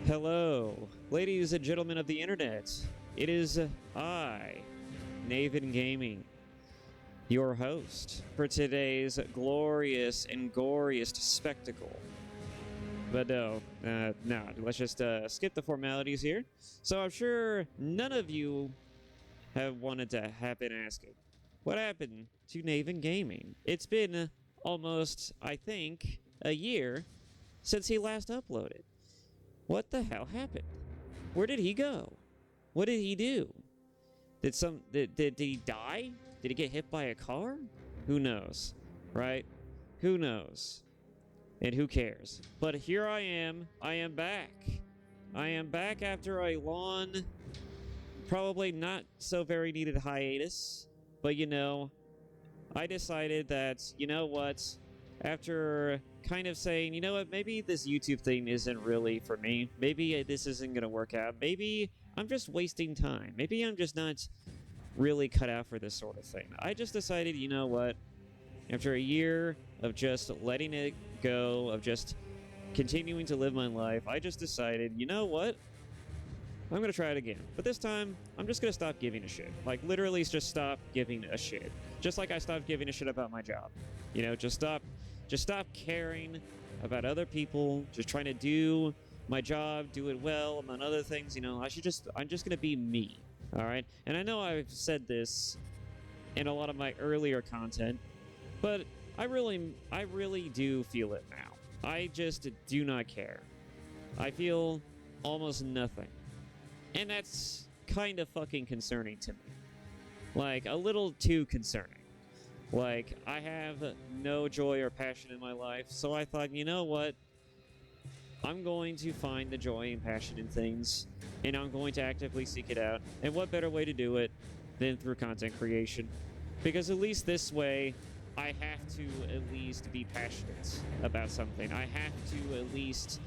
Hello, ladies and gentlemen of the internet. It is I, Naven Gaming, your host for today's glorious and goriest spectacle. But no, let's just skip the formalities here. So I'm sure none of you have wanted to have been asking, what happened to Naven Gaming? It's been almost, I think, a year since he last uploaded. What the hell happened? Where did he go? What did he do? Did he die? Did he get hit by a car? Who knows, right? Who knows? And who cares? But here I am back. I am back after a long, probably not so very needed hiatus. But I decided that, after kind of saying, maybe this YouTube thing isn't really for me. Maybe this isn't going to work out. Maybe I'm just wasting time. Maybe I'm just not really cut out for this sort of thing. I just decided, after a year of just letting it go, of just continuing to live my life, I just decided, I'm going to try it again. But this time, I'm just going to stop giving a shit. Like, literally just stop giving a shit. Just like I stopped giving a shit about my job. Just stop caring about other people, just trying to do my job, do it well, among other things. I'm just going to be me, all right? And I know I've said this in a lot of my earlier content, but I really do feel it now. I just do not care. I feel almost nothing. And that's kind of fucking concerning to me. Like, a little too concerning. Like, I have no joy or passion in my life, so I thought, you know what? I'm going to find the joy and passion in things, and I'm going to actively seek it out. And what better way to do it than through content creation? Because at least this way, I have to at least be passionate about something. I have to at least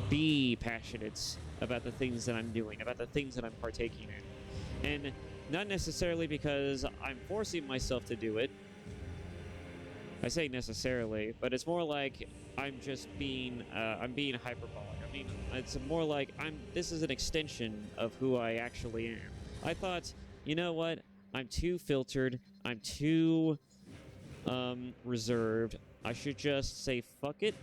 be passionate about the things that I'm doing, about the things that I'm partaking in. And not necessarily because I'm forcing myself to do it. I say necessarily, but it's more like I'm just being hyperbolic. I mean, it's more like this is an extension of who I actually am. I thought, you know what? I'm too filtered. I'm too reserved. I should just say fuck it.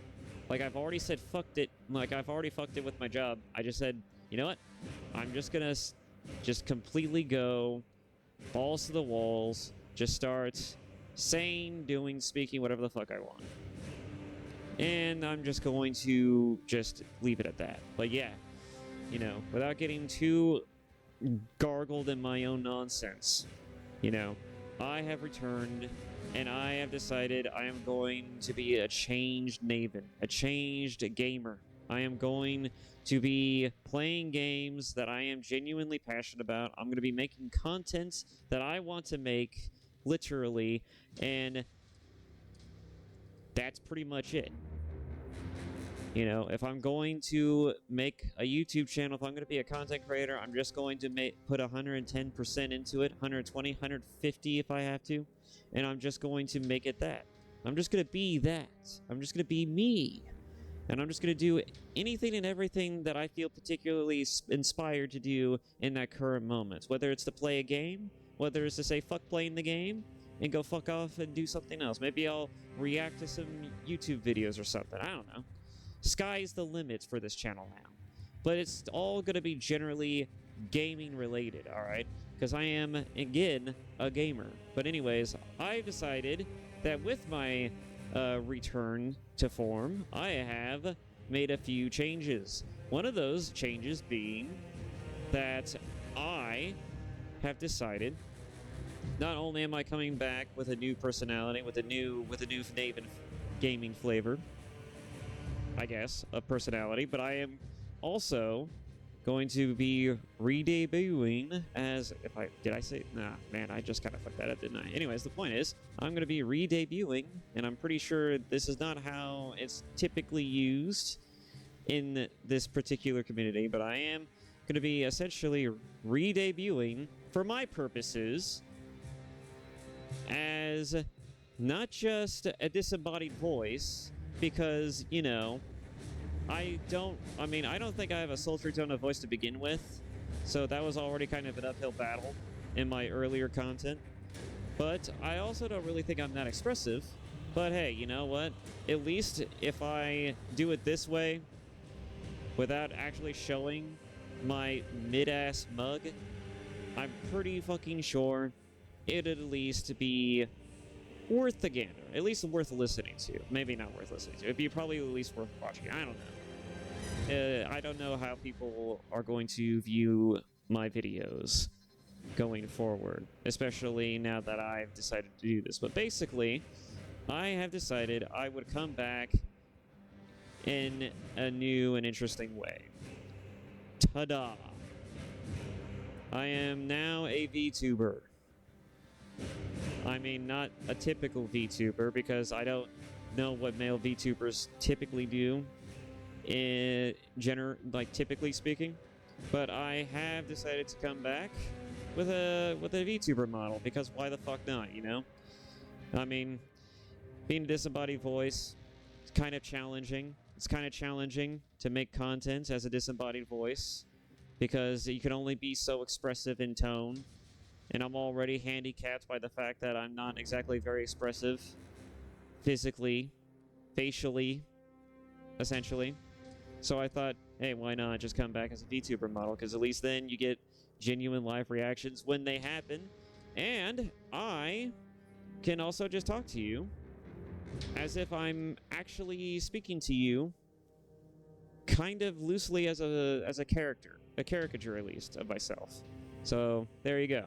Like, I've already said fucked it. Like, I've already fucked it with my job. I just said, you know what? I'm just gonna just completely go balls to the walls, just start saying, doing, speaking, whatever the fuck I want. And I'm just going to just leave it at that. But yeah, without getting too gargled in my own nonsense, I have returned, and I have decided I am going to be a changed Naven, a changed gamer. I am going to be playing games that I am genuinely passionate about. I'm going to be making content that I want to make, literally, and that's pretty much it. If I'm going to make a YouTube channel, if I'm going to be a content creator, I'm just going to put 110% into it, 120, 150 if I have to, and I'm just going to make it that. I'm just going to be that. I'm just going to be me. And I'm just going to do anything and everything that I feel particularly inspired to do in that current moment. Whether it's to play a game, whether it's to say fuck playing the game and go fuck off and do something else. Maybe I'll react to some YouTube videos or something. I don't know. Sky's the limit for this channel now. But it's all going to be generally gaming related, alright? Because I am, again, a gamer. But anyways, I've decided that with my return to form, I have made a few changes. One of those changes being that I have decided not only am I coming back with a new personality, with a new Naven gaming flavor, I guess, of personality, but I am also going to be re-debuting as, I just kind of fucked that up, didn't I? Anyways, the point is, I'm going to be re-debuting, and I'm pretty sure this is not how it's typically used in this particular community, but I am going to be essentially re-debuting, for my purposes, as not just a disembodied voice, because, I don't think I have a sultry tone of voice to begin with, so that was already kind of an uphill battle in my earlier content. But I also don't really think I'm that expressive. But hey, you know what? At least if I do it this way, without actually showing my mid-ass mug, I'm pretty fucking sure it'd at least be worth the gander. At least worth listening to. Maybe not worth listening to. It'd be probably at least worth watching. I don't know. I don't know how people are going to view my videos going forward, especially now that I've decided to do this. But basically, I have decided I would come back in a new and interesting way. Ta-da! I am now a VTuber. I mean, not a typical VTuber, because I don't know what male VTubers typically do, typically speaking. But I have decided to come back with a VTuber model, because why the fuck not, you know? I mean, being a disembodied voice, it's kind of challenging. It's kind of challenging to make content as a disembodied voice, because you can only be so expressive in tone, and I'm already handicapped by the fact that I'm not exactly very expressive physically, facially, essentially. So I thought, hey, why not just come back as a VTuber model, because at least then you get genuine live reactions when they happen, and I can also just talk to you as if I'm actually speaking to you, kind of loosely as a character, a caricature at least of myself. So there you go.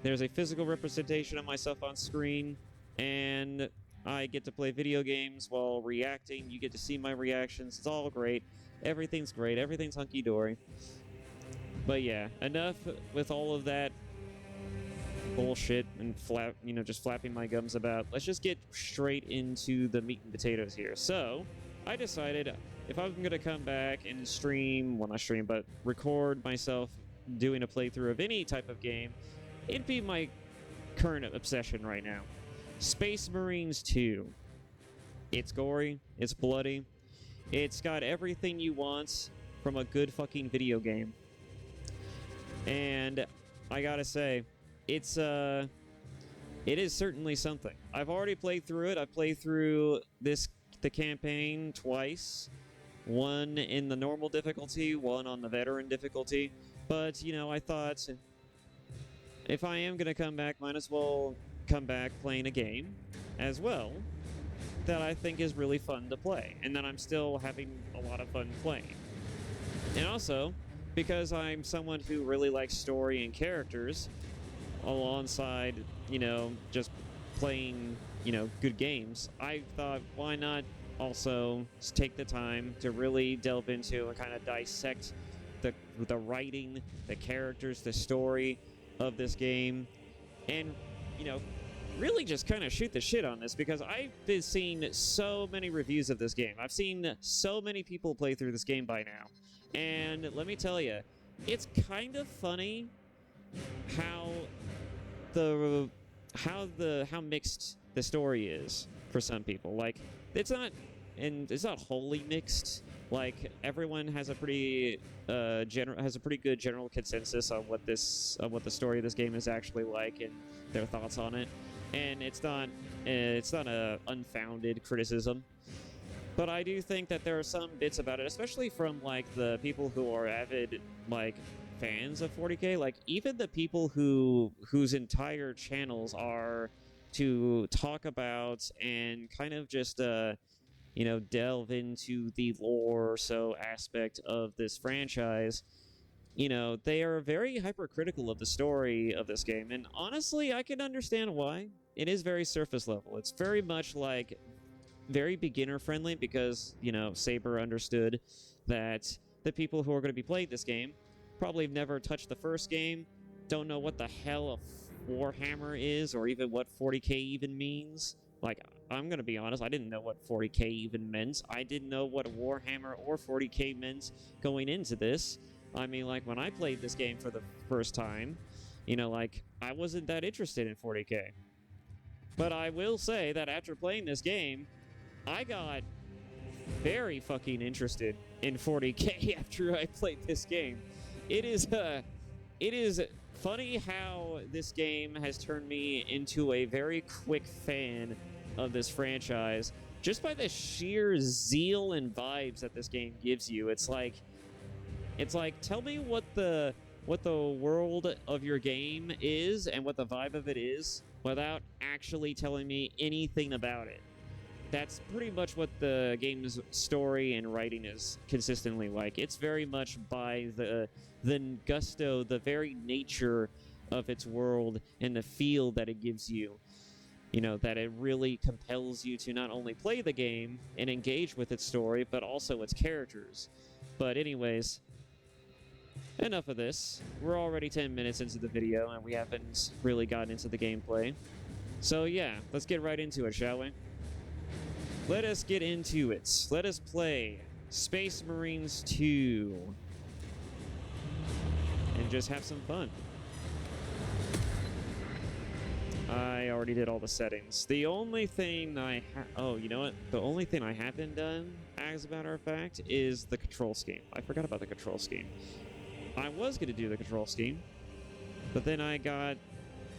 There's a physical representation of myself on screen, and I get to play video games while reacting. You get to see my reactions. It's all great. Everything's great. Everything's hunky-dory. But yeah, enough with all of that bullshit and just flapping my gums about. Let's just get straight into the meat and potatoes here. So, I decided if I'm going to come back and record myself doing a playthrough of any type of game, it'd be my current obsession right now. Space Marines 2. It's gory, it's bloody, it's got everything you want from a good fucking video game. And I gotta say, it is certainly something. I've already played through it. I've played through the campaign twice. One in the normal difficulty, one on the veteran difficulty. But, you know, I thought, if I am going to come back, might as well come back playing a game as well that I think is really fun to play, and that I'm still having a lot of fun playing. And also, because I'm someone who really likes story and characters, alongside, just playing, good games, I thought, why not also take the time to really delve into and kind of dissect the writing, the characters, the story of this game, and, really just kind of shoot the shit on this, because I've been seeing so many reviews of this game. I've seen so many people play through this game by now, and let me tell you, it's kind of funny how mixed the story is for some people. Like, it's not wholly mixed. Like, everyone has a pretty good general consensus on what the story of this game is actually like and their thoughts on it. And it's not a unfounded criticism. But I do think that there are some bits about it, especially from, like, the people who are avid, like, fans of 40K, like, even the people whose entire channels are to talk about and kind of just delve into the lore aspect of this franchise. They are very hypercritical of the story of this game, and honestly, I can understand why. It is very surface level. It's very much like very beginner friendly, because, Saber understood that the people who are going to be playing this game probably have never touched the first game, don't know what the hell a Warhammer is, or even what 40K even means. Like, I'm going to be honest, I didn't know what 40K even meant. I didn't know what a Warhammer or 40K meant going into this. I mean, like, when I played this game for the first time, I wasn't that interested in 40K. But I will say that after playing this game, I got very fucking interested in 40K after I played this game. It is funny how this game has turned me into a very quick fan of this franchise just by the sheer zeal and vibes that this game gives you. It's like tell me what the world of your game is and what the vibe of it is without actually telling me anything about it. That's pretty much what the game's story and writing is consistently like. It's very much by the gusto, the very nature of its world and the feel that it gives you. You know, that it really compels you to not only play the game and engage with its story, but also its characters. But anyways, enough of this. We're already 10 minutes into the video, and we haven't really gotten into the gameplay. So yeah, let's get right into it, shall we? Let us get into it. Let us play Space Marines 2. And just have some fun. I already did all the settings. The only thing oh, you know what? The only thing I haven't done, as a matter of fact, is the control scheme. I forgot about the control scheme. I was going to do the control scheme, but then I got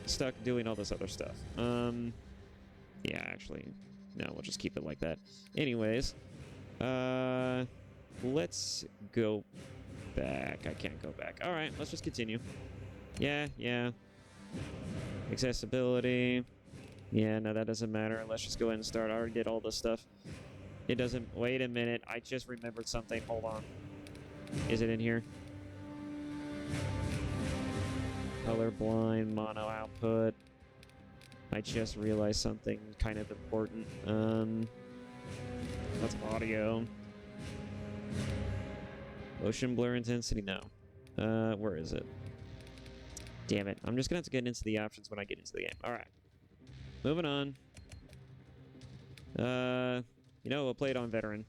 stuck doing all this other stuff. Yeah, actually, no, we'll just keep it like that. Anyways, let's go back. I can't go back. All right, let's just continue. Yeah. Accessibility. Yeah, no, that doesn't matter. Let's just go ahead and start. I already did all this stuff. It doesn't... Wait a minute. I just remembered something. Hold on. Is it in here? Colorblind, mono output. I just realized something kind of important. That's audio. Motion blur intensity? No. Where is it? Damn it. I'm just gonna have to get into the options when I get into the game. Alright. Moving on. You know, we'll play it on veteran.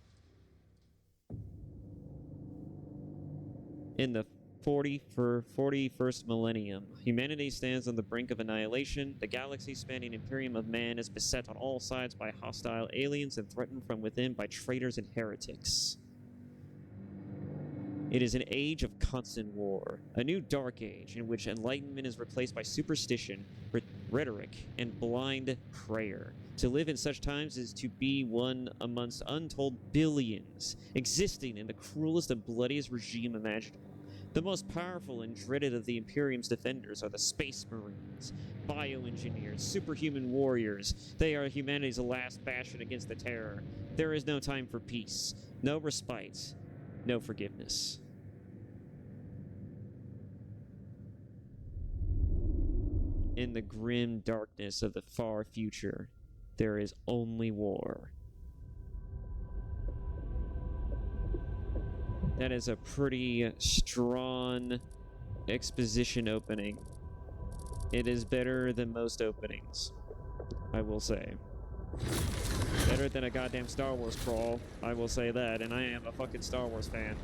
In the 41st millennium, humanity stands on the brink of annihilation. The galaxy-spanning imperium of man is beset on all sides by hostile aliens and threatened from within by traitors and heretics. It is an age of constant war, a new dark age in which enlightenment is replaced by superstition, rhetoric, and blind prayer. To live in such times is to be one amongst untold billions, existing in the cruelest and bloodiest regime imaginable. The most powerful and dreaded of the Imperium's defenders are the Space Marines, bioengineers, superhuman warriors. They are humanity's last bastion against the terror. There is no time for peace, no respite, no forgiveness. In the grim darkness of the far future, there is only war. That is a pretty strong exposition opening. It is better than most openings, I will say. Better than a goddamn Star Wars crawl, I will say that, and I am a fucking Star Wars fan.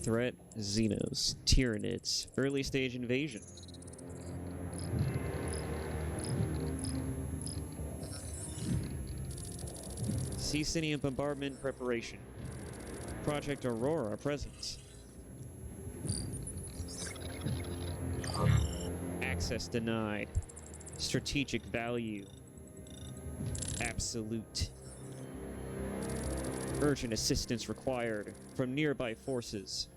Threat, Xenos, Tyranids, early stage invasion. Caecilian bombardment preparation. Project Aurora presence. Access denied. Strategic value. Absolute. Urgent assistance required from nearby forces.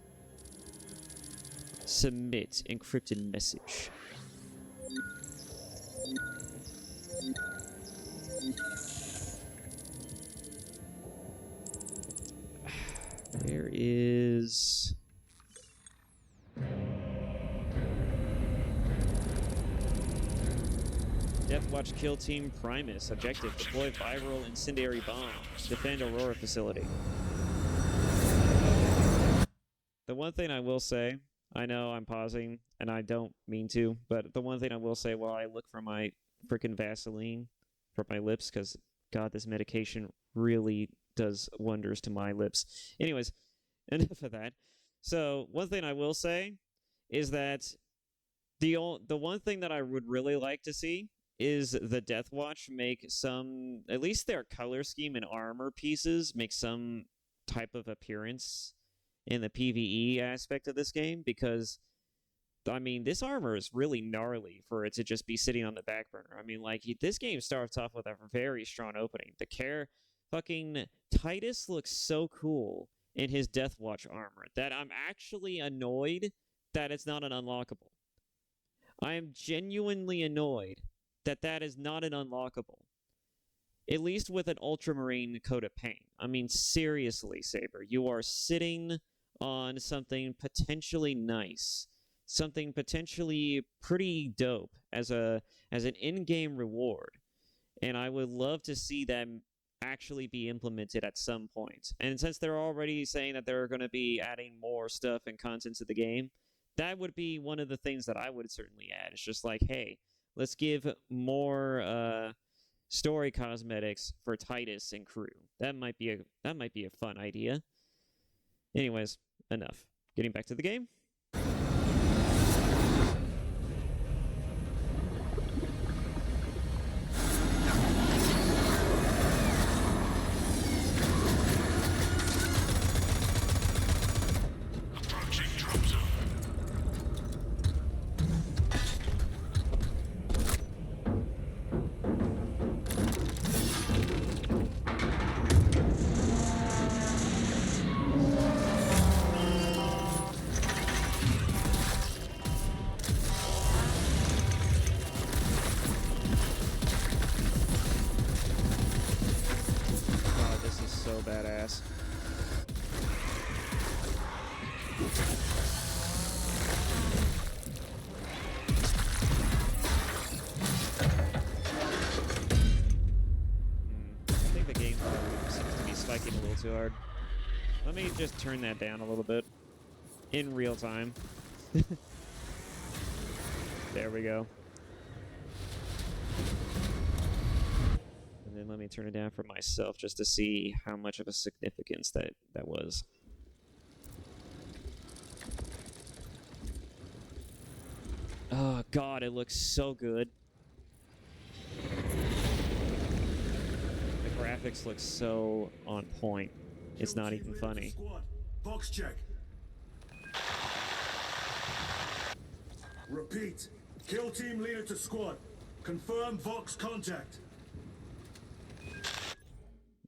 Submit encrypted message. Where is... Death Watch Kill Team Primus. Objective, deploy viral incendiary bomb. Defend Aurora facility. The one thing I will say, I know I'm pausing, and I don't mean to, but the one thing I will say while I look for my freaking Vaseline for my lips, because, God, this medication really does wonders to my lips. Anyways, enough of that. So, one thing I will say is that the one thing that I would really like to see is the Death Watch make some, at least their color scheme and armor pieces, make some type of appearance in the PvE aspect of this game, because, I mean, this armor is really gnarly for it to just be sitting on the back burner. I mean, like, this game starts off with a very strong opening. Fucking Titus looks so cool in his Death Watch armor that I'm actually annoyed that it's not an unlockable. I am genuinely annoyed that that is not an unlockable. At least with an ultramarine coat of paint. I mean, seriously, Saber, you are sitting on something potentially nice, something potentially pretty dope as an in-game reward, and I would love to see them actually be implemented at some point. And since they're already saying that they're going to be adding more stuff and content to the game, that would be one of the things that I would certainly add. It's just like, hey, let's give more story cosmetics for Titus and crew. That might be a fun idea. Anyways, enough. Getting back to the game. Badass. I think the game seems to be spiking a little too hard. Let me just turn that down a little bit in real time. There we go. And then let me turn it down for myself just to see how much of a significance that was. Oh, God, it looks so good. The graphics look so on point. It's not even funny. Box check. Repeat. Kill team leader to squad. Confirm Vox contact.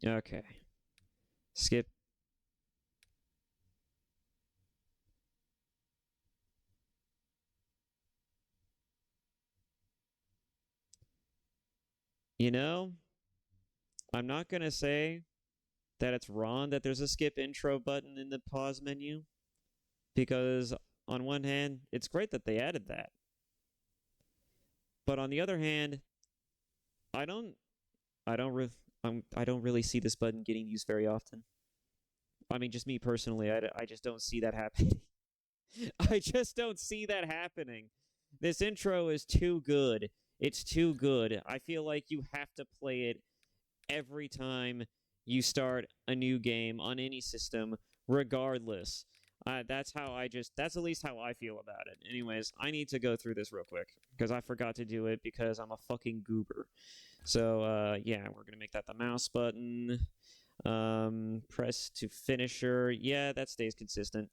Okay. Skip. You know, I'm not going to say that it's wrong that there's a skip intro button in the pause menu, because on one hand, it's great that they added that. But on the other hand, I don't really see this button getting used very often. I mean, just me personally, I just don't see that happening. I just don't see that happening. This intro is too good. It's too good. I feel like you have to play it every time you start a new game on any system, regardless. That's at least how I feel about it. Anyways, I need to go through this real quick, because I forgot to do it because I'm a fucking goober. So, yeah, we're going to make that the mouse button. Press to finisher. Yeah, that stays consistent.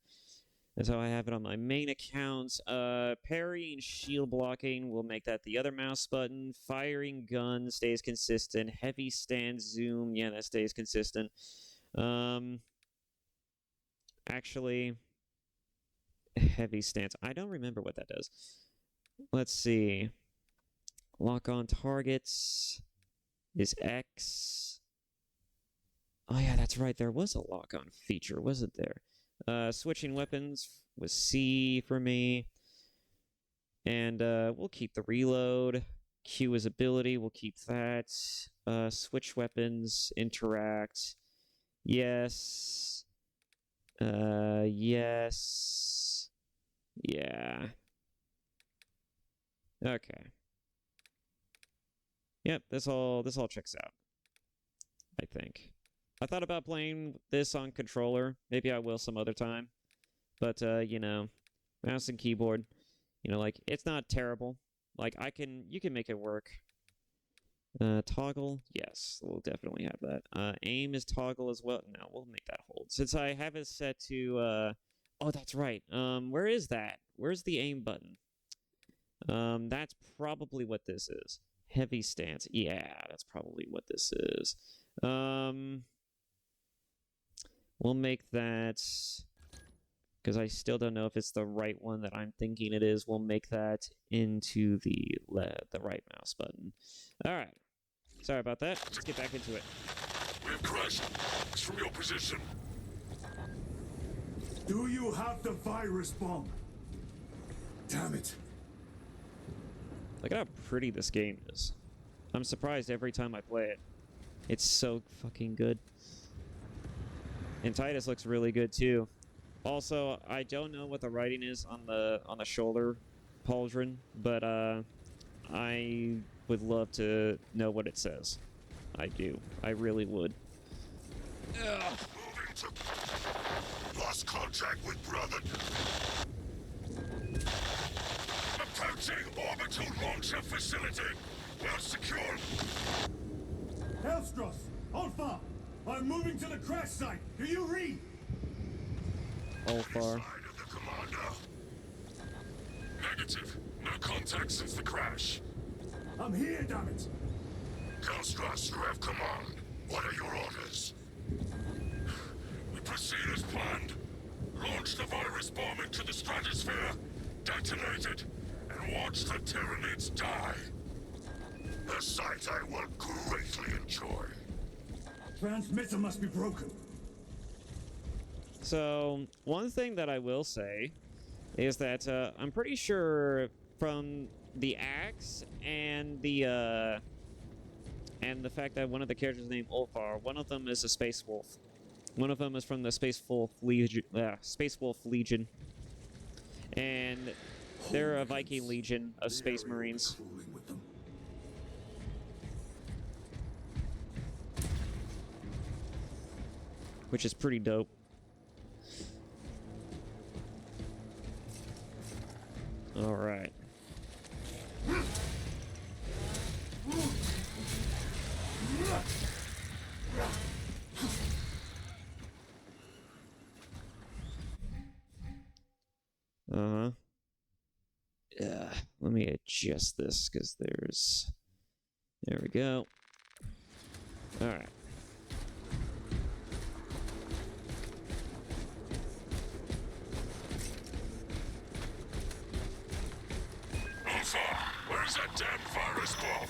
That's how I have it on my main account. Parry and shield blocking, we'll make that the other mouse button. Firing gun stays consistent. Heavy stand zoom, yeah, that stays consistent. Um, actually, heavy stance. I don't remember what that does. Let's see. Lock on targets is X. Oh yeah, that's right. There was a lock on feature, wasn't there? Switching weapons was C for me. And we'll keep the reload. Q is ability, we'll keep that. Switch weapons, interact. Yes. Yes. Yeah. Okay. Yep, this all checks out. I think. I thought about playing this on controller. Maybe I will some other time. But you know, mouse and keyboard. You know, like, it's not terrible. Like, you can make it work. Toggle, yes, we'll definitely have that. Aim is toggle as well. No, we'll make that hold. Since I have it set to, oh, that's right. Where is that? Where's the aim button? That's probably what this is. Heavy stance. Yeah, that's probably what this is. We'll make that... because I still don't know if it's the right one that I'm thinking it is. We'll make that into the right mouse button. All right. Sorry about that. Let's get back into it. We have crashed. It's from your position. Do you have the virus bomb? Damn it. Look at how pretty this game is. I'm surprised every time I play it. It's so fucking good. And Titus looks really good too. Also, I don't know what the writing is on the shoulder pauldron, but I would love to know what it says. I do. I really would. Moving to... Lost contact with brother. Approaching orbital launcher facility. Well secured. Hellstross, Alpha, I'm moving to the crash site. Do you read? Alpha. Side of the commander. Negative. No contact since the crash. I'm here, damn it. Hellstross, you have command. What are your orders? We proceed as planned. Launch the virus bomb into the stratosphere. Detonate it. And watch the Tyranids die. A sight I will greatly enjoy. Transmitter must be broken. So, one thing that I will say is that I'm pretty sure from the axe and the fact that one of the characters named Ulfar, one of them is a Space Wolf. One of them is from the Space Wolf Legion. And they're a Viking Legion of Space Marines. Which is pretty dope. All right. Uh-huh. Yeah, let me adjust this because there's... There we go. All right. Where's that damn virus bomb?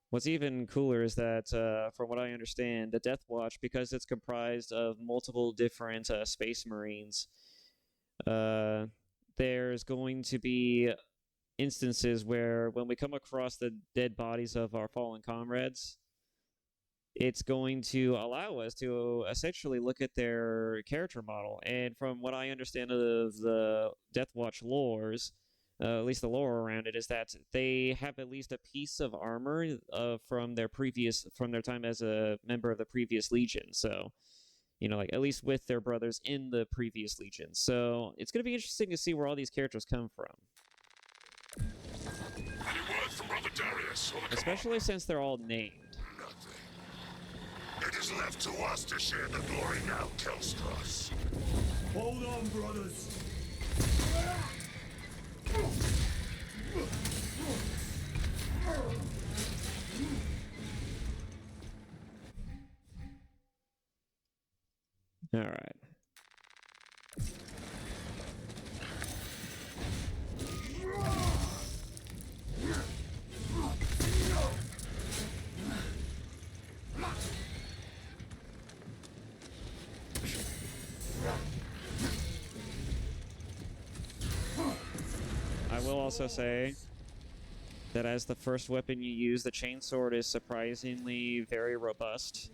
What's even cooler is that, from what I understand, the Death Watch, because it's comprised of multiple different Space Marines, there's going to be instances where when we come across the dead bodies of our fallen comrades, it's going to allow us to essentially look at their character model. And from what I understand of the Death Watch lores, at least the lore around it, is that they have at least a piece of armor from their time as a member of the previous Legion. So, you know, like at least with their brothers in the previous Legion. So it's going to be interesting to see where all these characters come from. Any word from Brother Darius or the Especially since they're all named. Nothing. It is left to us to share the glory now, Hellstross. Hold on, brothers. All right. I will also say that as the first weapon you use, the chainsword is surprisingly very robust.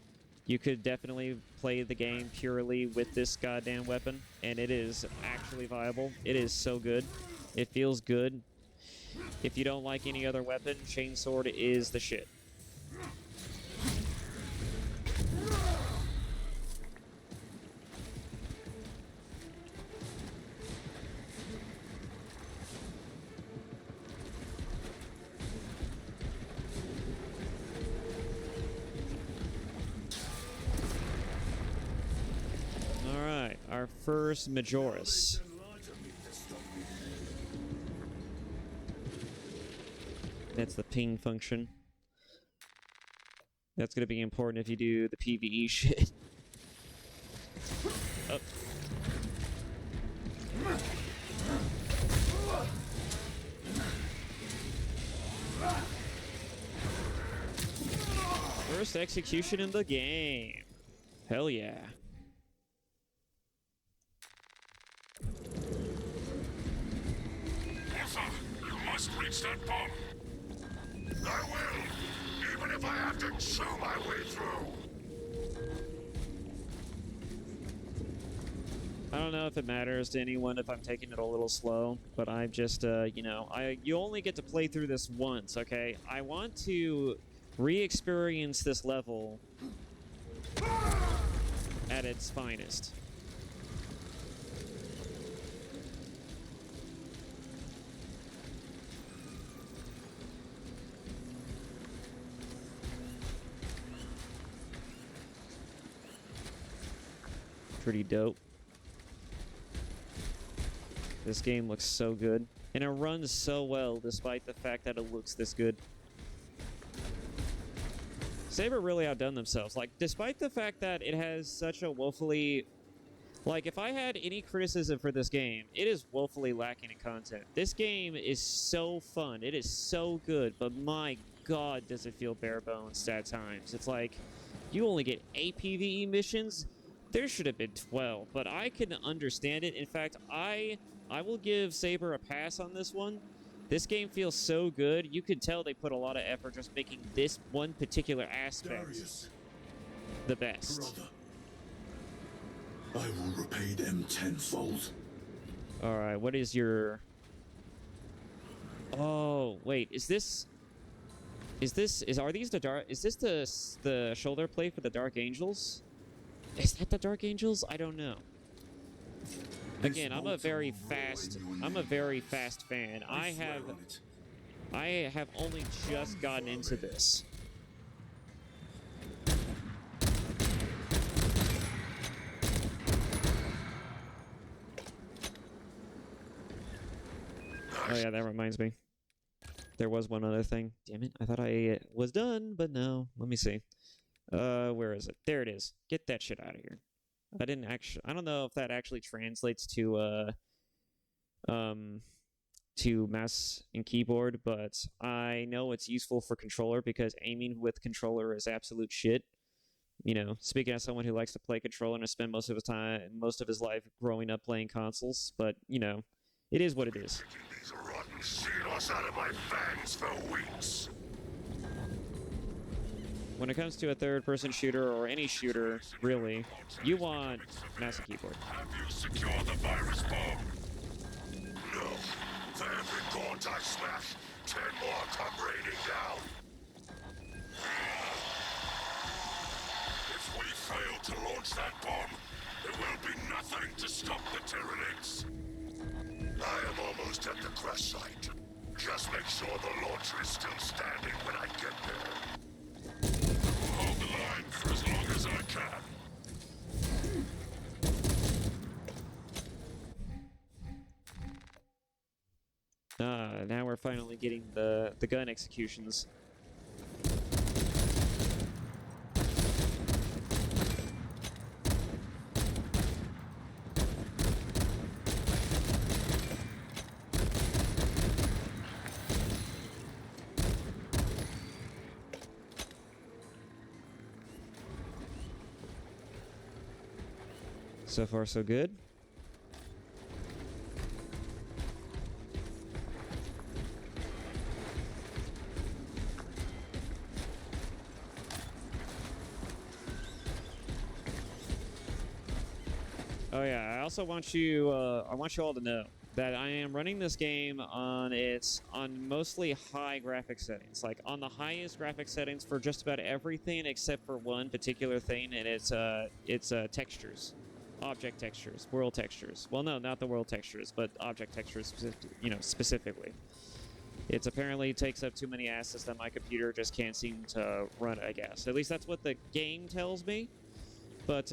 You could definitely play the game purely with this goddamn weapon, and it is actually viable. It is so good. It feels good. If you don't like any other weapon, chainsword is the shit. Alright, our first Majoris. That's the ping function. That's going to be important if you do the PvE shit. Oh. First execution in the game. Hell yeah. Alpha, you must reach that bomb. I will, even if I have to chew my way through. I don't know if it matters to anyone if I'm taking it a little slow, but I'm just, you know, you only get to play through this once, okay? I want to re-experience this level at its finest. Pretty dope. This game looks so good, and it runs so well despite the fact that it looks this good. Saber really outdone themselves. Like, despite the fact that it has such a woefully... Like, if I had any criticism for this game, it is woefully lacking in content. This game is so fun. It is so good, but my god, does it feel bare bones at times. It's like, you only get 8 PvE missions? There should have been 12, but I can understand it. In fact, I will give Saber a pass on this one. This game feels so good. You could tell they put a lot of effort just making this one particular aspect Darius, the best. brother, I will repay them tenfold. All right, what is your... Oh, wait, are these the dark... Is this the shoulder plate for the Dark Angels? Is that the Dark Angels? I don't know. Again, I'm a very fast fan. I have only just gotten into this. Oh yeah, that reminds me. There was one other thing. Damn it, I thought I was done, but no. Let me see. Where is it? There it is. Get that shit out of here. I don't know if that actually translates to mouse and keyboard, but I know it's useful for controller because aiming with controller is absolute shit. You know, speaking as someone who likes to play controller and has spent most of his life growing up playing consoles, but you know, it is what it is. These rotten seals out of my fangs for weeks. When it comes to a third-person shooter or any shooter, really, you want mouse and keyboard. Have you secured the virus bomb? No. For every gaunt I smash, 10 more come raining down. If we fail to launch that bomb, there will be nothing to stop the Tyranids. I am almost at the crash site. Just make sure the launcher is still standing when I get there. Hold the line for as long as I can. Now we're finally getting the gun executions. So far, so good. Oh yeah, I also want you all to know that I am running this game on mostly high graphic settings, like on the highest graphic settings for just about everything except for one particular thing, and it's textures, object textures, world textures. Well, no, not the world textures, but object textures, specifically. It's apparently takes up too many assets that my computer just can't seem to run it, I guess. At least that's what the game tells me. But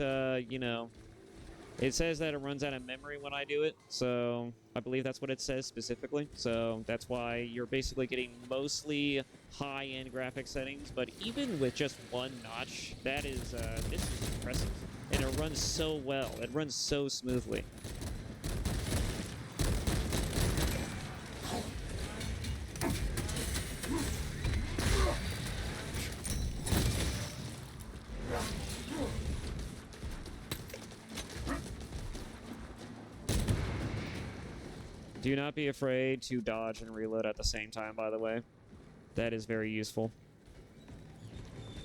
it says that it runs out of memory when I do it, so I believe that's what it says specifically. So that's why you're basically getting mostly high-end graphic settings, but even with just one notch, this is impressive. And it runs so well. It runs so smoothly. Do not be afraid to dodge and reload at the same time, by the way. That is very useful.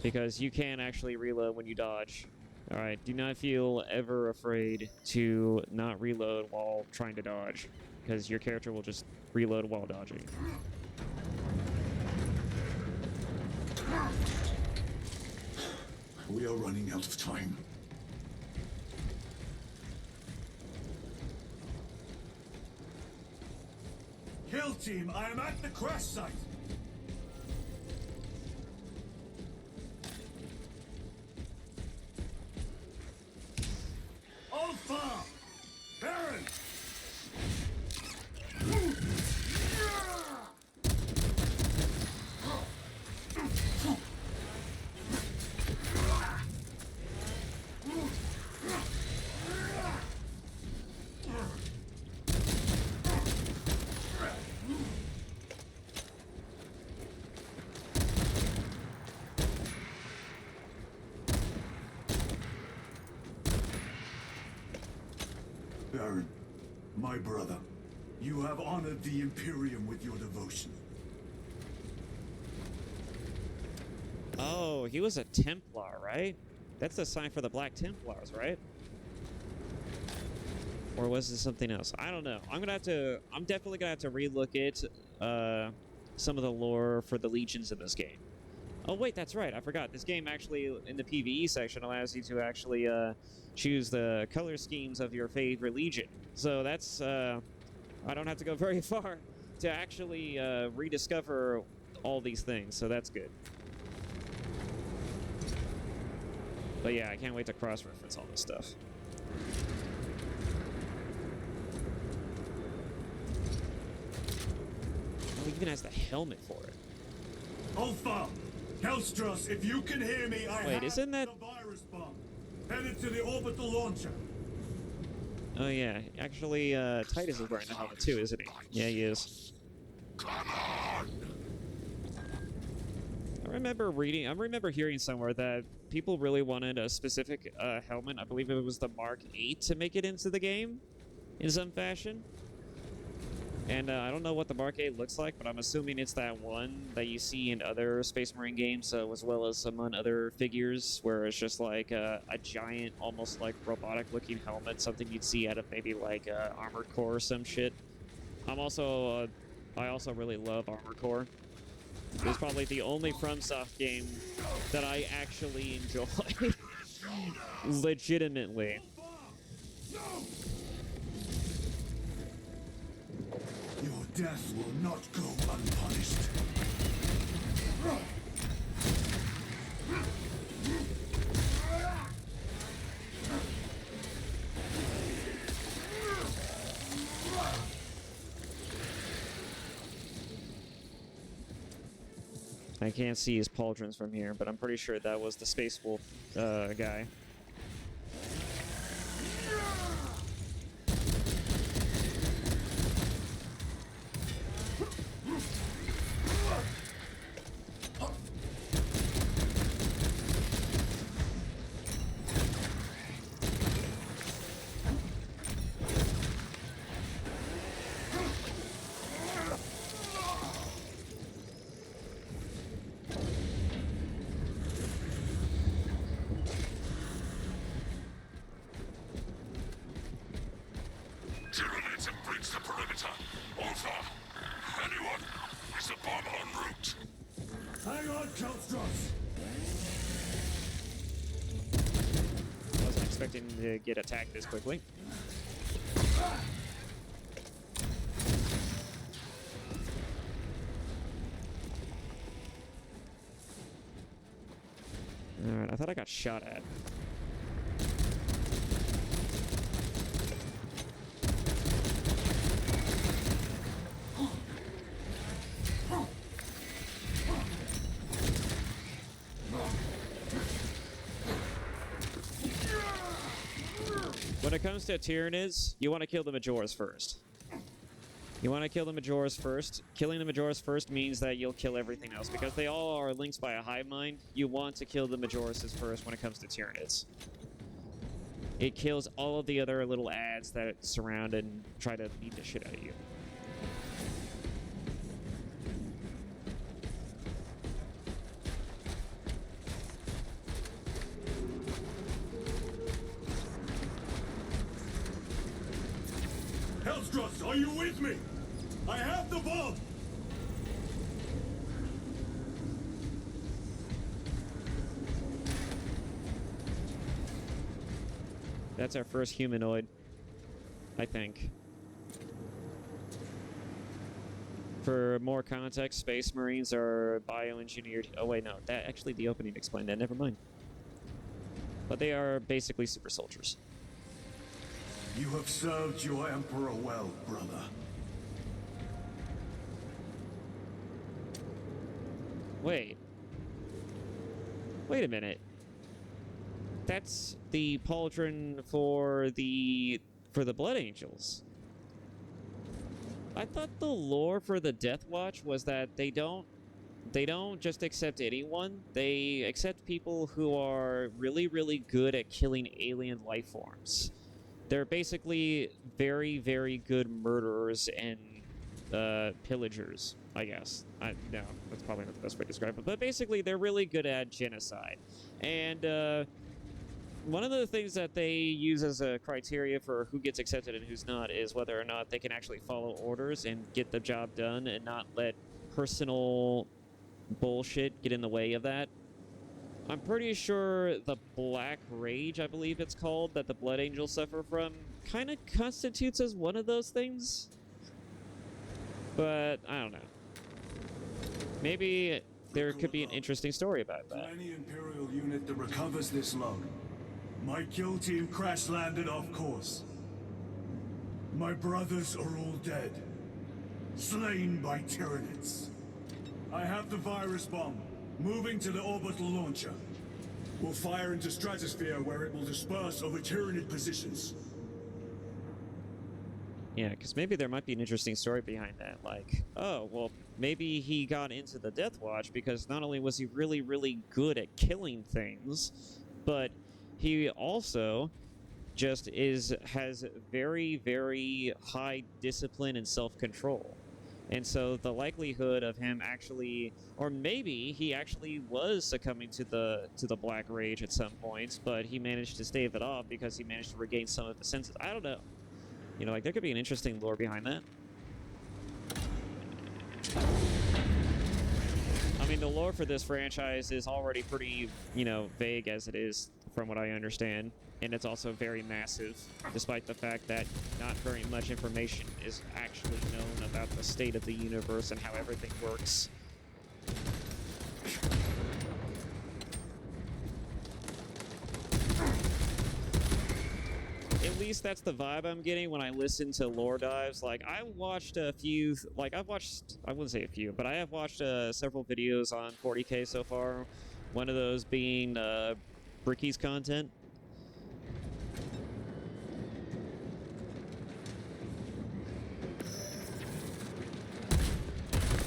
Because you can actually reload when you dodge. Alright, do not feel ever afraid to not reload while trying to dodge. Because your character will just reload while dodging. We are running out of time. Kill team, I am at the crash site. Alpha! Baron! Baron, my brother, you have honored the Imperium with your devotion. Oh, he was a Templar, right? That's the sign for the Black Templars, right? Or was it something else? I don't know. I'm definitely gonna have to relook at some of the lore for the legions in this game. Oh wait, that's right. I forgot. This game actually, in the PvE section, allows you to actually choose the color schemes of your favorite legion. So that's I don't have to go very far to actually rediscover all these things. So that's good. But yeah, I can't wait to cross-reference all this stuff. Oh, it even has the helmet for it. Alpha! Hellstros, if you can hear me, I Wait, have isn't that... the virus bomb. Headed to the orbital launcher. Oh yeah, actually, Titus is wearing the helmet too, isn't he? Yeah, he is. Come on! I remember hearing somewhere that people really wanted a specific helmet. I believe it was the Mark 8 to make it into the game in some fashion. And I don't know what the Mark 8 looks like, but I'm assuming it's that one that you see in other Space Marine games, as well as some other figures, where it's just like a giant, almost like robotic-looking helmet, something you'd see out of maybe like Armored Core or some shit. I also really love Armored Core. It's probably the only FromSoft game that I actually enjoy. Legitimately. Your death will not go unpunished. I can't see his pauldrons from here, but I'm pretty sure that was the Space Wolf guy. blood, Kelstros! Wasn't expecting to get attacked this quickly. Alright, I thought I got shot at. When it comes to Tyranids, you want to kill the Majors first. You want to kill the Majors first. Killing the Majors first means that you'll kill everything else. Because they all are linked by a hive mind, you want to kill the Majors first when it comes to Tyranids. It kills all of the other little ads that surround and try to beat the shit out of you. Kelstros, are you with me? I have the bomb! That's our first humanoid, I think. For more context, Space Marines are bioengineered. Oh wait, no, that actually the opening explained that. Never mind. But they are basically super soldiers. You have served your Emperor well, brother. Wait. Wait a minute. That's the pauldron for the Blood Angels. I thought the lore for the Death Watch was that they don't just accept anyone. They accept people who are really, really good at killing alien life forms. They're basically very, very good murderers and pillagers, I guess. No, that's probably not the best way to describe it. But basically, they're really good at genocide. And one of the things that they use as a criteria for who gets accepted and who's not is whether or not they can actually follow orders and get the job done and not let personal bullshit get in the way of that. I'm pretty sure the Black Rage, I believe it's called, that the Blood Angels suffer from, kind of constitutes as one of those things. But, I don't know. Maybe there could be an interesting story about that. Any Imperial unit that recovers this load. My kill team crash-landed off course. My brothers are all dead. Slain by Tyranids. I have the virus bomb. Moving to the orbital launcher. We'll fire into stratosphere where it will disperse over Tyranid positions. Yeah, because maybe there might be an interesting story behind that. Like, oh, well, maybe he got into the Death Watch because not only was he really, really good at killing things, but he also just has very, very high discipline and self-control. And so the likelihood of him actually, or maybe he actually was succumbing to the Black Rage at some points, but he managed to stave it off because he managed to regain some of the senses. I don't know. You know, like, there could be an interesting lore behind that. I mean, the lore for this franchise is already pretty, you know, vague as it is, from what I understand. And it's also very massive, despite the fact that not very much information is actually known about the state of the universe and how everything works. At least that's the vibe I'm getting when I listen to lore dives. Like, I watched a few, like, I wouldn't say a few, but I have watched several videos on 40K so far. One of those being Bricky's content.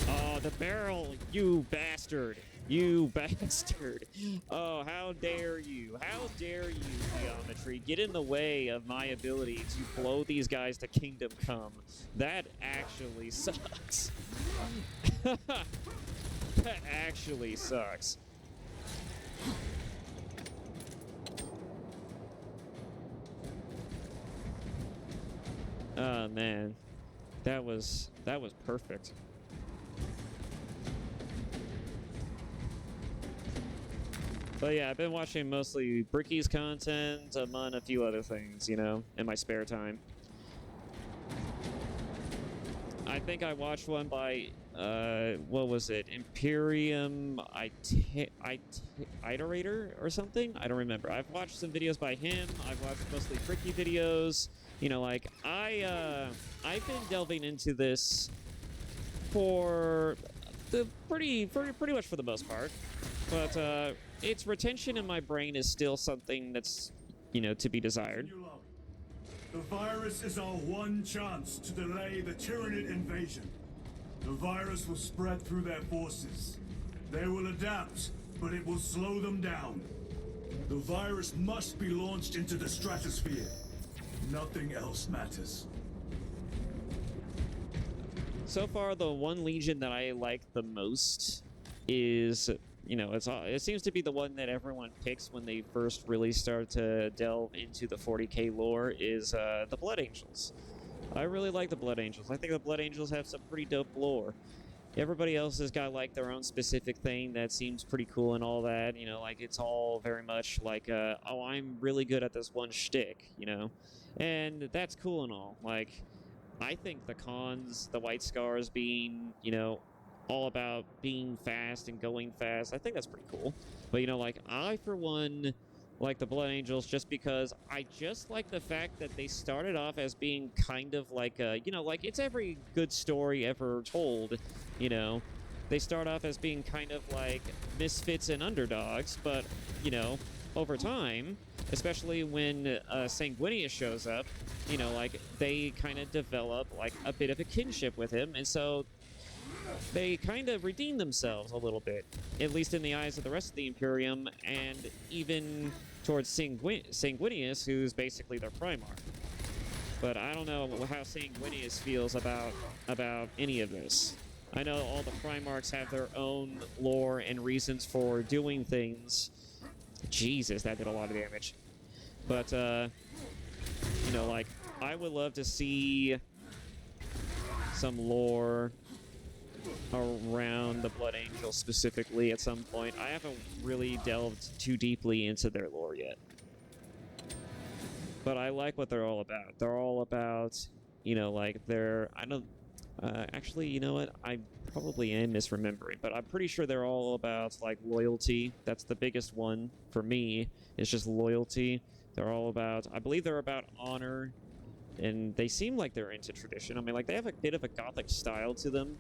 Oh, the barrel, you bastard. You bastard. Oh, how dare you. How dare you, Geometry, get in the way of my ability to blow these guys to Kingdom Come. That actually sucks. That actually sucks. Oh, man. That was perfect. But yeah, I've been watching mostly Bricky's content, among a few other things, you know, in my spare time. I think I watched one by, what was it? Imperium Iterator or something? I don't remember. I've watched some videos by him. I've watched mostly Bricky videos. You know, like, I've been delving into this for pretty much for the most part. But, its retention in my brain is still something that's, you know, to be desired. The virus is our one chance to delay the Tyranid invasion. The virus will spread through their forces. They will adapt, but it will slow them down. The virus must be launched into the stratosphere. Nothing else matters. So far, the one Legion that I like the most is, you know, it seems to be the one that everyone picks when they first really start to delve into the 40k lore, is the Blood Angels. I really like the Blood Angels. I think the Blood Angels have some pretty dope lore. Everybody else has got, like, their own specific thing that seems pretty cool and all that, you know, like, it's all very much like, oh, I'm really good at this one shtick, you know? And that's cool and all. Like, I think the cons, the White Scars being, you know, all about being fast and going fast, I think that's pretty cool. But, you know, like, I, for one, like the Blood Angels just because I just like the fact that they started off as being kind of like a, you know, like, it's every good story ever told, you know. They start off as being kind of like misfits and underdogs, but, you know, over time, especially when Sanguinius shows up, you know, like, they kind of develop, like, a bit of a kinship with him, and so they kind of redeem themselves a little bit, at least in the eyes of the rest of the Imperium, and even towards Sanguinius, who's basically their Primarch. But I don't know how Sanguinius feels about any of this. I know all the Primarchs have their own lore and reasons for doing things. Jesus, that did a lot of damage. But, you know, like, I would love to see some lore around the Blood Angels specifically at some point. I haven't really delved too deeply into their lore yet. But I like what they're all about. They're all about, you know, like, actually, you know what? I probably am misremembering, but I'm pretty sure they're all about, like, loyalty. That's the biggest one for me, is just loyalty. They're all about, I believe they're about honor, and they seem like they're into tradition. I mean, like, they have a bit of a gothic style to them,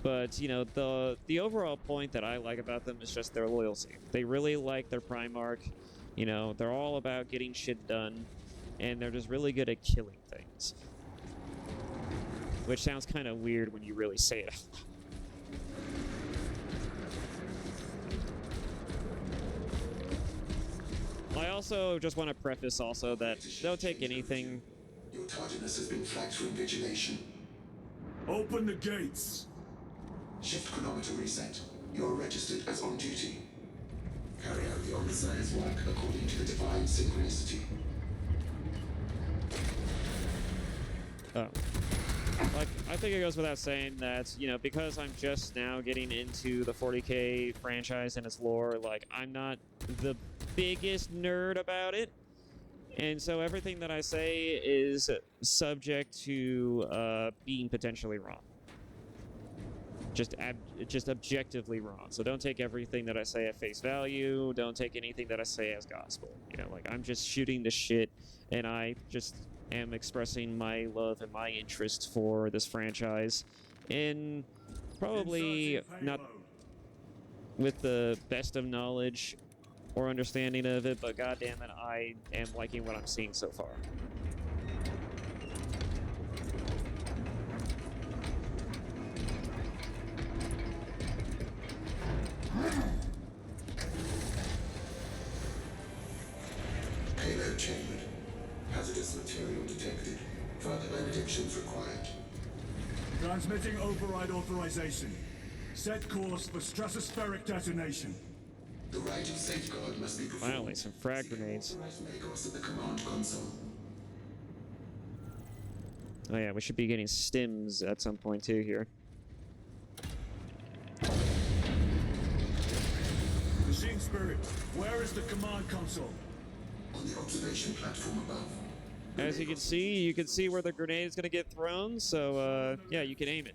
but, you know, the overall point that I like about them is just their loyalty. They really like their Primarch. You know, they're all about getting shit done, and they're just really good at killing things. Which sounds kind of weird when you really say it. I also just want to preface also that don't take anything. Your tardiness has been flagged for invigilation. Open the gates! Shift chronometer reset. You're registered as on duty. Carry out your Messiah's work according to the divine synchronicity. Oh. Like, I think it goes without saying that, you know, because I'm just now getting into the 40k franchise and its lore, like, I'm not the biggest nerd about it. And so everything that I say is subject to being potentially wrong. Just objectively wrong. So don't take everything that I say at face value. Don't take anything that I say as gospel. You know, like, I'm just shooting the shit, and I just am expressing my love and my interest for this franchise, and probably not with the best of knowledge or understanding of it, but goddammit, I am liking what I'm seeing so far. Payload chambered. Hazardous material detected. Further benedictions required. Transmitting override authorization. Set course for stratospheric detonation. The rite of safeguard must be performed. Finally, some frag grenades. Lagos at the command console. Oh yeah, we should be getting stims at some point too here. Machine Spirit, where is the command console? On the observation platform above. As you can see where the grenade is going to get thrown, so, yeah, you can aim it.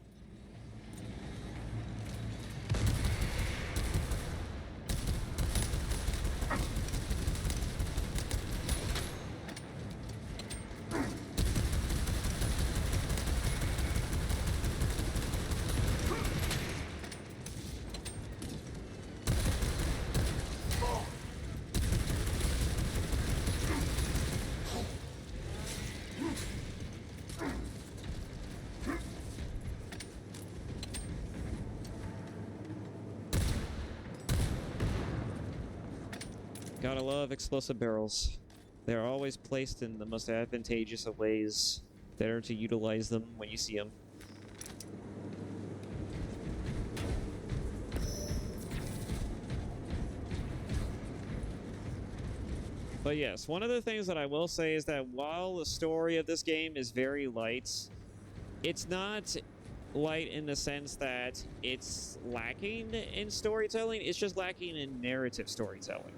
Gotta love explosive barrels. They are always placed in the most advantageous of ways. Better to utilize them when you see them. But yes, one of the things that I will say is that while the story of this game is very light, it's not light in the sense that it's lacking in storytelling. It's just lacking in narrative storytelling.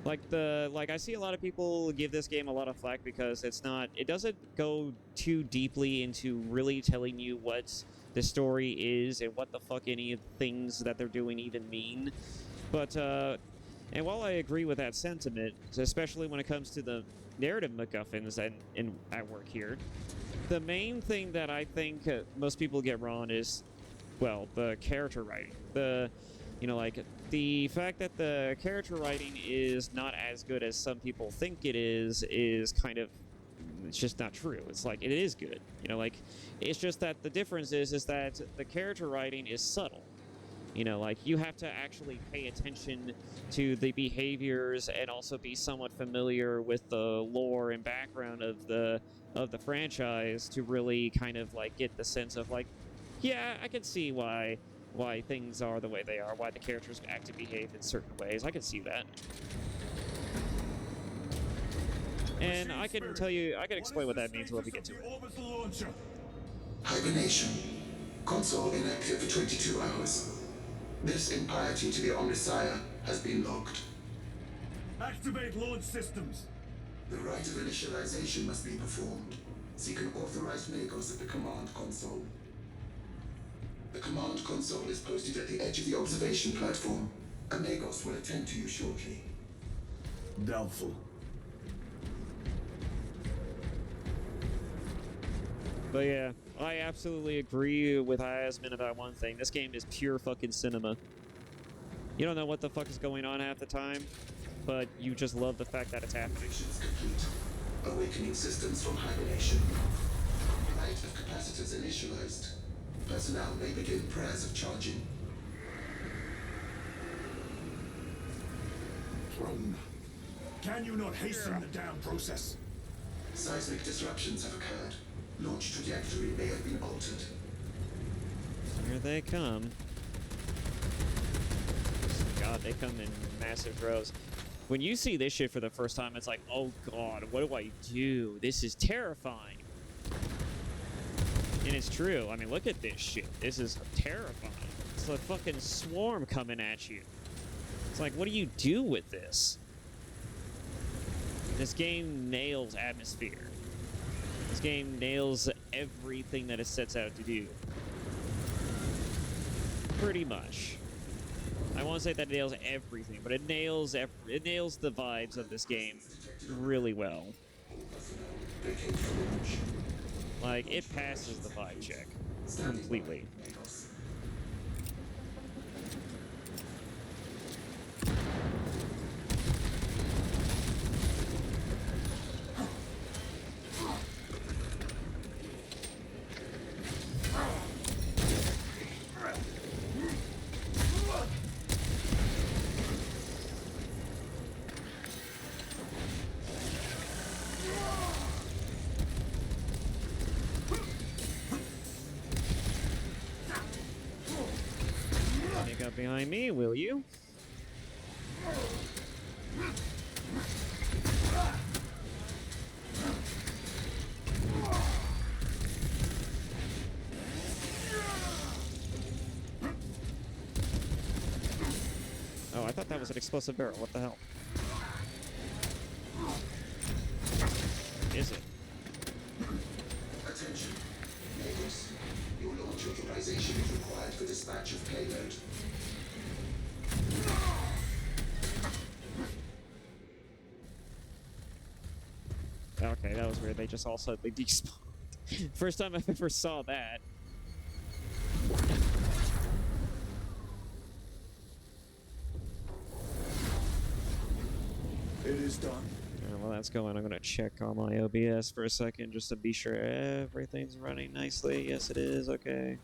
Like I see a lot of people give this game a lot of flack because it doesn't go too deeply into really telling you what the story is and what the fuck any of the things that they're doing even mean. But and while I agree with that sentiment, especially when it comes to the narrative MacGuffins and at work here, the main thing that I think most people get wrong is, well, the character writing. The fact that the character writing is not as good as some people think it is kind of, it's just not true. It's like, it is good. It's just that the difference is that the character writing is subtle. You have to actually pay attention to the behaviors and also be somewhat familiar with the lore and background of the franchise to really kind of get the sense of yeah, I can see why things are the way they are, why the characters act and behave in certain ways. I can see that. And I can explain what that means when we get to it. Hibernation. Console inactive for 22 hours. This impiety to the Omniscire has been logged. Activate launch systems. The rite of initialization must be performed. Seek an authorized Magos at the command console. The command console is posted at the edge of the observation platform. A Magos will attend to you shortly. Doubtful. But yeah, I absolutely agree with Yasmin about one thing. This game is pure fucking cinema. You don't know what the fuck is going on half the time, but you just love the fact that it's happening. Missions complete. Awakening systems from hibernation. Rite of capacitors initialized. Personnel may begin prayers of charging. Can you not hasten the damn process? Seismic disruptions have occurred. Launch trajectory may have been altered. Here they come. God, they come in massive droves. When you see this shit for the first time, it's like, oh god, what do I do? This is terrifying. And it's true. I mean, look at this shit. This is terrifying. It's a fucking swarm coming at you. It's like, what do you do with this? This game nails atmosphere. This game nails everything that it sets out to do. Pretty much. I won't say that it nails everything, but it nails the vibes of this game really well. Like, it passes the vibe check completely. Sneak up behind me, will you? Oh, I thought that was an explosive barrel. What the hell? Is it? Attention. Neighbors. Your launch authorization is required for dispatch of payload. Okay, that was weird. They just all suddenly despawned. First time I've ever saw that. It is done. While that's going, I'm going to check on my OBS for a second just to be sure everything's running nicely. Yes, it is. Okay.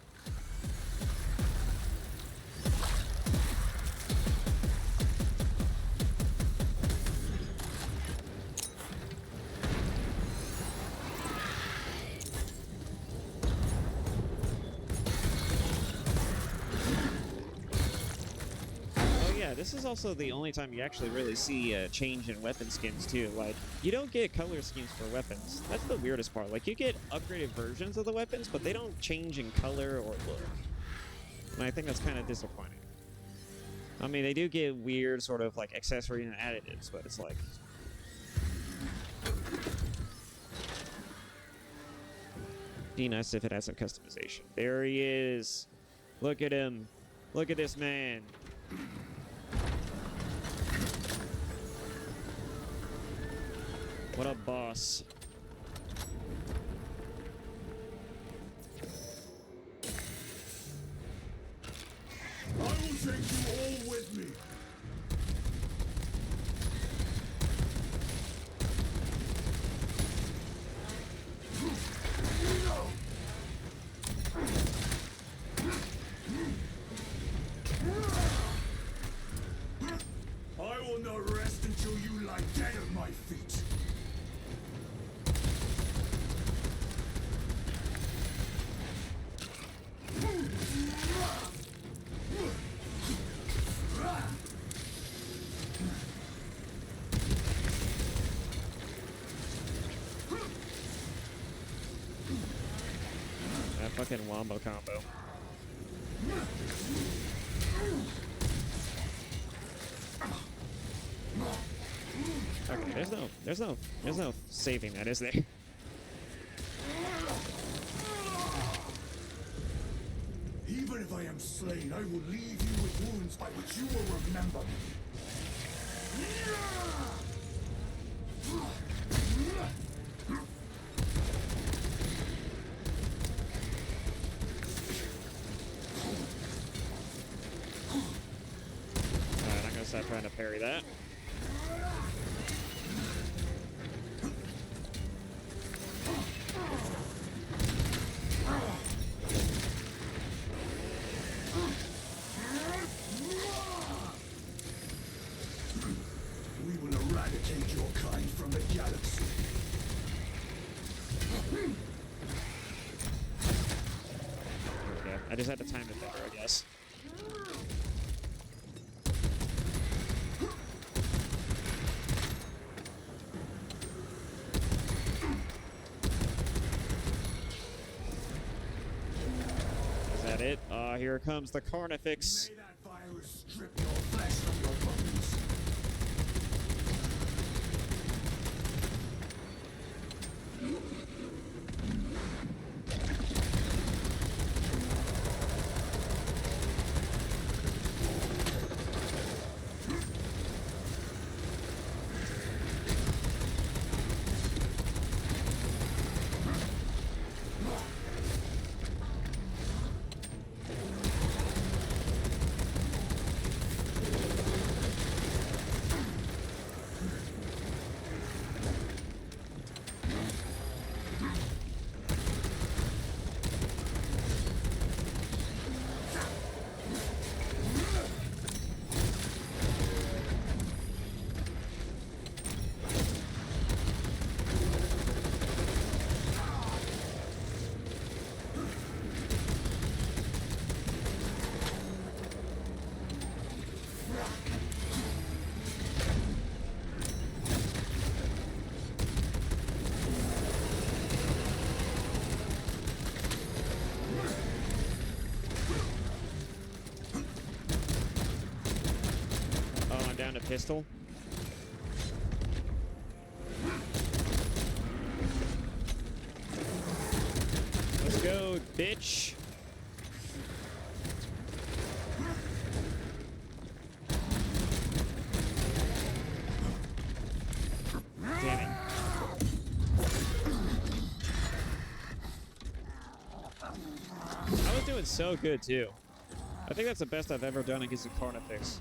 This is also the only time you actually really see a change in weapon skins, too. Like, you don't get color schemes for weapons. That's the weirdest part. Like, you get upgraded versions of the weapons, but they don't change in color or look. And I think that's kind of disappointing. I mean, they do get weird sort of, like, accessories and additives, but it's like... be nice if it had some customization. There he is. Look at him. Look at this man. What a boss. I will take you all with me. I will not rest until you lie dead at my feet. That fucking wombo combo. Okay, there's no saving that, is there? Even if I am slain, I will leave you with wounds by which you will remember me. Alright, I'm gonna stop trying to parry that. We will eradicate your kind from the galaxy. Okay, I just had to time it better, I guess. Is that it? Here comes the Carnifex. May that virus strip your flesh from your bones. found a pistol. Let's go, bitch. Damn it. I was doing so good, too. I think that's the best I've ever done against a Carnifex.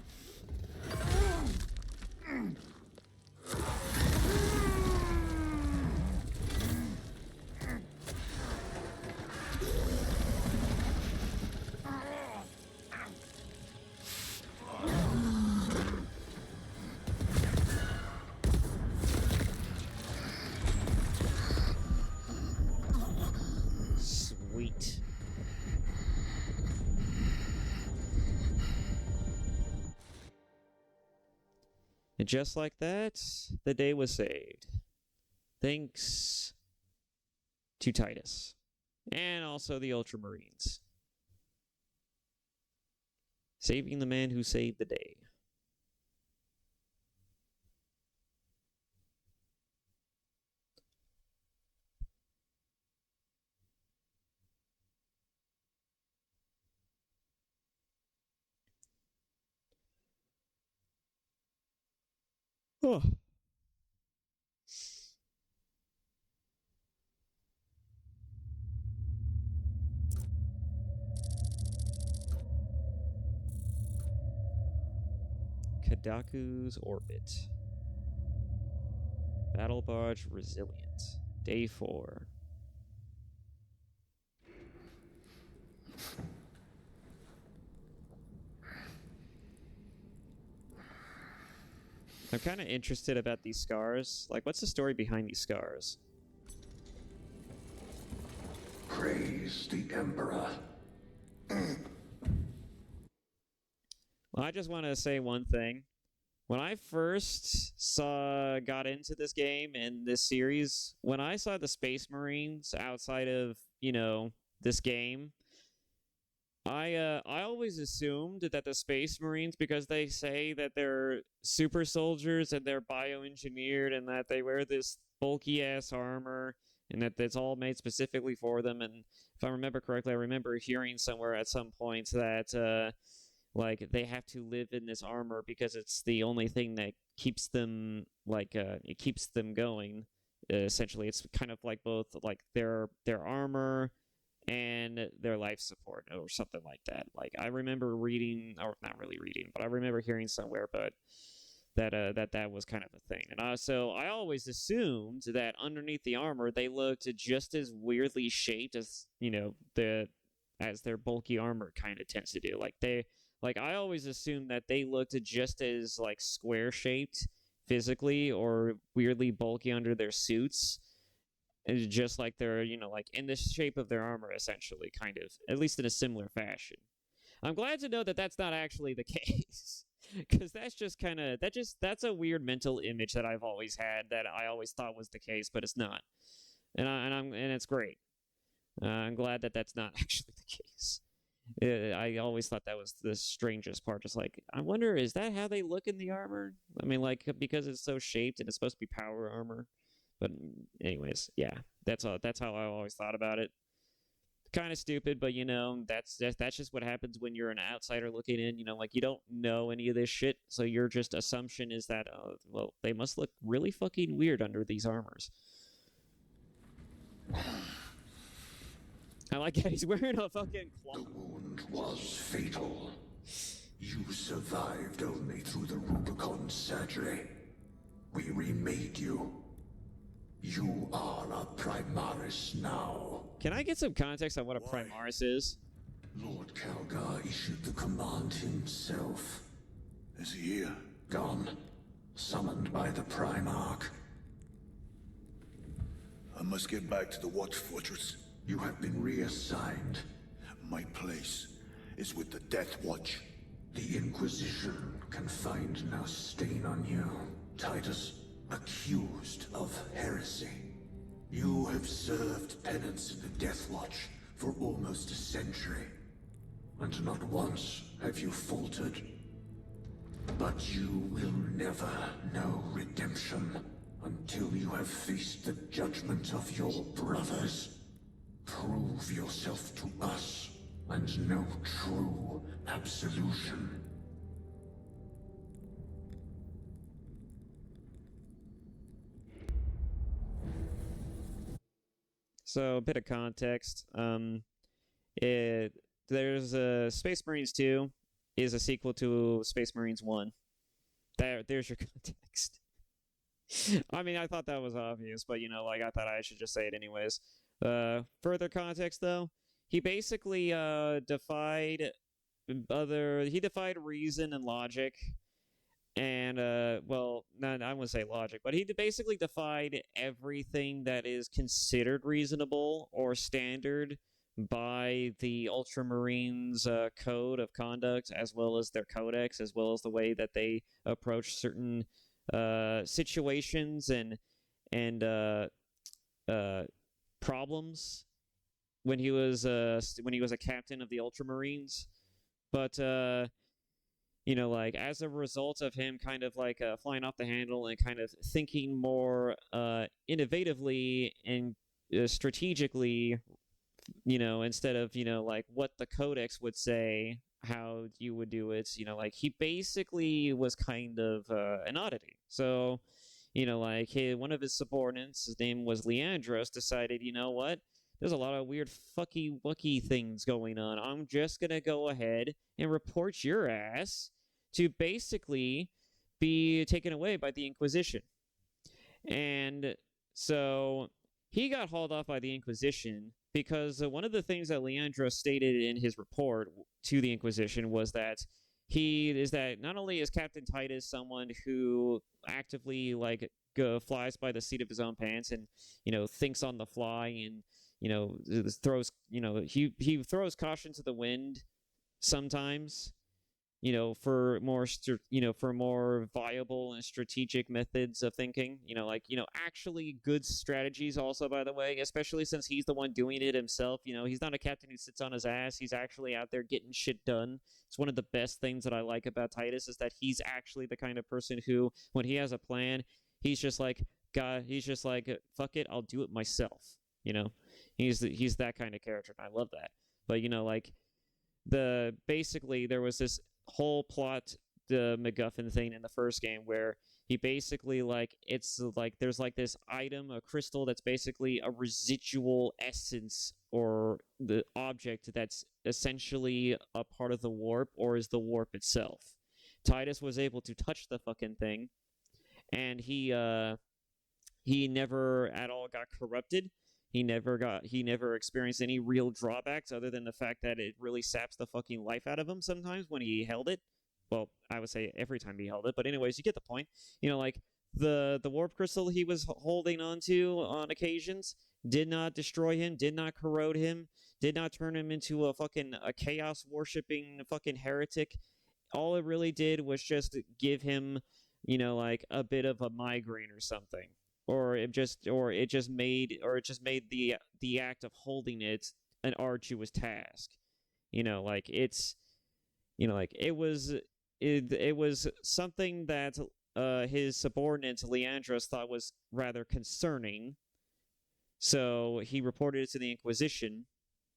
Sweet. And just like that, the day was saved. Thanks to Titus. And also the Ultramarines. Saving the man who saved the day. Oh. Kadaku's orbit. Battle barge resilient. Day 4. I'm kind of interested about these scars. Like, what's the story behind these scars? Praise the Emperor. Well, I just want to say one thing. When I first got into this game and this series, when I saw the Space Marines outside of, this game, I always assumed that the Space Marines, because they say that they're super soldiers and they're bioengineered and that they wear this bulky ass armor and that it's all made specifically for them. And if I remember correctly, I remember hearing somewhere at some point that like they have to live in this armor because it's the only thing that keeps them it keeps them going. Essentially, it's kind of like both like their armor and their life support or something like that. Like I remember reading, or not really reading, but I remember hearing somewhere, but that was kind of a thing. And so I always assumed that underneath the armor they looked just as weirdly shaped as as their bulky armor kind of tends to do. Like I always assumed that they looked just as like square shaped physically or weirdly bulky under their suits. And just like they're, like in the shape of their armor, essentially, kind of, at least in a similar fashion. I'm glad to know that that's not actually the case, because that's just that's a weird mental image that I've always had that I always thought was the case, but it's not, and it's great. I'm glad that that's not actually the case. I always thought that was the strangest part. Just like, I wonder, is that how they look in the armor? I mean, like because it's so shaped and it's supposed to be power armor. But anyways, yeah, that's how I always thought about it. Kind of stupid, but that's just what happens when you're an outsider looking in. Like you don't know any of this shit, so your just assumption is that well, they must look really fucking weird under these armors. I like that he's wearing a fucking cloth. The wound was fatal. You survived only through the Rubicon surgery. We remade you. You are a Primaris now. Can I get some context on what a Primaris is? Lord Calgar issued the command himself. Is he here? Gone. Summoned by the Primarch. I must get back to the Watch Fortress. You have been reassigned. My place is with the Death Watch. The Inquisition can find no stain on you, Titus. Accused of heresy. You have served penance in the Death Watch for almost a century, and not once have you faltered. But you will never know redemption until you have faced the judgment of your brothers. Prove yourself to us, and know true absolution. So a bit of context. It there's Space Marines 2 is a sequel to Space Marines 1. There's your context. I mean, I thought that was obvious, but like I thought I should just say it anyways. Further context though, he basically defied reason and logic, and well, not I wouldn't say logic, but he basically defied everything that is considered reasonable or standard by the Ultramarines code of conduct, as well as their codex, as well as the way that they approach certain situations and problems when he was a captain of the Ultramarines. But like as a result of him kind of like flying off the handle and kind of thinking more innovatively and strategically, instead of like what the codex would say how you would do it, like he basically was kind of an oddity. So like one of his subordinates, his name was Leandros, decided, what, there's a lot of weird fucky wucky things going on. I'm just gonna go ahead and report your ass to basically be taken away by the Inquisition. And so he got hauled off by the Inquisition because one of the things that Leandro stated in his report to the Inquisition was that not only is Captain Titus someone who actively flies by the seat of his own pants and thinks on the fly and throws he throws caution to the wind sometimes, for more viable and strategic methods of thinking, actually good strategies also, by the way, especially since he's the one doing it himself. He's not a captain who sits on his ass. He's actually out there getting shit done. It's one of the best things that I like about Titus, is that he's actually the kind of person who, when he has a plan, he's just like, fuck it, I'll do it myself. He's that kind of character, and I love that. But basically there was this whole plot, the MacGuffin thing in the first game, where he basically there's this item, a crystal that's basically a residual essence or the object that's essentially a part of the warp or is the warp itself. Titus was able to touch the fucking thing, and he never at all got corrupted. He never experienced any real drawbacks other than the fact that it really saps the fucking life out of him sometimes when he held it. Well, I would say every time he held it, but anyways, you get the point. The warp crystal he was holding onto on occasions did not destroy him, did not corrode him, did not turn him into a chaos worshipping fucking heretic. All it really did was just give him, a bit of a migraine or something. Or it just made the act of holding it an arduous task. It was something that his subordinate Leandros thought was rather concerning. So he reported it to the Inquisition,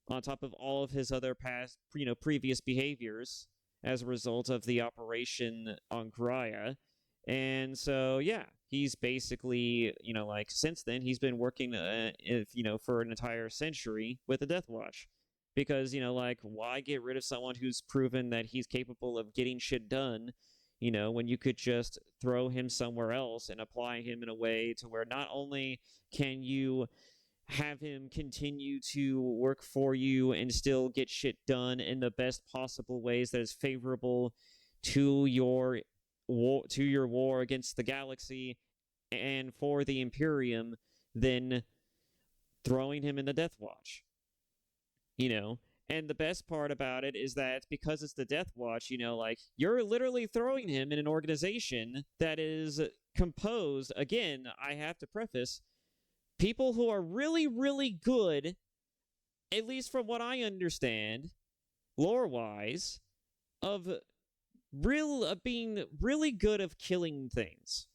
on top of all of his other past, previous behaviors as a result of the operation on Graya. And so, yeah, he's basically, since then, he's been working, for an entire century with the Death Watch. Because, why get rid of someone who's proven that he's capable of getting shit done, when you could just throw him somewhere else and apply him in a way to where not only can you have him continue to work for you and still get shit done in the best possible ways that is favorable to your war against the galaxy and for the Imperium, then throwing him in the Death Watch. And the best part about it is that because it's the Death Watch, you're literally throwing him in an organization that is composed, again, I have to preface, people who are really, really good, at least from what I understand, lore-wise, of being really good of killing things.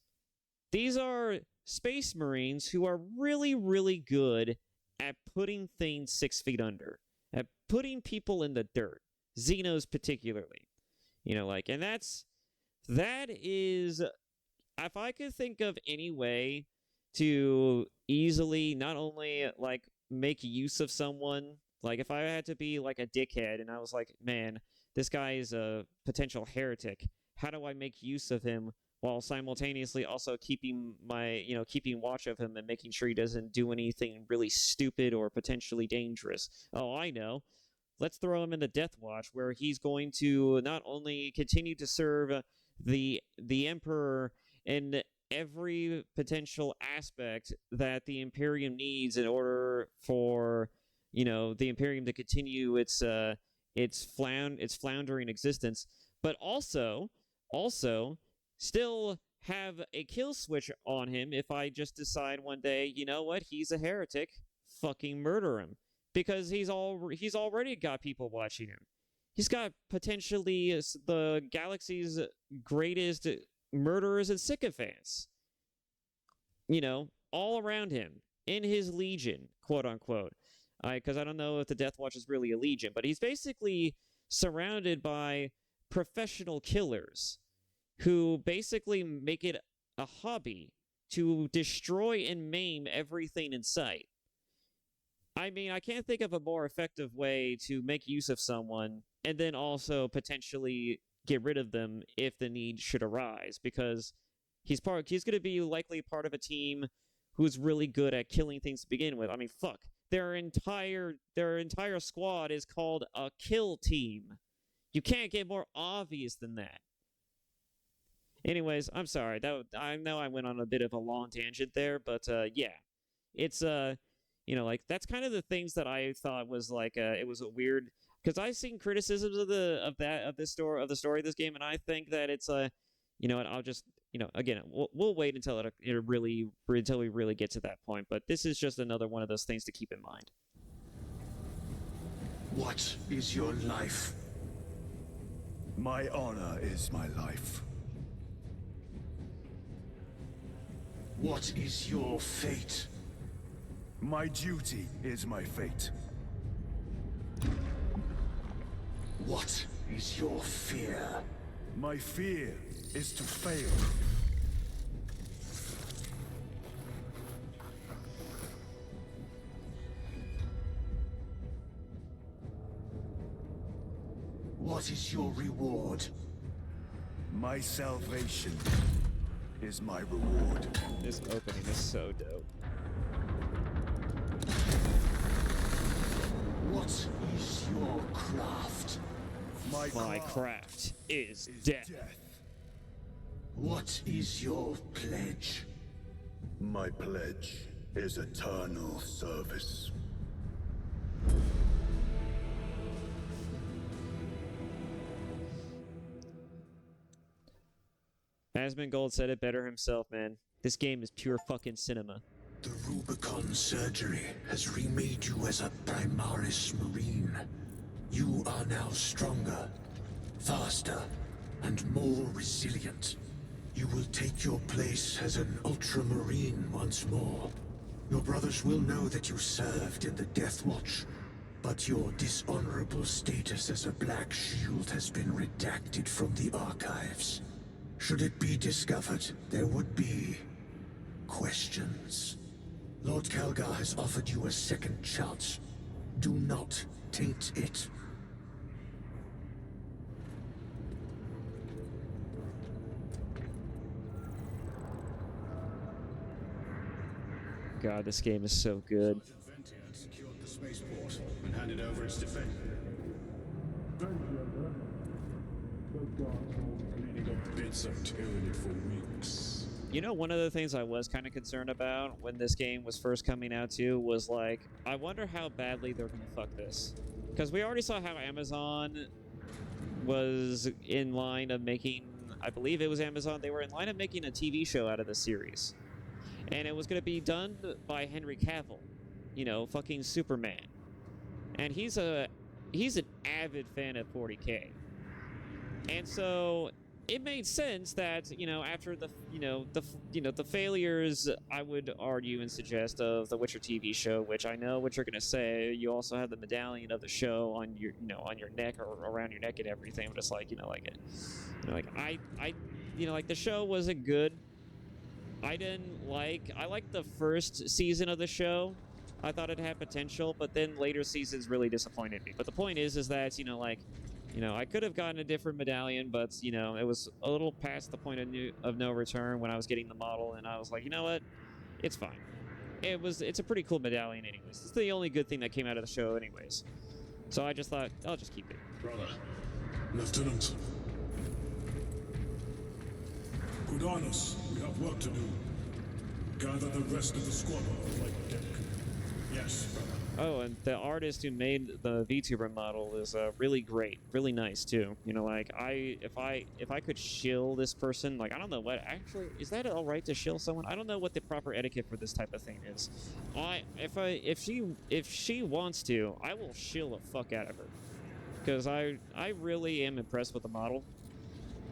These are space marines who are really, really good at putting things 6 feet under, at putting people in the dirt. Xenos particularly. And that is, if I could think of any way to easily not only, make use of someone, if I had to be, a dickhead, and I was like, man, this guy is a potential heretic, how do I make use of him while simultaneously also keeping watch of him and making sure he doesn't do anything really stupid or potentially dangerous? Oh, I know. Let's throw him in the Death Watch, where he's going to not only continue to serve the Emperor in every potential aspect that the Imperium needs in order for the Imperium to continue its floundering existence, but also still have a kill switch on him if I just decide one day, you know what, he's a heretic, fucking murder him. Because he's already got people watching him. He's got potentially the galaxy's greatest murderers and sycophants. All around him, in his legion, quote unquote. Because I don't know if the Death Watch is really a legion, but he's basically surrounded by professional killers who basically make it a hobby to destroy and maim everything in sight. I mean, I can't think of a more effective way to make use of someone and then also potentially get rid of them if the need should arise, because he's going to be likely part of a team who's really good at killing things to begin with. I mean, fuck. Their entire squad is called a kill team. You can't get more obvious than that. Anyways, I'm sorry. I know I went on a bit of a long tangent there, but yeah. It's that's kind of the things that I thought was it was a weird, because I've seen criticisms of the story of this game, and I think that it's and I'll just again we'll wait until until we really get to that point. But this is just another one of those things to keep in mind. What is your life? My honor is my life. What is your fate? My duty is my fate. What is your fear? My fear is to fail. What is your reward? My salvation is my reward. This opening is so dope. What is your craft? My craft is death. What is your pledge? My pledge is eternal service. Asmongold said it better himself, man. This game is pure fucking cinema. The Rubicon surgery has remade you as a Primaris Marine. You are now stronger, faster, and more resilient. You will take your place as an Ultramarine once more. Your brothers will know that you served in the Death Watch, but your dishonorable status as a Black Shield has been redacted from the archives. Should it be discovered, there would be questions. Lord Calgar has offered you a second chance. Do not taint it. God, this game is so good. Sergeant Ventian secured the spaceport and handed over its defense. Cleaning up bits of tyranny for weeks. You know, one of the things I was kind of concerned about when this game was first coming out too was like, I wonder how badly they're gonna fuck this. Because we already saw how Amazon was in line of making, I believe it was Amazon, they were in line of making a TV show out of the series. And it was gonna be done by Henry Cavill, you know, fucking Superman. And he's an avid fan of 40K. And so it made sense that, you know, after the, the failures, I would argue and suggest, of the Witcher TV show, which I know what you're going to say. You also have the medallion of the show on your, on your neck or around your neck and everything. But it's like, like the show wasn't good. I liked the first season of the show. I thought it had potential, but then later seasons really disappointed me. But the point is that, I could have gotten a different medallion, but, it was a little past the point of no return when I was getting the model, and I was like, you know what? It's fine. It's a pretty cool medallion anyways. It's the only good thing that came out of the show anyways. So I just thought, I'll just keep it. Brother. Lieutenant. Good on us. We have work to do. Gather the rest of the squad on the flight deck. Yes, brother. Oh, and the artist who made the Vtuber model is really great, really nice too. If I could shill this person, like, I don't know what actually is that all right to shill someone? I don't know what the proper etiquette for this type of thing is. If she wants to, I will shill the fuck out of her, because I really am impressed with the model.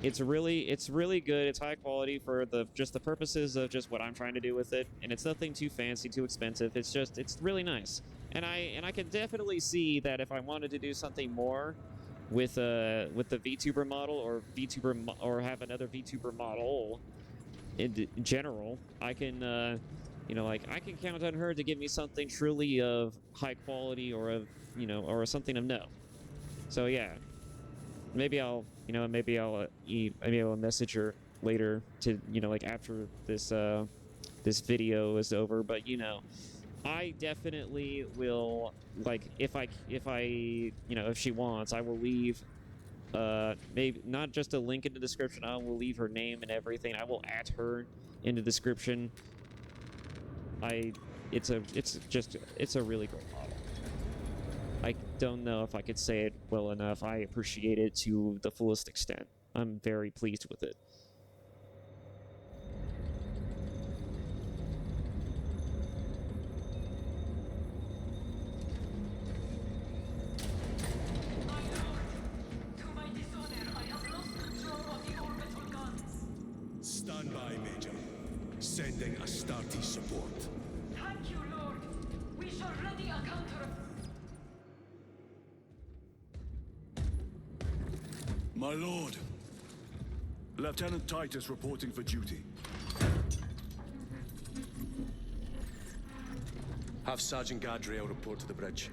It's really good. It's high quality for the purposes of just what I'm trying to do with it, and it's nothing too fancy, too expensive. It's really nice. And I can definitely see that if I wanted to do something more with the VTuber model or have another VTuber model in general, I can I can count on her to give me something truly of high quality or something of note. So yeah, maybe I'll message her later to after this video is over, but I definitely will, if she wants, I will leave, maybe not just a link in the description, I will leave her name and everything. I will add her in the description. It's a really great model. I don't know if I could say it well enough. I appreciate it to the fullest extent. I'm very pleased with it. Stand by, Major. Sending Astarte support. Thank you, Lord. We shall ready a counter. My lord. Lieutenant Titus reporting for duty. Have Sergeant Gadriel report to the bridge.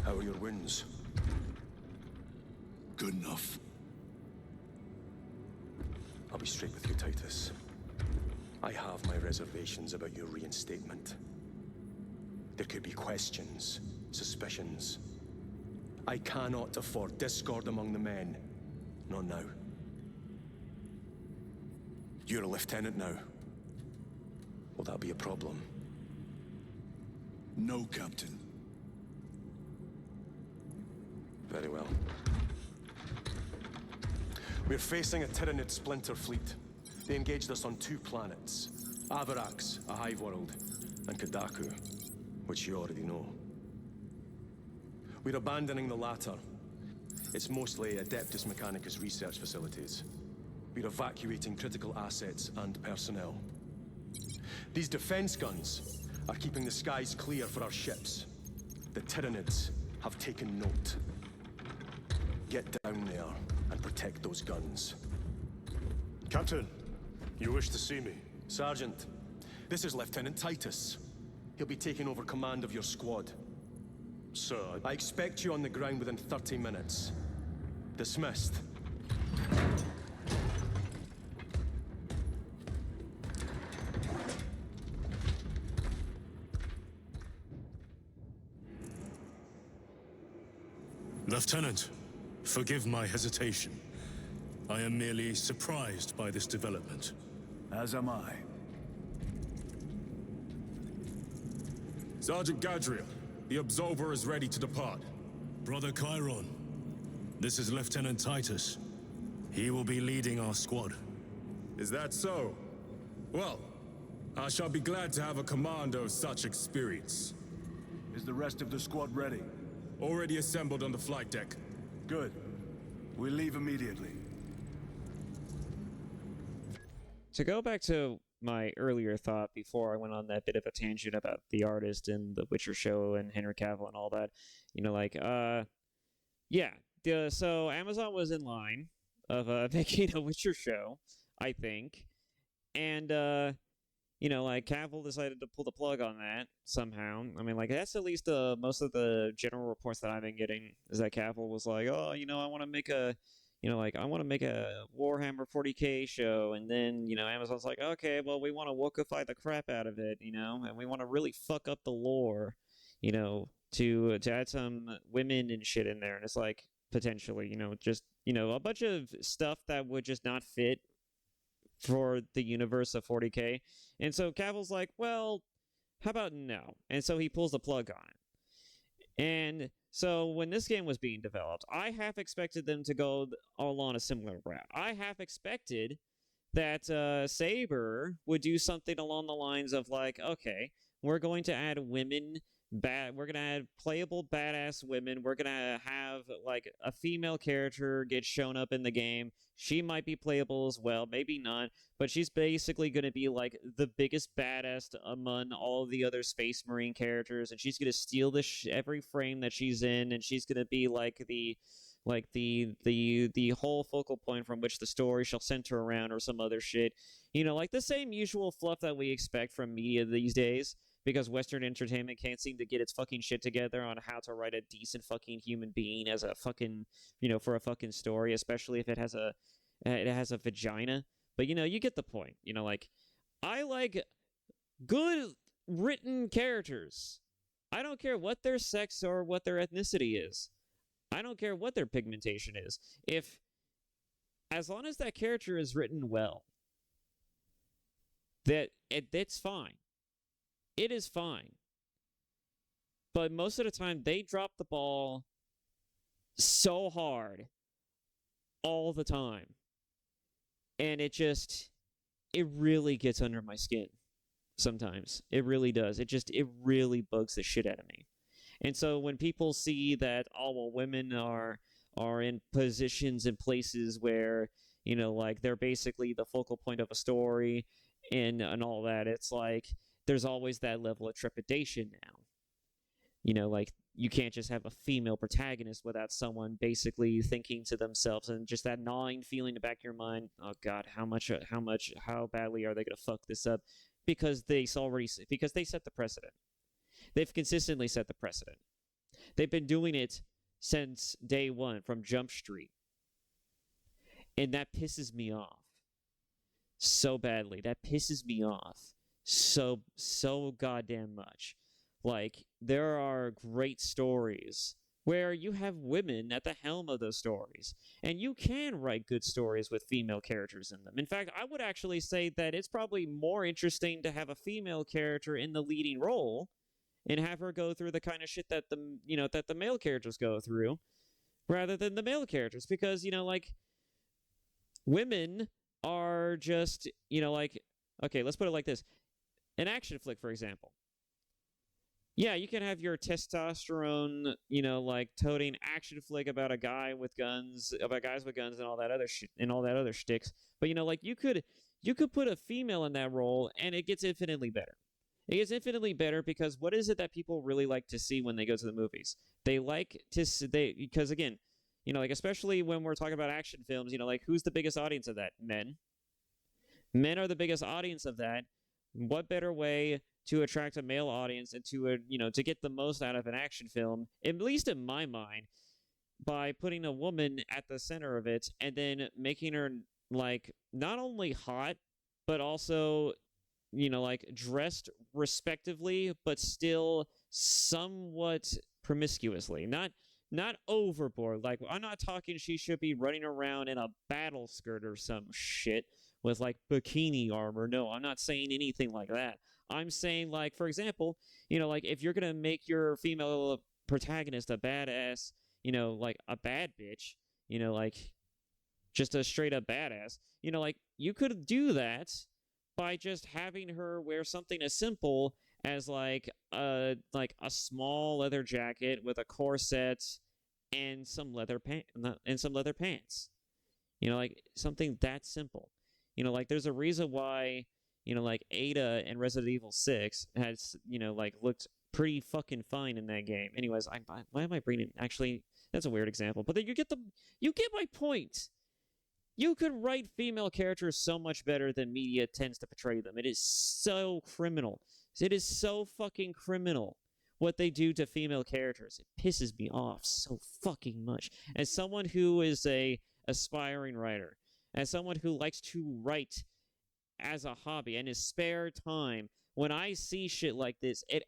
How are your wounds? Good enough. I'll be straight with you, Titus. I have my reservations about your reinstatement. There could be questions, suspicions. I cannot afford discord among the men. Not now. You're a lieutenant now. Will that be a problem? No, Captain. Very well. We're facing a Tyranid splinter fleet. They engaged us on 2 planets. Avarax, a hive world, and Kadaku, which you already know. We're abandoning the latter. It's mostly Adeptus Mechanicus research facilities. We're evacuating critical assets and personnel. These defense guns are keeping the skies clear for our ships. The Tyranids have taken note. Get down there and protect those guns. Captain, you wish to see me? Sergeant, this is Lieutenant Titus. He'll be taking over command of your squad. Sir, I expect you on the ground within 30 minutes. Dismissed. Lieutenant, forgive my hesitation. I am merely surprised by this development. As am I. Sergeant Gadriel, the Absolver is ready to depart. Brother Chiron, this is Lieutenant Titus. He will be leading our squad. Is that so? Well, I shall be glad to have a commander of such experience. Is the rest of the squad ready? Already assembled on the flight deck. Good. We leave immediately. To go back to my earlier thought before I went on that bit of a tangent about the artist and the Witcher show and Henry Cavill and all that, so Amazon was in line of making a Witcher show, I think, and Cavill decided to pull the plug on that somehow. I mean, that's at least most of the general reports that I've been getting is that Cavill was like, oh, I want to make a I want to make a Warhammer 40K show, and then, Amazon's like, okay, well, we want to wokeify the crap out of it, and we want to really fuck up the lore, to add some women and shit in there, and it's like, potentially, just, a bunch of stuff that would just not fit for the universe of 40K, and so Cavill's like, well, how about no? And so he pulls the plug on it, and so when this game was being developed, I half expected them to go along a similar route. I half expected that Saber would do something along the lines of like, okay, we're going to add women, we're going to add playable badass women. We're going to have like a female character get shown up in the game. She might be playable as well, maybe not, but she's basically going to be like the biggest badass among all of the other Space Marine characters, and she's going to steal every frame that she's in, and she's going to be like the whole focal point from which the story shall center around, or some other shit. Like the same usual fluff that we expect from media these days, because Western entertainment can't seem to get its fucking shit together on how to write a decent fucking human being as a fucking, for a fucking story, especially if it has a vagina. But, you get the point. I like good written characters. I don't care what their sex or what their ethnicity is. I don't care what their pigmentation is. As long as that character is written well, it's fine. It is fine. But most of the time, they drop the ball so hard all the time. And it really gets under my skin sometimes. It really does. It really bugs the shit out of me. And so when people see that, women are in positions and places where, they're basically the focal point of a story and all that, it's like, there's always that level of trepidation now. You can't just have a female protagonist without someone basically thinking to themselves, and just that gnawing feeling in the back of your mind, oh God, how badly are they going to fuck this up? Because they set the precedent. They've consistently set the precedent. They've been doing it since day one, from Jump Street. And that pisses me off so badly. That pisses me off so goddamn much. Like, there are great stories where you have women at the helm of those stories, and you can write good stories with female characters in them. In fact, I would actually say that it's probably more interesting to have a female character in the leading role and have her go through the kind of shit that the male characters go through, rather than the male characters, because women are just okay, let's put it like this. An action flick, for example. Yeah, you can have your testosterone, toting action flick about a guy with guns, about guys with guns and all that other shit, and all that other shticks. But you could put a female in that role, and it gets infinitely better. It gets infinitely better because what is it that people really like to see when they go to the movies? They like to because again, especially when we're talking about action films, who's the biggest audience of that? Men. Men are the biggest audience of that. What better way to attract a male audience and to get the most out of an action film, at least in my mind, by putting a woman at the center of it and then making her not only hot, but also dressed respectively, but still somewhat promiscuously. Not overboard. I'm not talking she should be running around in a battle skirt or some shit with bikini armor. No, I'm not saying anything like that. I'm saying for example, if you're gonna make your female protagonist a badass, a bad bitch, just a straight up badass, you could do that by just having her wear something as simple as like a small leather jacket with a corset and some leather pants. You know, like something that simple. You know, like there's a reason why, you know, like Ada in Resident Evil 6 has, you know, like looked pretty fucking fine in that game. Anyways, why am I bringing actually that's a weird example, but then you get my point. You could write female characters so much better than media tends to portray them. It is so criminal. It is so fucking criminal what they do to female characters. It pisses me off so fucking much. As someone who is a aspiring writer, as someone who likes to write as a hobby and his spare time, when I see shit like this, it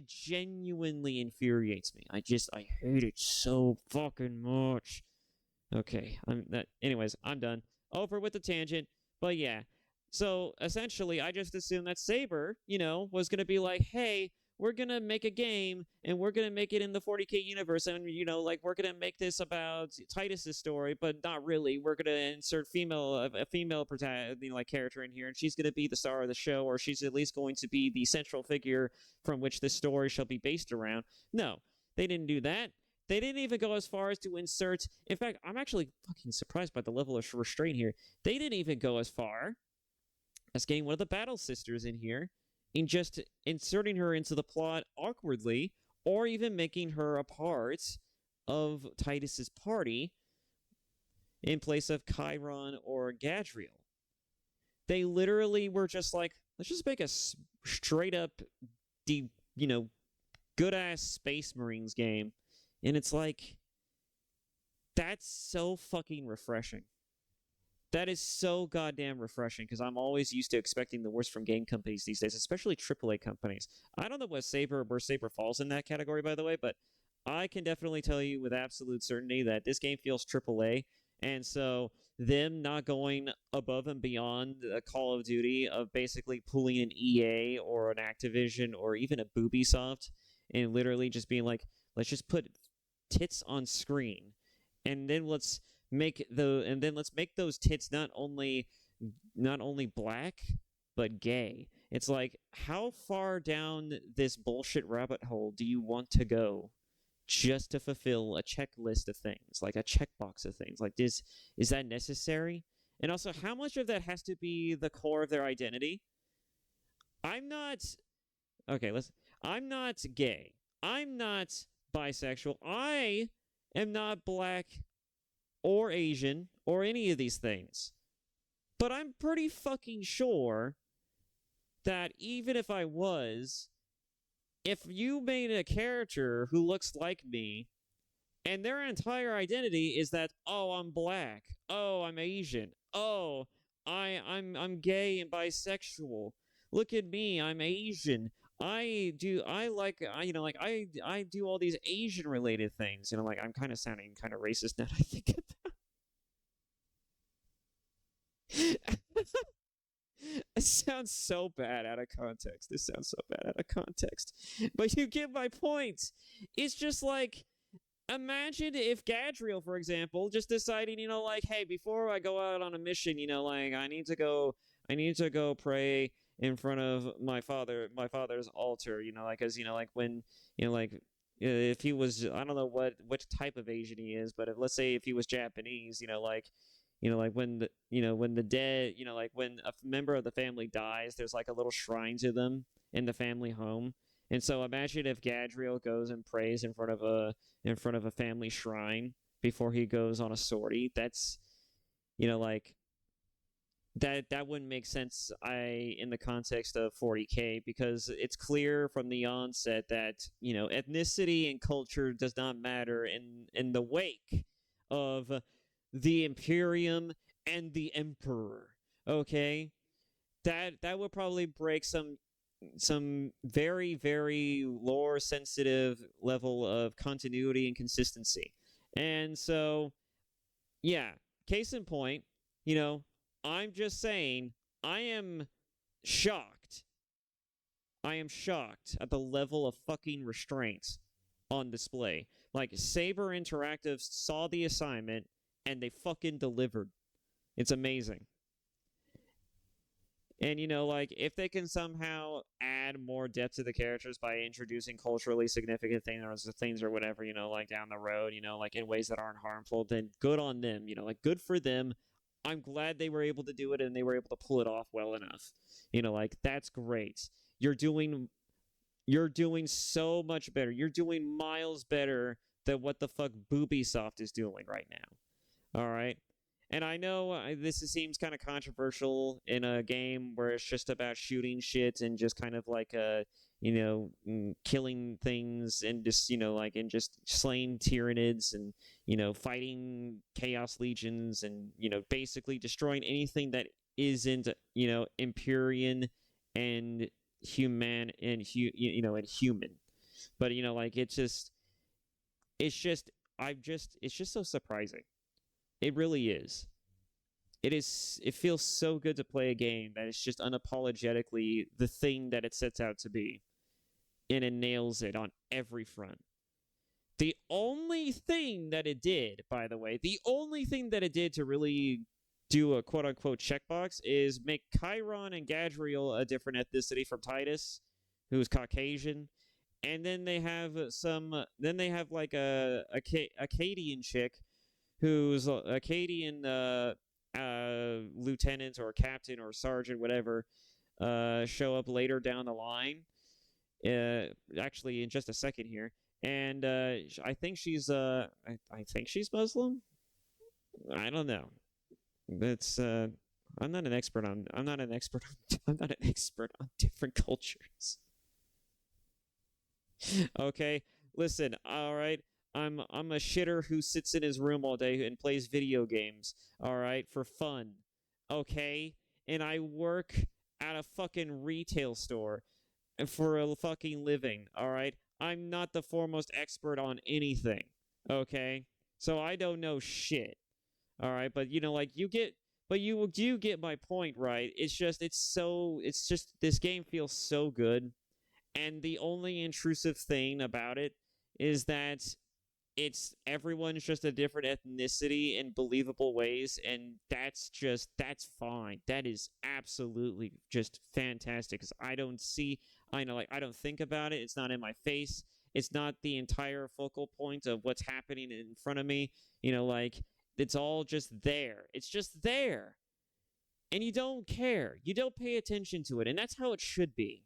genuinely infuriates me. I hate it so fucking much. Okay, anyways, I'm done. Over with the tangent. But yeah, so essentially, I just assumed that Saber, you know, was gonna be like, hey, we're gonna make a game, and we're gonna make it in the 40K universe, and you know, like we're gonna make this about Titus's story, but not really. We're gonna insert a female like character in here, and she's gonna be the star of the show, or she's at least going to be the central figure from which this story shall be based around. No, they didn't do that. They didn't even go as far as to insert. In fact, I'm actually fucking surprised by the level of restraint here. They didn't even go as far as getting one of the Battle Sisters in here and just inserting her into the plot awkwardly, or even making her a part of Titus's party in place of Chiron or Gadriel. They literally were just like, let's just make a straight up, good ass Space Marines game. And it's like, that's so fucking refreshing. That is so goddamn refreshing, because I'm always used to expecting the worst from game companies these days, especially AAA companies. I don't know where Saber falls in that category, by the way, but I can definitely tell you with absolute certainty that this game feels AAA, and so them not going above and beyond a Call of Duty of basically pulling an EA or an Activision or even a Ubisoft and literally just being like, let's just put tits on screen, and then let's make those tits not only black but gay. It's like, how far down this bullshit rabbit hole do you want to go just to fulfill a checklist of things, like a checkbox of things like this? Is that necessary? And also, how much of that has to be the core of their identity? I'm not gay. I'm not bisexual. I am not black or Asian or any of these things. But I'm pretty fucking sure that even if I was, if you made a character who looks like me and their entire identity is that, oh, I'm black, oh, I'm Asian, oh, I'm gay and bisexual, look at me, I'm Asian, I do all these Asian related things. You know, like, I'm kind of sounding kind of racist now that I think about it. It sounds so bad out of context. This sounds so bad out of context. But you get my point. It's just like, imagine if Gadriel, for example, just deciding, you know, like, hey, before I go out on a mission, you know, like, I need to go pray in front of my father's altar, you know, like, as you know, like, when, you know, like, if he was, I don't know which type of Asian he is, but let's say if he was Japanese, you know, like when the dead, you know, like when a member of the family dies, there's like a little shrine to them in the family home. And so imagine if Gadriel goes and prays in front of a family shrine before he goes on a sortie. That's, you know, like, that wouldn't make sense in the context of 40K, because it's clear from the onset that, you know, ethnicity and culture does not matter in the wake of the Imperium and the Emperor. Okay? That would probably break some very, very lore sensitive level of continuity and consistency. And so, yeah, case in point, you know, I'm just saying, I am shocked. I am shocked at the level of fucking restraint on display. Like, Saber Interactive saw the assignment, and they fucking delivered. It's amazing. And, you know, like, if they can somehow add add more depth to the characters by introducing culturally significant things or whatever, you know, like down the road, you know, like in ways that aren't harmful, then good on them, you know, like good for them. I'm glad they were able to do it and they were able to pull it off well enough. You know, like that's great. You're doing so much better. You're doing miles better than what the fuck Boobysoft is doing right now. All right? And I know this seems kind of controversial in a game where it's just about shooting shit and just kind of like killing things and just, you know, like, and just slaying Tyranids and, you know, fighting Chaos Legions and, you know, basically destroying anything that isn't, you know, Empyrean and human and human. But, you know, like, it's just so surprising. It really is. It feels so good to play a game that it's just unapologetically the thing that it sets out to be. And it nails it on every front. The only thing that it did, by the way, to really do a quote-unquote checkbox is make Chiron and Gadriel a different ethnicity from Titus, who's Caucasian. And then they have like a Akkadian chick who's Akkadian lieutenant or captain or sergeant, whatever, show up later down the line. Actually, in just a second here, and I think she's Muslim. I don't know. That's I'm not an expert on different cultures. Okay, listen. All right. I'm a shitter who sits in his room all day and plays video games, all right, for fun, okay? And I work at a fucking retail store for a fucking living, all right? I'm not the foremost expert on anything, okay? So I don't know shit, all right? But, you know, like, you do get my point, right? It's just this game feels so good, and the only intrusive thing about it is that everyone's just a different ethnicity in believable ways, and that's fine. That is absolutely just fantastic. Because I don't think about it. It's not in my face. It's not the entire focal point of what's happening in front of me. You know, like, it's all just there. It's just there. And you don't care. You don't pay attention to it. And that's how it should be.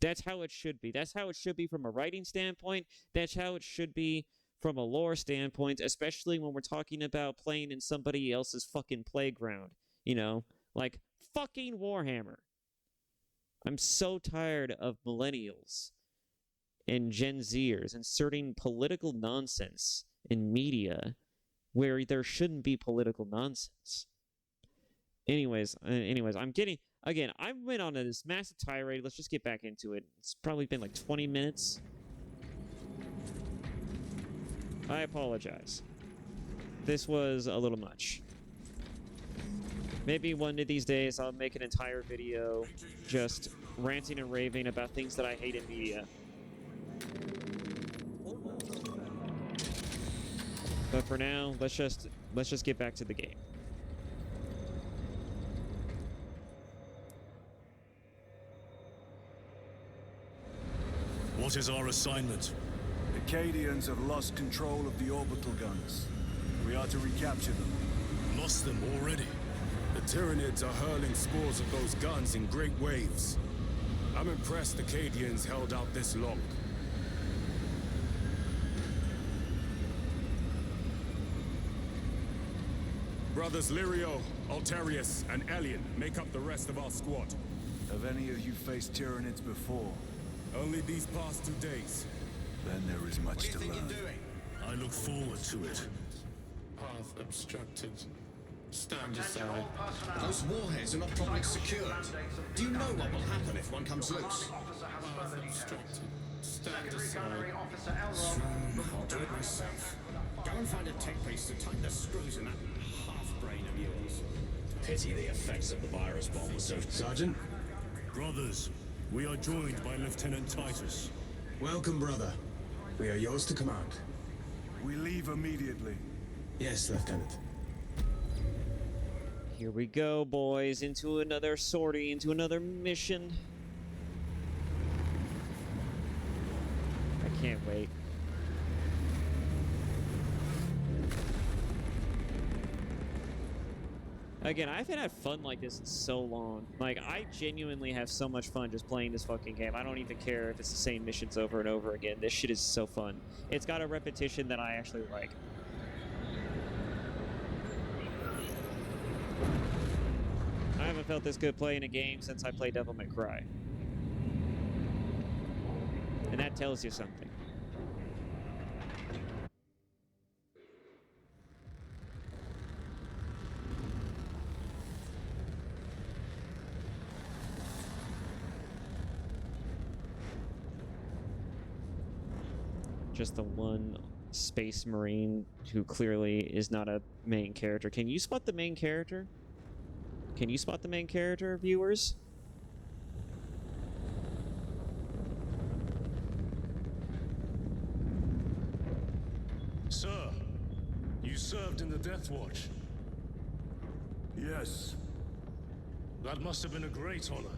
That's how it should be. That's how it should be from a writing standpoint. That's how it should be from a lore standpoint, especially when we're talking about playing in somebody else's fucking playground. You know? Like, fucking Warhammer. I'm so tired of millennials and Gen Zers inserting political nonsense in media where there shouldn't be political nonsense. Anyways, I'm getting... Again, I went on this massive tirade. Let's just get back into it. It's probably been like 20 minutes. I apologize. This was a little much. Maybe one of these days I'll make an entire video just ranting and raving about things that I hate in media. But for now, let's just get back to the game. What is our assignment? The Cadians have lost control of the orbital guns. We are to recapture them. Lost them already? The Tyranids are hurling spores of those guns in great waves. I'm impressed the Cadians held out this long. Brothers Lirio, Altarius, and Elian make up the rest of our squad. Have any of you faced Tyranids before? Only these past 2 days. Then there is much to learn. I look forward to it. Path obstructed. Stand aside. Those warheads are not properly secured. Do you know what will happen if one comes loose? Path obstructed. Stand aside. I'll do it myself. Go and find a tech piece to tighten the screws in that half-brain of yours. Pity the effects of the virus bomb was so... Sergeant? Brothers, we are joined by Lieutenant Titus. Welcome, brother. We are yours to command. We leave immediately. Yes, Lieutenant. Here we go, boys, into another sortie, into another mission. can't wait. Again, I haven't had fun like this in so long. Like, I genuinely have so much fun just playing this fucking game. I don't even care if it's the same missions over and over again. This shit is so fun. It's got a repetition that I actually like. I haven't felt this good playing a game since I played Devil May Cry. And that tells you something. Just the one space marine who clearly is not a main character. Can you spot the main character? Can you spot the main character, viewers? Sir, you served in the Death Watch. Yes. That must have been a great honor.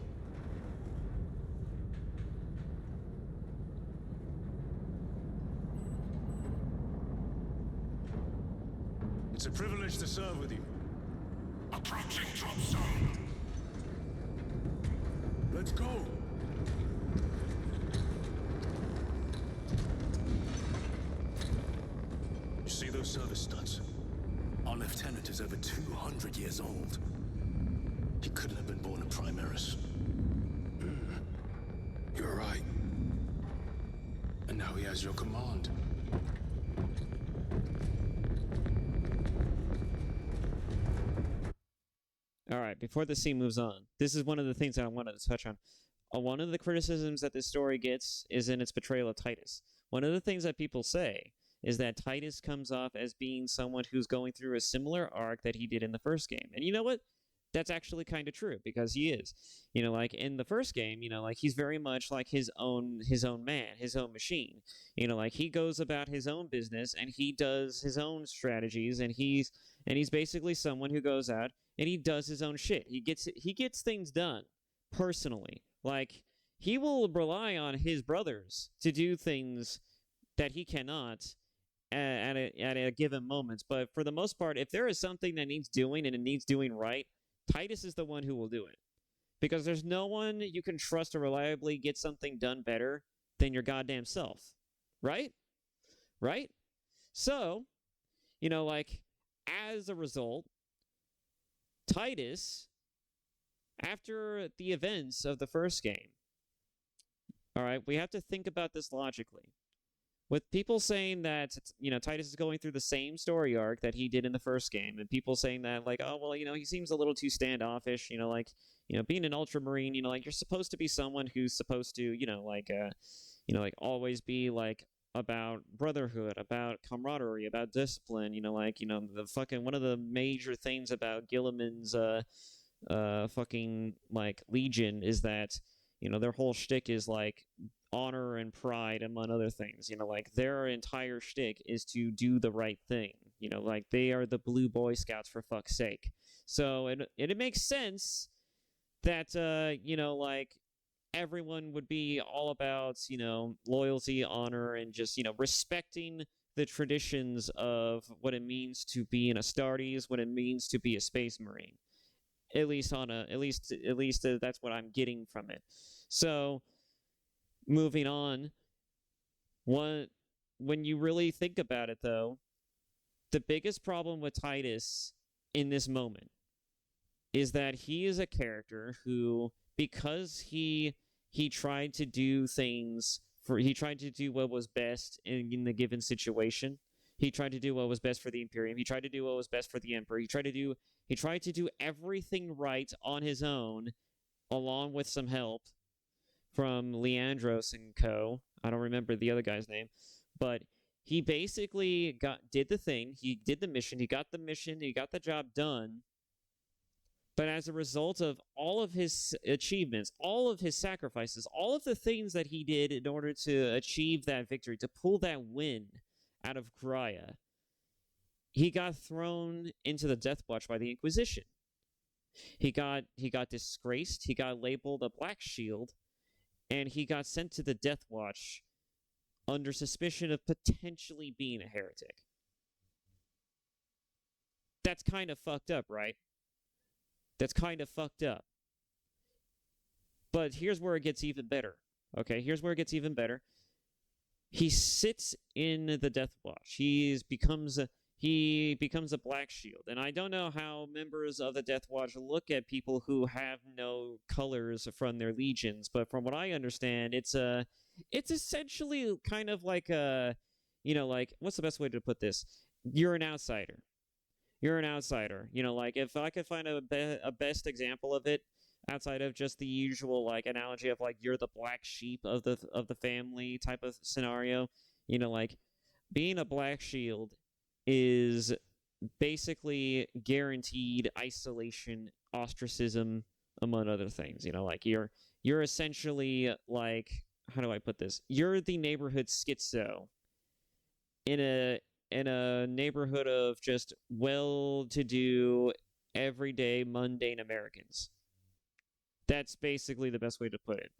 It's a privilege to serve with you. Approaching drop zone. Let's go. You see those service studs? Our lieutenant is over 200 years old. He couldn't have been born a Primaris. You're right. And now he has your command. All right, before the scene moves on, this is one of the things that I wanted to touch on. One of the criticisms that this story gets is in its portrayal of Titus. One of the things that people say is that Titus comes off as being someone who's going through a similar arc that he did in the first game. And you know what? That's actually kind of true, because he is. You know, like in the first game, you know, like he's very much like his own man, his own machine. You know, like he goes about his own business and he does his own strategies, and he's basically someone who goes out and he does his own shit. He gets things done personally. Like, he will rely on his brothers to do things that he cannot at a given moment. But for the most part, if there is something that needs doing and it needs doing right, Titus is the one who will do it. Because there's no one you can trust to reliably get something done better than your goddamn self. Right? Right? So, you know, like, as a result, Titus, after the events of the first game, all right, we have to think about this logically. With people saying that, you know, Titus is going through the same story arc that he did in the first game, and people saying that, like, oh, well, you know, he seems a little too standoffish, you know, like, you know, being an Ultramarine, you know, like, you're supposed to be someone who's supposed to, you know, like, always be, like, about brotherhood, about camaraderie, about discipline, you know, like, you know, the fucking, one of the major things about Gilliman's, fucking, like, Legion is that, you know, their whole shtick is, like, honor and pride, among other things. You know, like, their entire shtick is to do the right thing. You know, like, they are the Blue Boy Scouts, for fuck's sake. So it makes sense that, you know, like, everyone would be all about, you know, loyalty, honor, and just, you know, respecting the traditions of what it means to be an Astartes, what it means to be a Space Marine. At least that's what I'm getting from it. So, moving on, when you really think about it, though, the biggest problem with Titus in this moment is that he is a character who, because he tried to do things he tried to do what was best in the given situation. He tried to do what was best for the Imperium. He tried to do what was best for the Emperor. He tried to do everything right on his own, along with some help from Leandros and co. I don't remember the other guy's name, but he basically did the thing. He did the mission. He got the mission. He got the job done. But as a result of all of his achievements, all of his sacrifices, all of the things that he did in order to achieve that victory, to pull that win out of Graia, he got thrown into the Death Watch by the Inquisition. He got disgraced. He got labeled a Black Shield, and he got sent to the Death Watch under suspicion of potentially being a heretic. That's kind of fucked up, right? That's kind of fucked up. But here's where it gets even better. Okay, here's where it gets even better. He sits in the Death Watch. He becomes a Black Shield. And I don't know how members of the Death Watch look at people who have no colors from their legions, but from what I understand, it's essentially kind of like a, like, what's the best way to put this? You're an outsider. You're an outsider. Like, if I could find a best example of it, outside of just the usual like analogy of like you're the black sheep of the family type of scenario, like being a Black Shield is basically guaranteed isolation, ostracism, among other things. Like you're essentially like, how do I put this? You're the neighborhood schizo in a neighborhood of just well-to-do, everyday, mundane Americans. That's basically the best way to put it,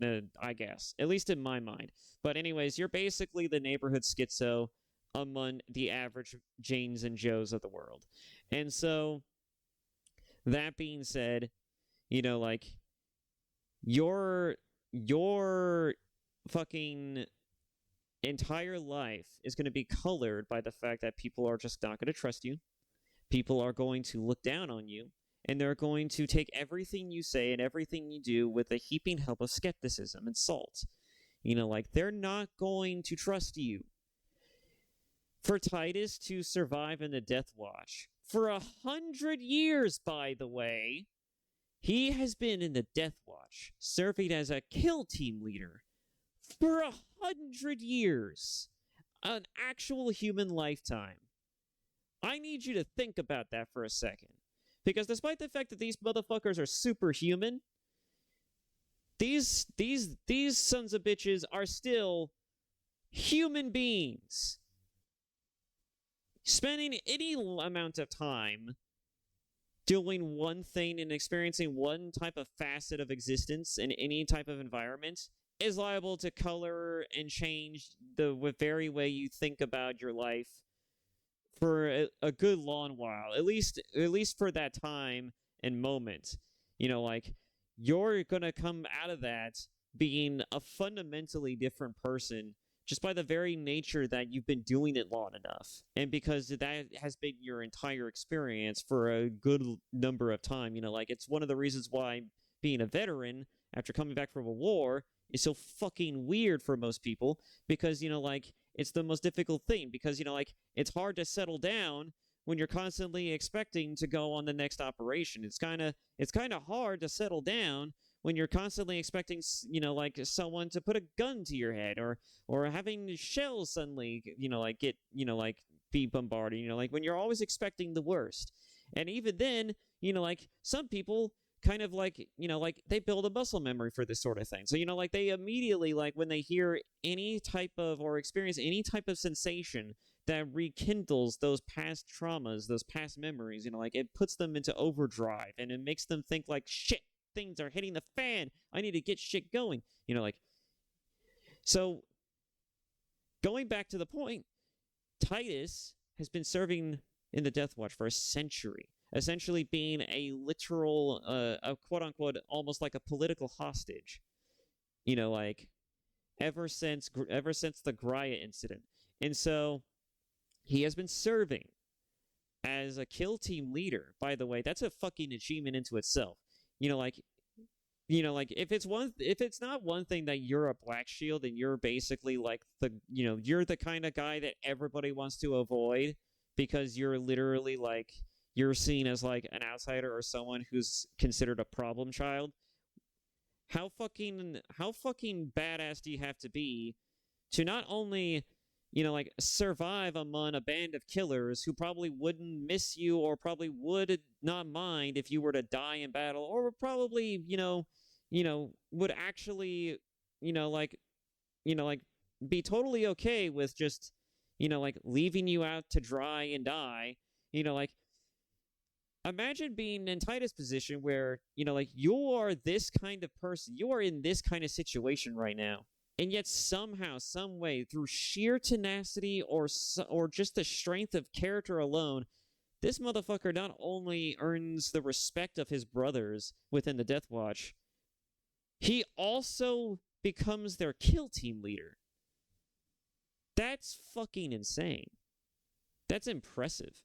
I guess. At least in my mind. But anyways, you're basically the neighborhood schizo among the average Janes and Joes of the world. And so, that being said, like, your fucking entire life is going to be colored by the fact that people are just not going to trust you. People are going to look down on you. And they're going to take everything you say and everything you do with a heaping help of skepticism and salt. Like, they're not going to trust you. For Titus to survive in the Death Watch, for 100 years, by the way, he has been in the Death Watch, serving as a kill team leader for 100 years. An actual human lifetime. I need you to think about that for a second. Because despite the fact that these motherfuckers are superhuman, these sons of bitches are still human beings. Spending any amount of time doing one thing and experiencing one type of facet of existence in any type of environment is liable to color and change the very way you think about your life for a good long while, at least for that time and moment. Like, you're gonna come out of that being a fundamentally different person just by the very nature that you've been doing it long enough, and because that has been your entire experience for a good number of time. Like, it's one of the reasons why being a veteran after coming back from a war is so fucking weird for most people, because like, it's the most difficult thing, because like, it's hard to settle down when you're constantly expecting to go on the next operation. It's kind of hard to settle down when you're constantly expecting like someone to put a gun to your head, or having shells suddenly like get like be bombarded, like when you're always expecting the worst. And even then, like, some people kind of like, like, they build a muscle memory for this sort of thing. So, like, they immediately, like, when they hear any type of, or experience any type of sensation that rekindles those past traumas, those past memories, like, it puts them into overdrive, and it makes them think, like, shit, things are hitting the fan. I need to get shit going. Like, so, going back to the point, Titus has been serving in the Death Watch for a century. Essentially being a literal, a quote-unquote, almost like a political hostage, like, ever since the Graya incident. And so, he has been serving as a kill team leader. By the way, that's a fucking achievement into itself. Like, if it's not one thing that you're a Black Shield and you're basically like you're the kind of guy that everybody wants to avoid, because you're literally like, you're seen as like an outsider or someone who's considered a problem child. How fucking badass do you have to be to not only, like, survive among a band of killers who probably wouldn't miss you, or probably would not mind if you were to die in battle, or would probably, would actually, like, be totally okay with just, like, leaving you out to dry and die, like, imagine being in Titus' position where, like, you are this kind of person, you are in this kind of situation right now, And yet somehow, some way, through sheer tenacity or just the strength of character alone, this motherfucker not only earns the respect of his brothers within the Death Watch, he also becomes their kill team leader. That's fucking insane. That's impressive.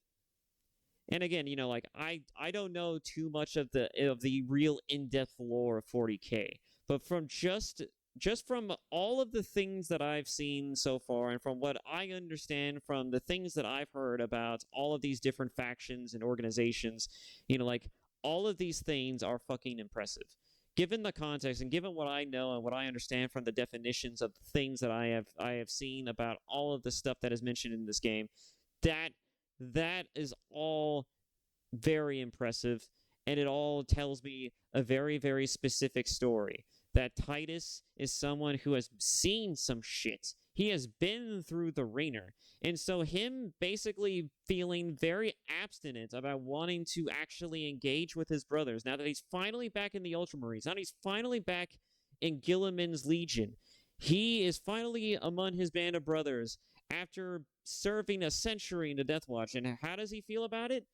And again, you know, like I don't know too much of the real in-depth lore of 40K, but from just from all of the things that I've seen so far, and from what I understand from the things that I've heard about all of these different factions and organizations, you know, like all of these things are fucking impressive. Given the context and given what I know and what I understand from the definitions of the things that I have seen about all of the stuff that is mentioned in this game, that is all very impressive, and it all tells me a very, very specific story. That Titus is someone who has seen some shit. He has been through the ringer. And so him basically feeling very abstinent about wanting to actually engage with his brothers, now that he's finally back in the Ultramarines, now that he's finally back in Gilliman's Legion, he is finally among his band of brothers after serving a century in the Death Watch. And how does he feel about it?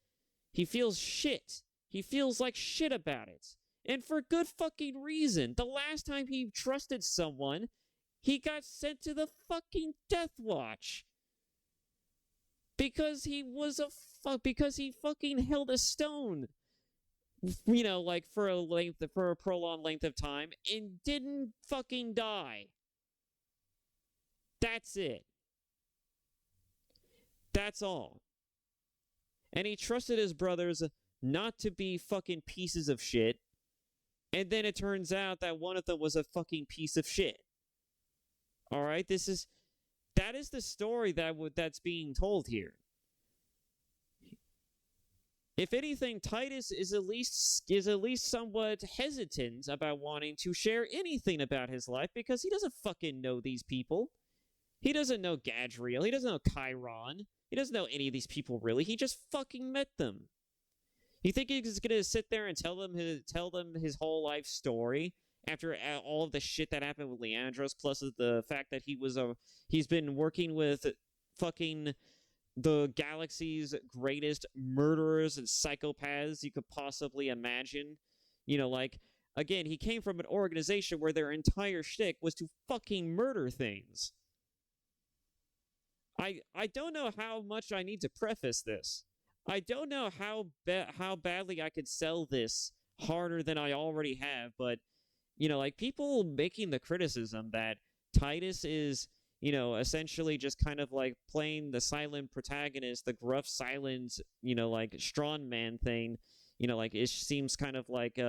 He feels shit. He feels like shit about it. And for good fucking reason. The last time he trusted someone, he got sent to the fucking Death Watch. Because he was because he fucking held a stone, you know, like for a prolonged length of time and didn't fucking die. That's it. That's all. And he trusted his brothers not to be fucking pieces of shit. And then it turns out that one of them was a fucking piece of shit. All right, that is the story that's being told here. If anything, Titus is at least somewhat hesitant about wanting to share anything about his life because he doesn't fucking know these people. He doesn't know Gadriel. He doesn't know Chiron. He doesn't know any of these people really. He just fucking met them. You think he's gonna sit there and tell them his whole life story after all of the shit that happened with Leandros, plus the fact that he's been working with fucking the galaxy's greatest murderers and psychopaths you could possibly imagine? You know, like, again, he came from an organization where their entire shtick was to fucking murder things. I don't know how much I need to preface this. I don't know how badly I could sell this harder than I already have, but, you know, like, people making the criticism that Titus is, you know, essentially just kind of like playing the silent protagonist, the gruff, silent, you know, like, strongman thing, you know, like, it seems kind of like,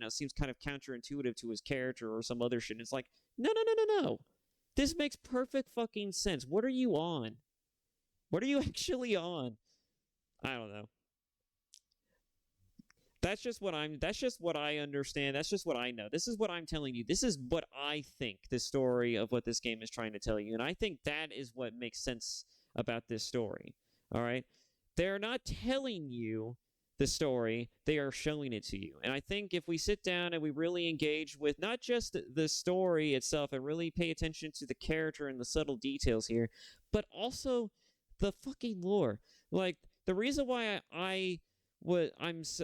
seems kind of counterintuitive to his character or some other shit. And it's like, no. This makes perfect fucking sense. What are you on? What are you actually on? I don't know. That's just what I understand. That's just what I know. This is what I'm telling you. This is what I think the story of what this game is trying to tell you. And I think that is what makes sense about this story. All right? They're not telling you the story. They are showing it to you. And I think if we sit down and we really engage with not just the story itself and really pay attention to the character and the subtle details here, but also the fucking lore. Like, the reason why I'm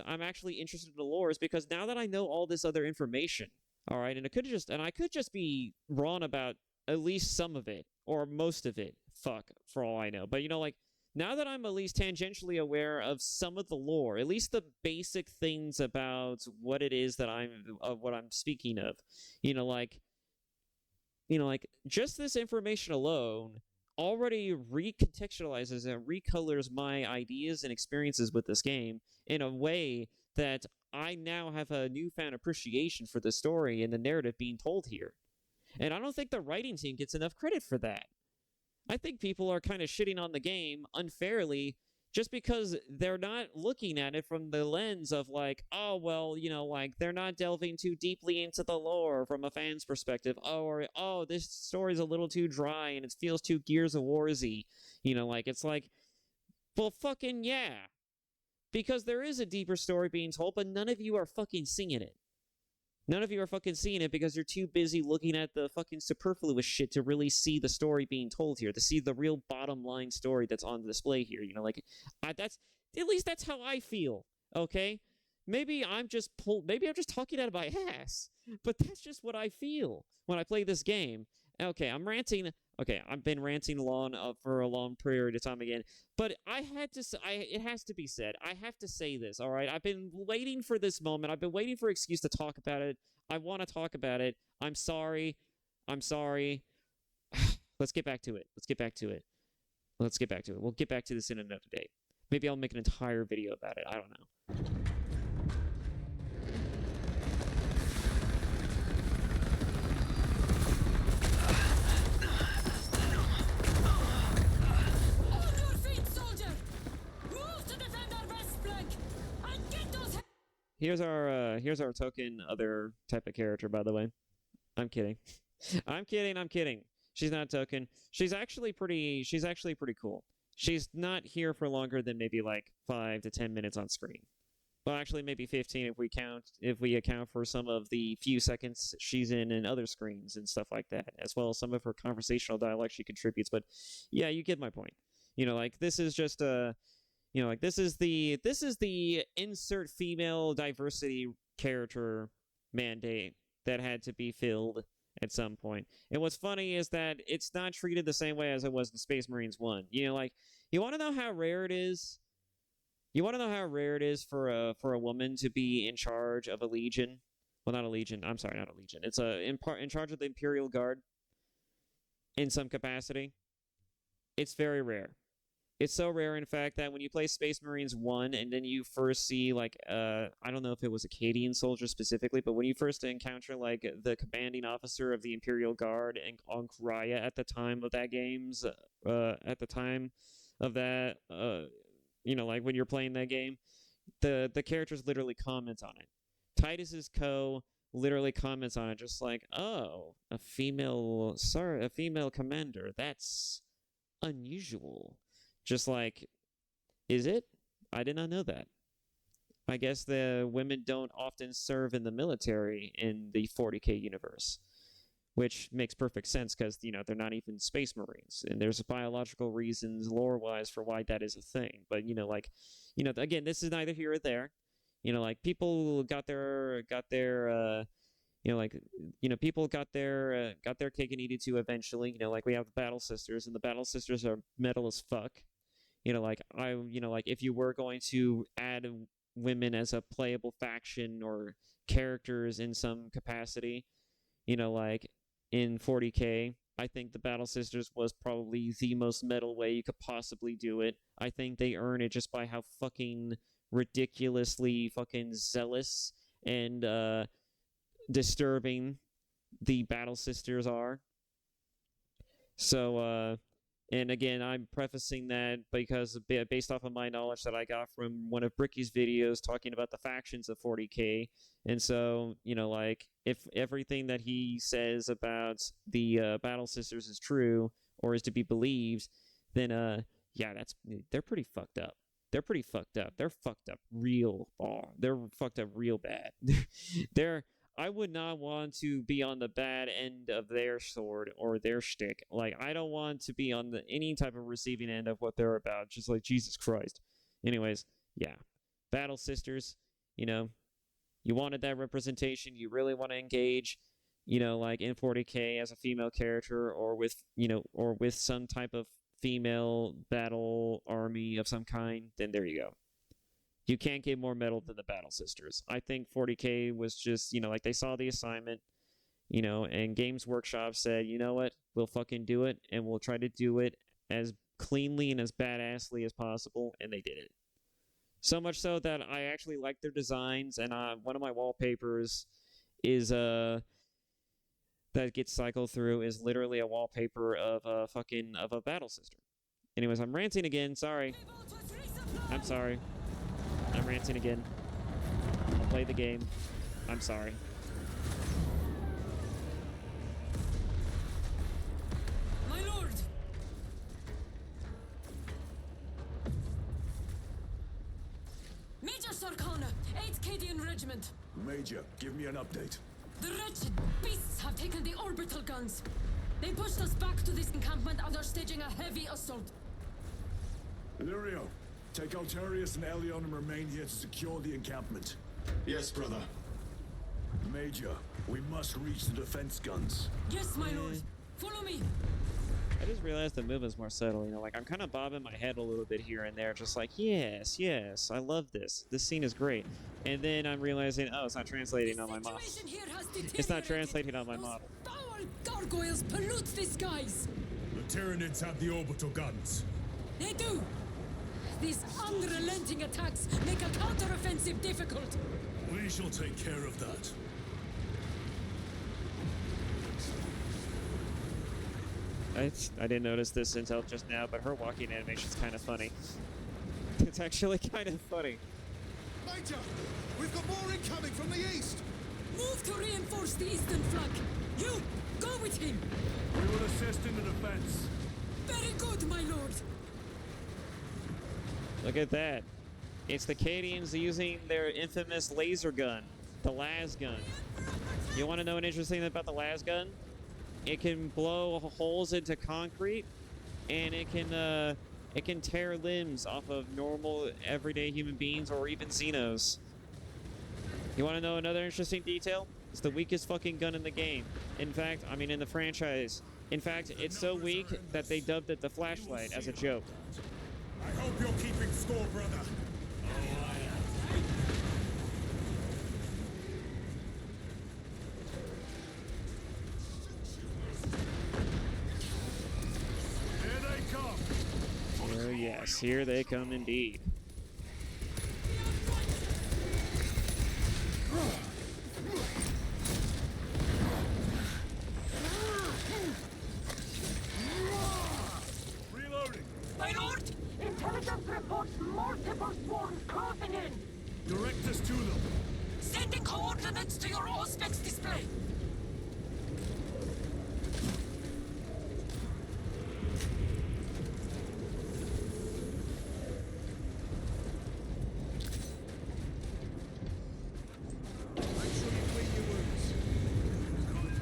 actually interested in the lore is because now that I know all this other information, all right, and I could just be wrong about at least some of it or most of it. Fuck, for all I know. But, you know, like, now that I'm at least tangentially aware of some of the lore, at least the basic things about what it is that what I'm speaking of, like just this information alone already recontextualizes and recolors my ideas and experiences with this game in a way that I now have a newfound appreciation for the story and the narrative being told here. And I don't think the writing team gets enough credit for that. I think people are kind of shitting on the game unfairly just because they're not looking at it from the lens of like, oh, well, like they're not delving too deeply into the lore from a fan's perspective. Oh, this story's a little too dry and it feels too Gears of War-y. It's like, well, fucking yeah. Because there is a deeper story being told, but none of you are fucking singing it. None of you are fucking seeing it because you're too busy looking at the fucking superfluous shit to really see the story being told here, to see the real bottom line story that's on display here. You know, like, that's at least that's how I feel. Okay, maybe I'm just talking out of my ass, but that's just what I feel when I play this game. Okay, I'm ranting. Okay, I've been ranting for a long period of time again, but it has to be said. I have to say this, all right? I've been waiting for this moment. I've been waiting for an excuse to talk about it. I want to talk about it. I'm sorry. Let's get back to it. We'll get back to this in another day. Maybe I'll make an entire video about it. I don't know. Here's our token other type of character, by the way. I'm kidding. I'm kidding. She's not a token. She's actually pretty cool. She's not here for longer than maybe like 5 to 10 minutes on screen. Well, actually maybe 15 if we account for some of the few seconds she's in other screens and stuff like that, as well as some of her conversational dialogue she contributes. But yeah, you get my point. You know, like this is just you know, like this is the insert female diversity character mandate that had to be filled at some point. And what's funny is that it's not treated the same way as it was in Space Marines 1. You know, like, you want to know how rare it is? You want to know how rare it is for a woman to be in charge of a legion? Well, not a legion. I'm sorry, not a legion. It's in charge of the Imperial Guard in some capacity. It's very rare. It's so rare, in fact, that when you play Space Marines 1 and then you first see, like, I don't know if it was Acadian soldiers specifically, but when you first encounter, like, the commanding officer of the Imperial Guard on Koraya at the time of that game's, you know, like, when you're playing that game, the characters literally comment on it. Titus's Co. literally comments on it, just like, oh, a female commander, that's unusual. Just like, is it? I did not know that. I guess the women don't often serve in the military in the 40K universe, which makes perfect sense because, you know, they're not even Space Marines, and there's biological reasons, lore-wise, for why that is a thing. But, you know, like, you know, again, this is neither here or there. You know, like, people got their you know, like, you know, people got their cake and eat it too eventually. You know, like, we have the Battle Sisters, and the Battle Sisters are metal as fuck. You know, like, if you were going to add women as a playable faction or characters in some capacity, you know, like, in 40K, I think the Battle Sisters was probably the most metal way you could possibly do it. I think they earn it just by how fucking ridiculously fucking zealous and, disturbing the Battle Sisters are. So, and again, I'm prefacing that because based off of my knowledge that I got from one of Bricky's videos talking about the factions of 40K. And so, you know, like, if everything that he says about the Battle Sisters is true or is to be believed, then, yeah, they're pretty fucked up. They're pretty fucked up. They're fucked up real far. They're fucked up real bad. I would not want to be on the bad end of their sword or their shtick. Like, I don't want to be on any type of receiving end of what they're about. Just like, Jesus Christ. Anyways, yeah. Battle Sisters, you know, you wanted that representation. You really want to engage, you know, like in 40K as a female character or with, you know, or with some type of female battle army of some kind, then there you go. You can't get more metal than the Battle Sisters. I think 40K was just, you know, like, they saw the assignment, you know, and Games Workshop said, you know what, we'll fucking do it, and we'll try to do it as cleanly and as badassly as possible, and they did it. So much so that I actually like their designs, and one of my wallpapers is, that gets cycled through is literally a wallpaper of a Battle Sister. Anyways, I'm ranting again, sorry. I'm sorry. I'm ranting again. I'll play the game. I'm sorry. My lord! Major Sarkana, 8th Cadian Regiment. Major, give me an update. The wretched beasts have taken the orbital guns. They pushed us back to this encampment and are staging a heavy assault. Lirio, take Altarius and Elion and remain here to secure the encampment. Yes, brother. Major, we must reach the defense guns. Yes, my lord. Follow me. I just realized the movement's more subtle, you know, like I'm kind of bobbing my head a little bit here and there, just like, yes, yes, I love this. This scene is great. And then I'm realizing, oh, it's not translating on my model. It's not translating on my model. Foul gargoyles pollute the skies. The Tyranids have the orbital guns. They do. These unrelenting attacks make a counteroffensive difficult. We shall take care of that. I didn't notice this until just now, but her walking animation's kind of funny. It's actually kind of funny. Major, we've got more incoming from the east. Move to reinforce the eastern flank. You, go with him. We will assist in the defense. Very good, my lord. Look at that. It's the Cadians using their infamous laser gun, the las gun. You want to know an interesting thing about the las gun? It can blow holes into concrete, and it can tear limbs off of normal, everyday human beings or even Xenos. You want to know another interesting detail? It's the weakest fucking gun in the game. In fact, I mean in the franchise. In fact, it's so weak that they dubbed it the flashlight as a joke. I hope you're keeping score, brother. Oh yes, here they come indeed. Reloading. My lord! Intelligence reports multiple swarms closing in. Direct us to them. Sending coordinates to your Auspex display.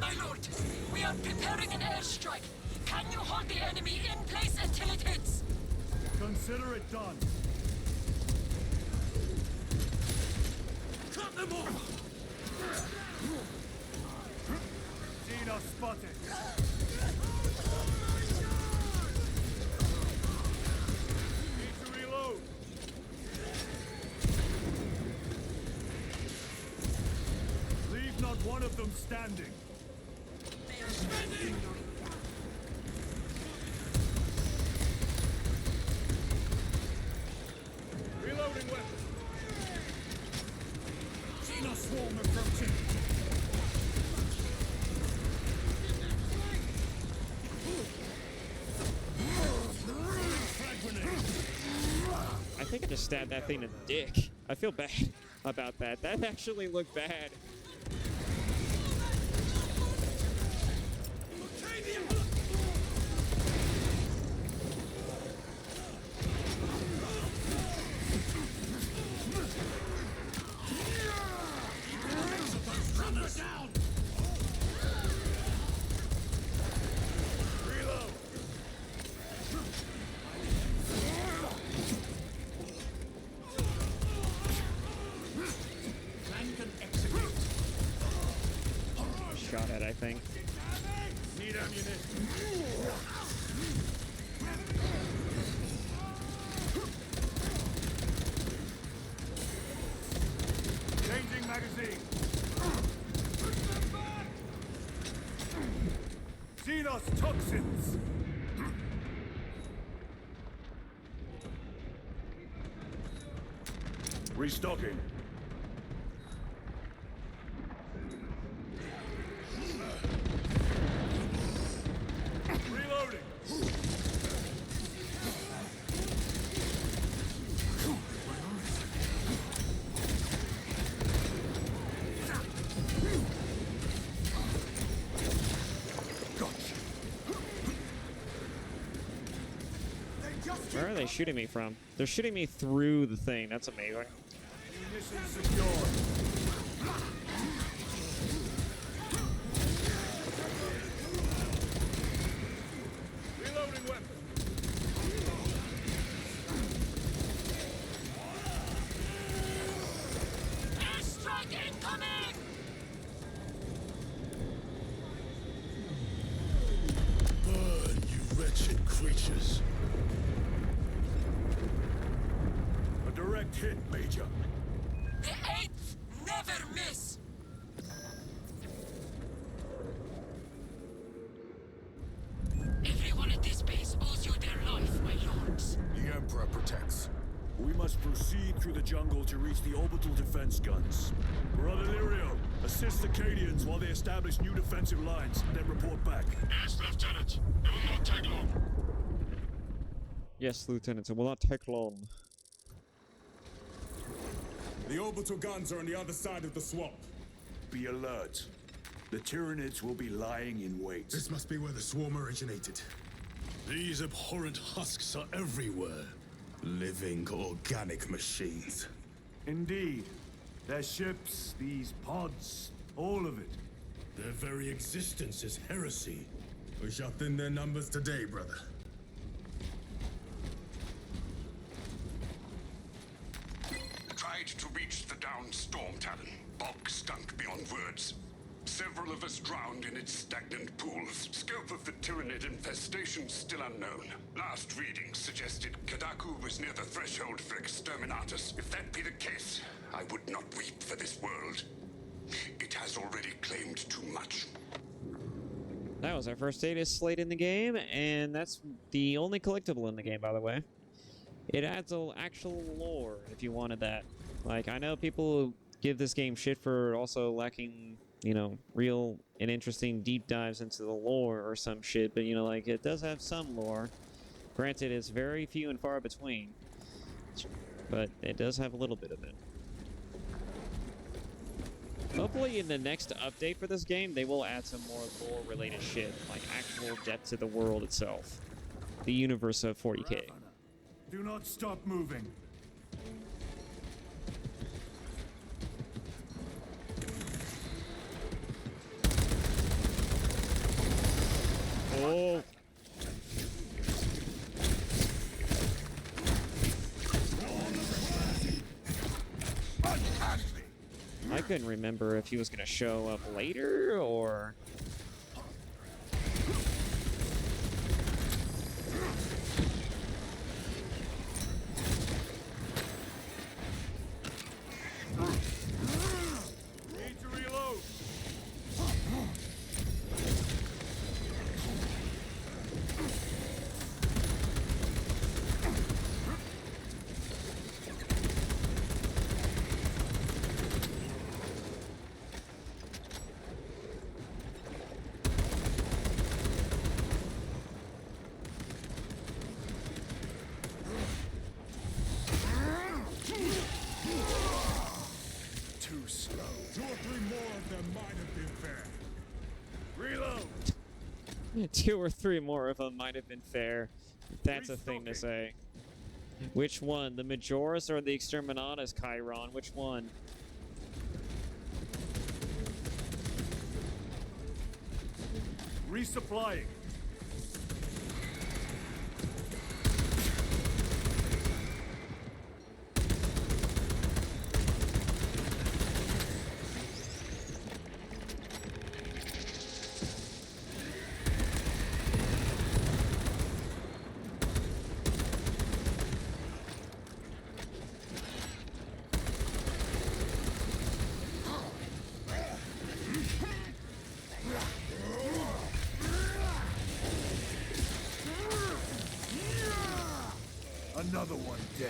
My lord, we are preparing an airstrike. Can you hold the enemy in place until it hits? Consider it done. Cut them off. Xenos spotted. Need to reload. Leave not one of them standing. They are spending. Reloading weapon. Xenos swarm approaching. I think I just stabbed that thing in the dick. I feel bad about that. That actually looked bad. Down. Reload. Plan can execute. Shot at, I think. Need ammunition. Changing magazine. Xenos toxins. Restocking. Reloading. Where are they shooting me from? They're shooting me through the thing. That's amazing. Munitions secured. creatures. A direct hit, Major. The 8th never miss! Everyone at this base owes you their life, my lords. The Emperor protects. We must proceed through the jungle to reach the orbital defense guns. Brother Lirio, assist the Cadians while they establish new defensive lines, then report back. Yes, Lieutenant. It will not take long. Yes, Lieutenant, it will not take long. The orbital guns are on the other side of the swamp. Be alert. The Tyranids will be lying in wait. This must be where the swarm originated. These abhorrent husks are everywhere. Living organic machines. Indeed. Their ships, these pods, all of it. Their very existence is heresy. We shall thin their numbers today, brother. Tried to reach the downed storm talon. Bog stunk beyond words. Several of us drowned in its stagnant pools. Scope of the Tyranid infestation still unknown. Last readings suggested Kadaku was near the threshold for exterminatus. If that be the case, I would not weep for this world. It has already claimed too much. That was our first data slate in the game, and that's the only collectible in the game, by the way. It adds an actual lore, if you wanted that. Like, I know people give this game shit for also lacking, you know, real and interesting deep dives into the lore or some shit, but, you know, like, it does have some lore. Granted, it's very few and far between, but it does have a little bit of it. Hopefully in the next update for this game, they will add some more lore-related shit, like actual depth to the world itself. The universe of 40K. Do not stop moving. Oh! I couldn't remember if he was going to show up later, or... Need to reload. Too slow. 2 or 3 more of them might have been fair. Reload. 2 or 3 more of them might have been fair. That's a thing to say. Which one? The Majoris or the Exterminatus, Chiron? Which one? Resupplying. Another one dead.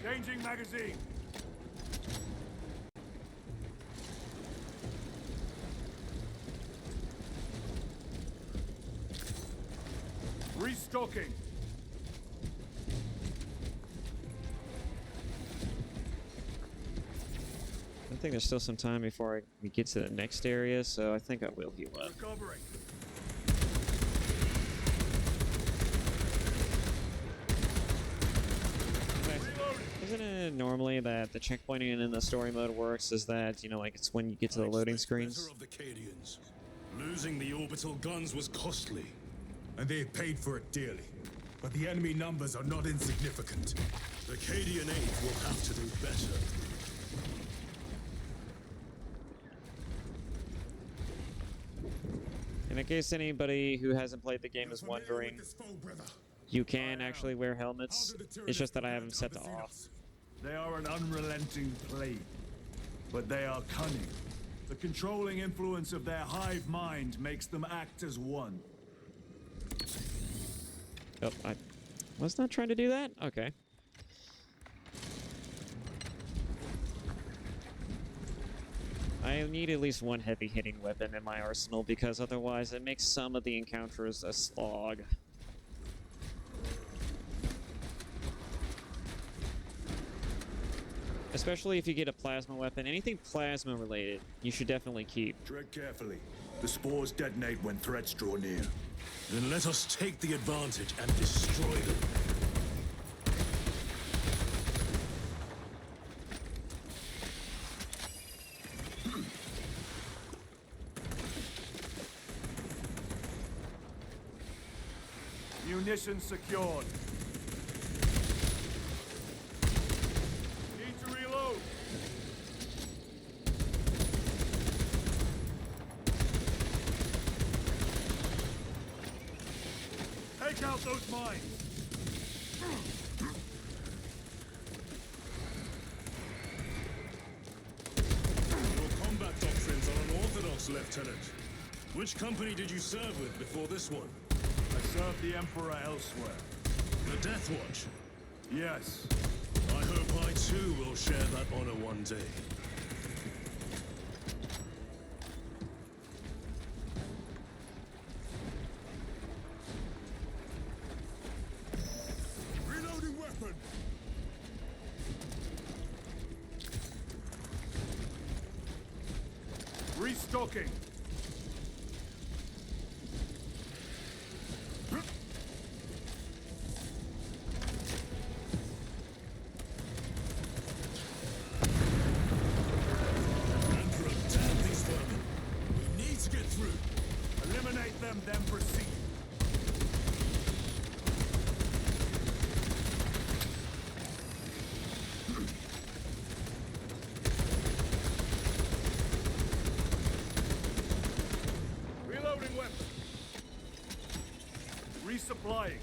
Changing magazine. Restocking. I think there's still some time before we get to the next area, so I think I will heal up. Recovering. Isn't it normally that the checkpointing in the story mode works is that, you know, like it's when you get to the loading screens? Better of the Cadians. Losing the orbital guns was costly. And they paid for it dearly. But the enemy numbers are not insignificant. The Cadian 8 will have to do better. And in case anybody who hasn't played the game is wondering, you can actually wear helmets. It's just that I have them set to off. They are an unrelenting plague, but they are cunning. The controlling influence of their hive mind makes them act as one. Oh, I was not trying to do that? Okay. I need at least one heavy-hitting weapon in my arsenal, because otherwise it makes some of the encounters a slog. Especially if you get a plasma weapon. Anything plasma related, you should definitely keep. Tread carefully. The spores detonate when threats draw near. Then let us take the advantage and destroy them. Munitions secured. Need to reload. Take out those mines. Your combat doctrines are unorthodox, Lieutenant. Which company did you serve with before this one? I served the Emperor elsewhere. The Death Watch? Yes. I hope I too will share that honor one day. Reloading weapon. Restocking. Emperor, damn these vermin. We need to get through. Eliminate them, then proceed. Reloading weapon. Resupplying.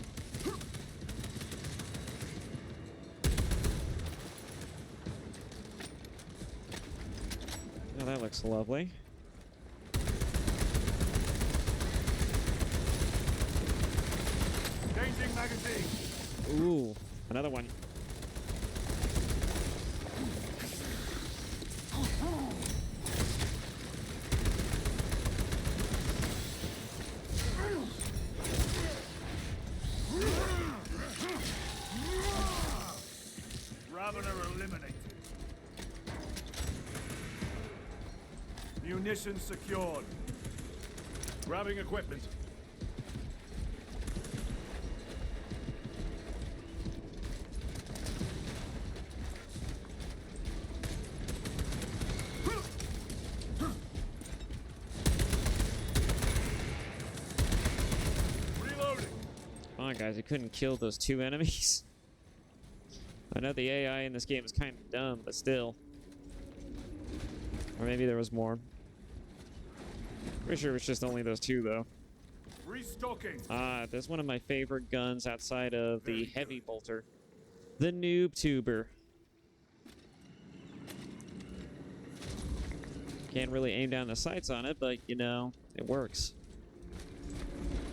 Oh, that looks lovely. Changing magazine. Ooh, another one. Ravener eliminated. Munitions secured. Grabbing equipment. Reloading. Come on, guys, you couldn't kill those two enemies. I know the AI in this game is kind of dumb, but still. Or maybe there was more. Pretty sure it was just only those two, though. Restocking. Ah, that's one of my favorite guns outside of the heavy bolter. The Vtuber. Can't really aim down the sights on it, but, you know, it works.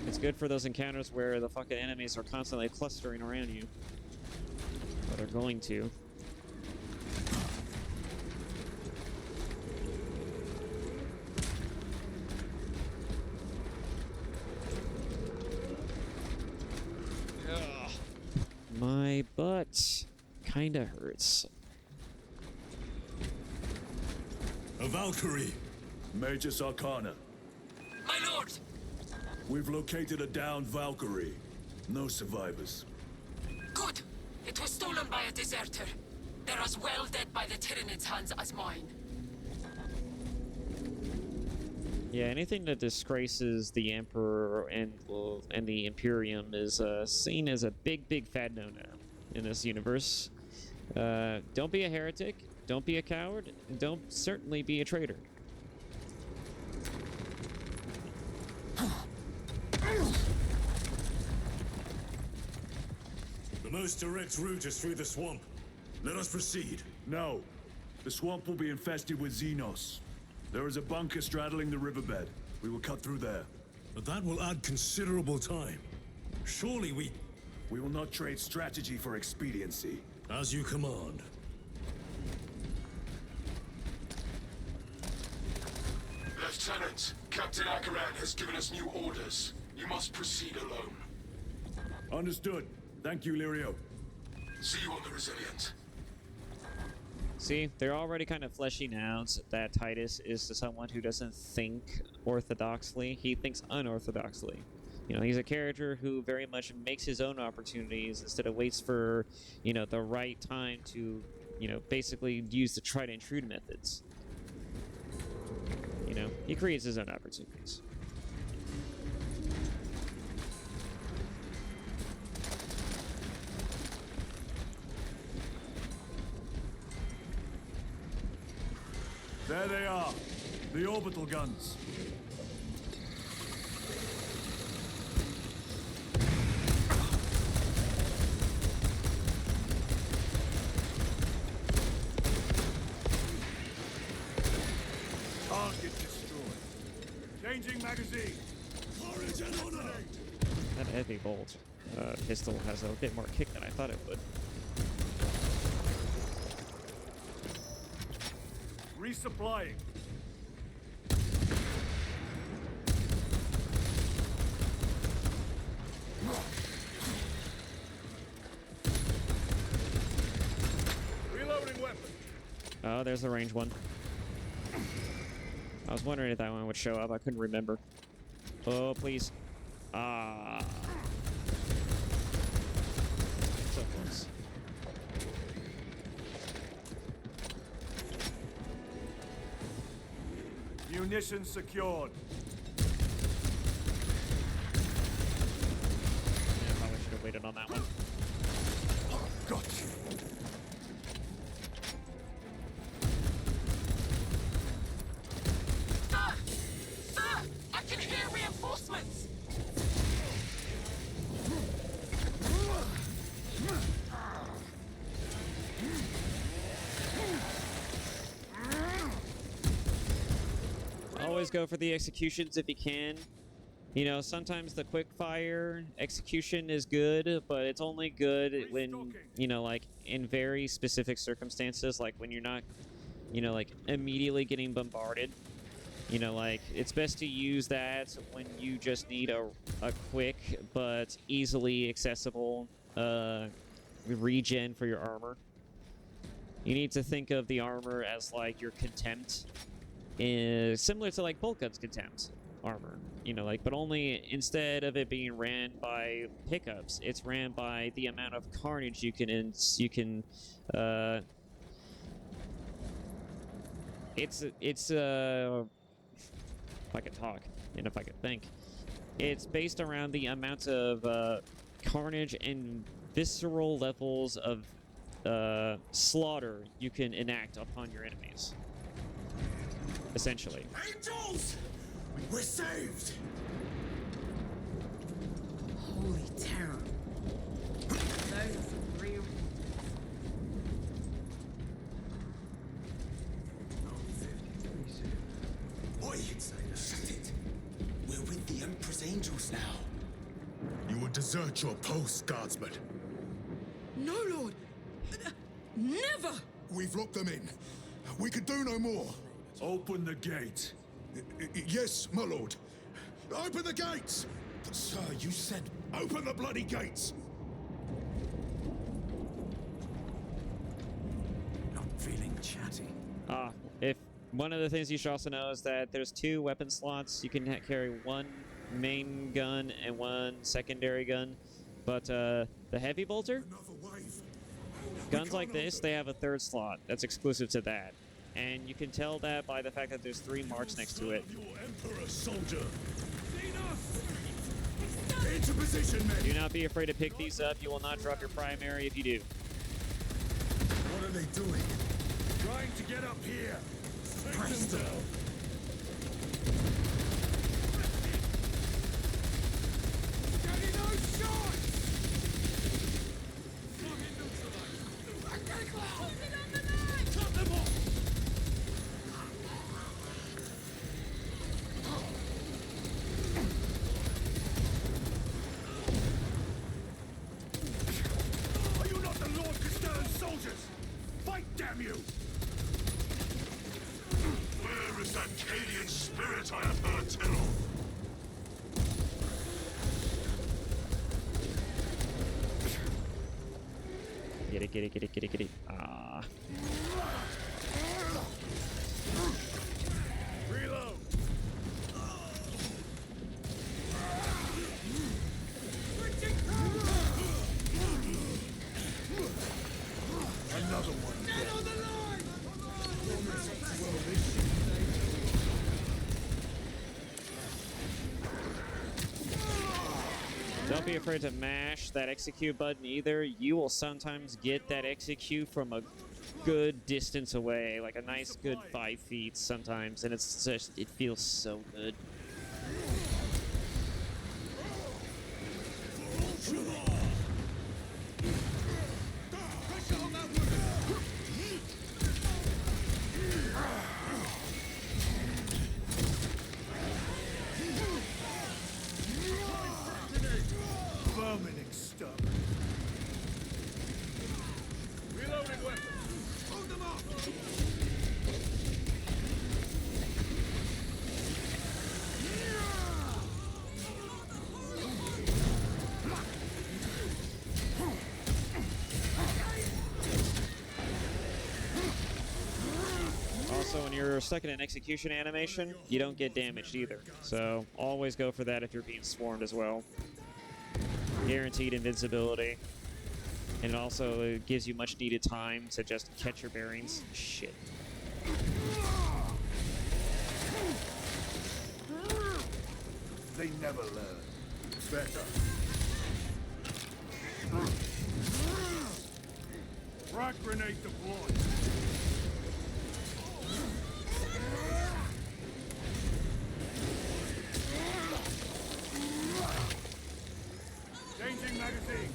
It's good for those encounters where the fucking enemies are constantly clustering around you. Or they're going to. Ugh. My butt kinda hurts. A Valkyrie. Magus Arcana. My lord! We've located a downed Valkyrie. No survivors. Good! It was stolen by a deserter. They're as well dead by the Tyranids' hands as mine. Yeah, anything that disgraces the Emperor and the Imperium is seen as a big, big fat no-no in this universe. Don't be a heretic, don't be a coward, and don't certainly be a traitor. most direct route is through the swamp. Let us proceed. No. The swamp will be infested with Xenos. There is a bunker straddling the riverbed. We will cut through there. But that will add considerable time. Surely we... We will not trade strategy for expediency. As you command. Lieutenant, Captain Akaran has given us new orders. You must proceed alone. Understood. Thank you, Lirio. See you on the Resilient. See, they're already kind of fleshing out that Titus is someone who doesn't think orthodoxly. He thinks unorthodoxly. You know, he's a character who very much makes his own opportunities instead of waits for, you know, the right time to, you know, basically use the tried and true methods. You know, he creates his own opportunities. There they are. The orbital guns. Target destroyed. Changing magazine. Courage and honor! That heavy bolt pistol has a bit more kick than I thought it would. Resupplying. Reloading weapon. Oh, there's the range one. I was wondering if that one would show up. I couldn't remember. Oh, please. Ah. So close. Munitions secured. Yeah, probably should have waited on that one. Got you. Sir! I can hear reinforcements! Always go for the executions if you can. You know, sometimes the quick fire execution is good, but it's only good when, you know, like in very specific circumstances, like when you're not, you know, like immediately getting bombarded. You know, like it's best to use that when you just need a quick but easily accessible regen for your armor. You need to think of the armor as like your contempt. Is similar to like bolt gun's contempt armor, you know, like, but only instead of it being ran by pickups, it's ran by the amount of carnage you can it's if I could talk and if I could think, it's based around the amount of carnage and visceral levels of slaughter you can enact upon your enemies. Essentially. Angels! We're saved! Holy terror. Those are some real... Oi! Shut it! We're with the Emperor's angels now. You will desert your post, guardsman. No, Lord! Never! We've locked them in. We could do no more. Open the gate. Yes, my lord. Open the gates! But sir, you said... Open the bloody gates! Not feeling chatty. If one of the things you should also know is that there's 2 weapon slots. You can carry 1 main gun and 1 secondary gun. But the heavy bolter, guns like this, they have a 3rd slot that's exclusive to that. And you can tell that by the fact that there's 3 marks next to it. Your Emperor, soldier! Into position, men! Do not be afraid to pick these up. You will not drop your primary if you do. What are they doing? Trying to get up here. Press them down. Getting those shots! Where is that Cadian spirit I have heard tell of? Get it, get it, get it, get it, get it. Ah. Reload! Another one. Dead on the line! Don't be afraid to mash that execute button either. You will sometimes get that execute from a good distance away, like a nice good 5 feet sometimes, and it's just, it feels so good. Vermining stuff. Reloading weapons. Hold them up. Also, when you're stuck in an execution animation, you don't get damaged either. So always go for that if you're being swarmed as well. Guaranteed invincibility. And it also gives you much needed time to just catch your bearings. Shit. They never learn. Better. Frag grenade deployed. Changing magazine.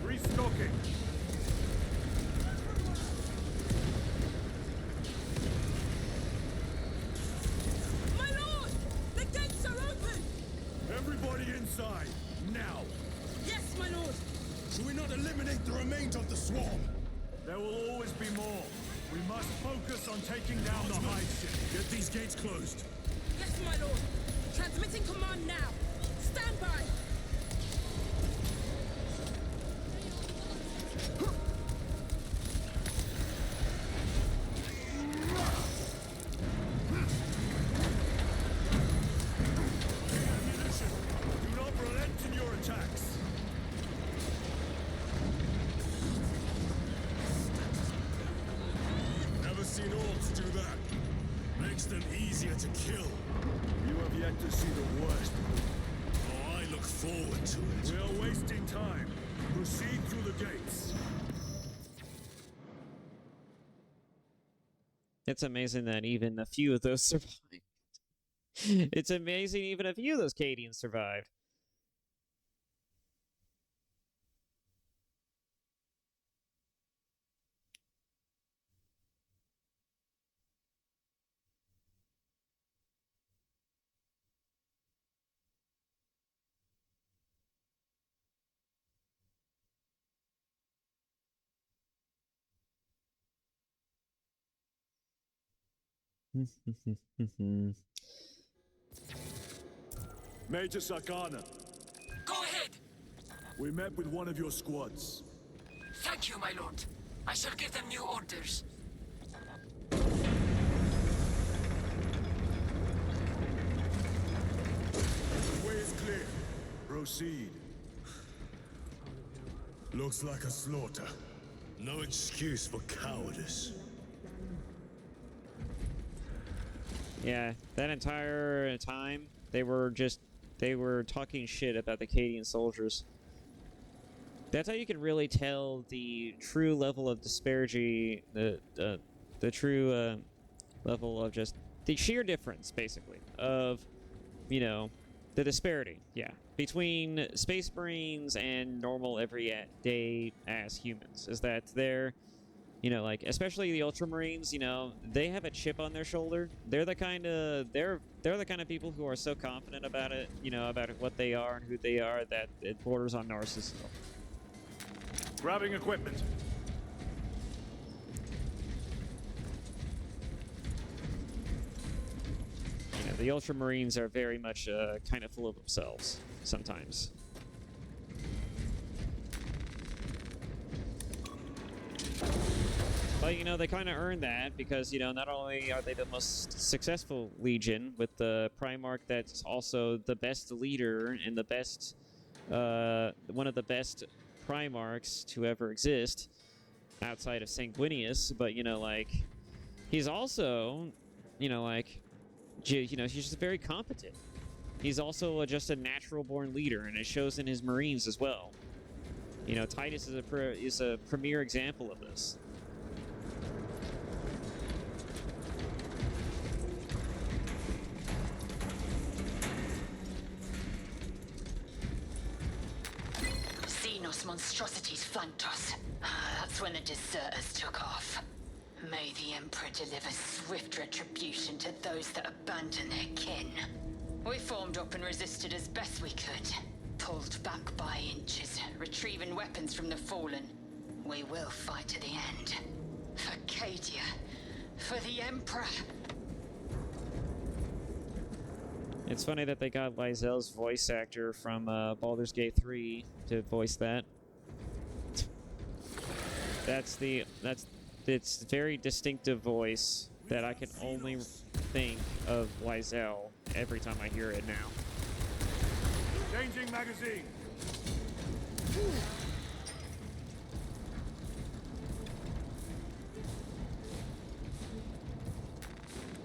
Restocking. My lord! The gates are open! Everybody inside, now! Yes, my lord! Should we not eliminate the remains of the swarm? There will always be more. We must focus on taking down the hive ship. Get these gates closed. Yes, my lord! Transmitting command now! Stand by! Ammunition! Do not relent in your attacks! Never seen orcs do that. Makes them easier to kill. You have yet to see the worst. Oh, I look forward to it. We are wasting time. Proceed through the gates. It's amazing that even a few of those survived. It's amazing even a few of those Cadians survived. Major Sakana, Go ahead! we met with one of your squads. Thank you, my lord. I shall give them new orders. The way is clear. Proceed. Looks like a slaughter. No excuse for cowardice. Yeah, that entire time, they were talking shit about the Cadian soldiers. That's how you can really tell the true level of disparity, the true level of just the sheer difference, basically, of, you know, the disparity, yeah, between Space Marines and normal everyday ass humans, is that You know, like especially the Ultramarines. You know, they have a chip on their shoulder. They're the kind of people who are so confident about it. You know, about what they are and who they are that it borders on narcissism. Grabbing equipment. You know, the Ultramarines are very much kind of full of themselves sometimes. But, you know, they kind of earned that because, you know, not only are they the most successful Legion with the Primarch that's also the best leader and the best, one of the best Primarchs to ever exist outside of Sanguinius, but, you know, like, he's also, you know, like, you know, he's just very competent. He's also just a natural-born leader, and it shows in his Marines as well. You know, Titus is a premier example of this. Xenos monstrosities flanked us. That's when the deserters took off. May the Emperor deliver swift retribution to those that abandon their kin. We formed up and resisted as best we could. Pulled back by inches, retrieving weapons from the fallen. We will fight to the end. For Cadia. For the Emperor. It's funny that they got Lysel's voice actor from Baldur's Gate 3 to voice that. It's a very distinctive voice that I can only think of Lysel every time I hear it now. Changing magazine.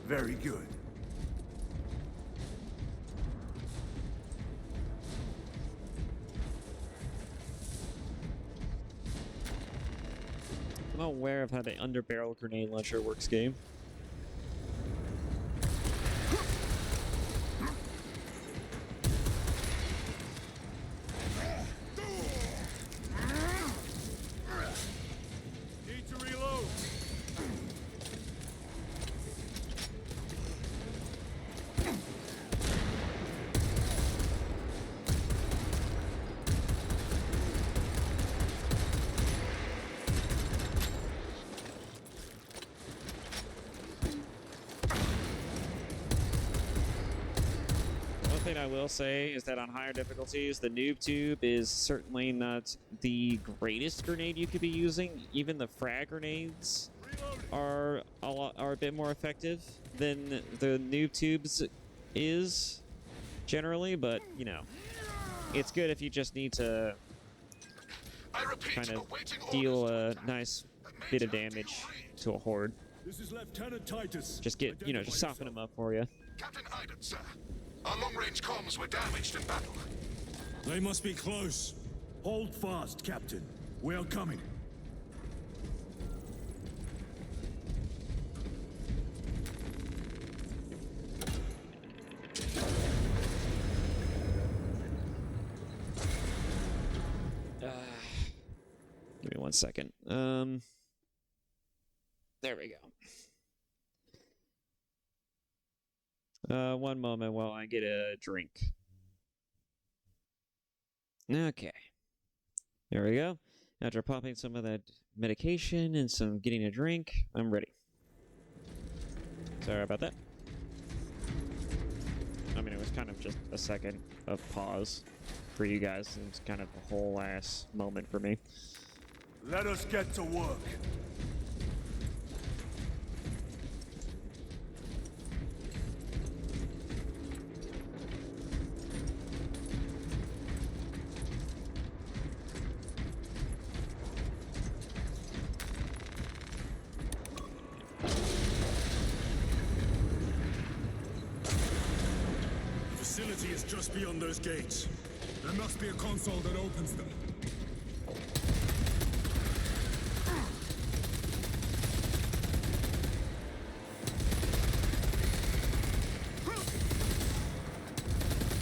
Very good. I'm not aware of how the underbarrel grenade launcher works, game. Need to reload. One thing I will say is that on higher difficulties, the noob tube is certainly not the greatest grenade you could be using. Even the frag grenades are a bit more effective than the noob tubes is generally, but you know, it's good if you just need to kind of deal a nice bit of damage to a horde. This is Lieutenant Titus. Just get, you know, just soften them up for you. Captain Iden, sir. Our long-range comms were damaged in battle. They must be close. Hold fast, Captain. We are coming. Give me 1 second. There we go. One moment while I get a drink. Okay. There we go. After popping some of that medication and some getting a drink, I'm ready. Sorry about that. I mean, it was kind of just a second of pause for you guys. It was kind of a whole ass moment for me. Let us get to work. The facility is just beyond those gates. There must be a console that opens them.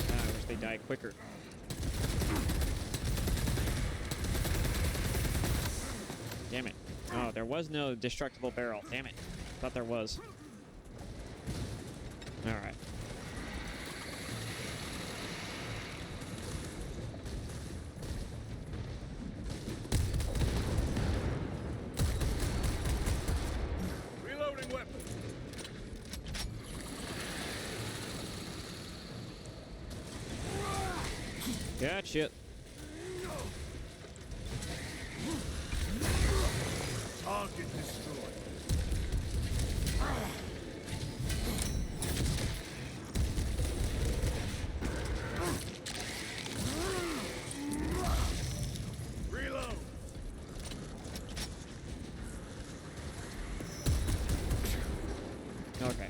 I wish they died quicker. Damn it. Oh, there was no destructible barrel. Damn it. Thought there was. Alright. Reloading weapon. Gotcha. Target destroyed. Reload. Okay.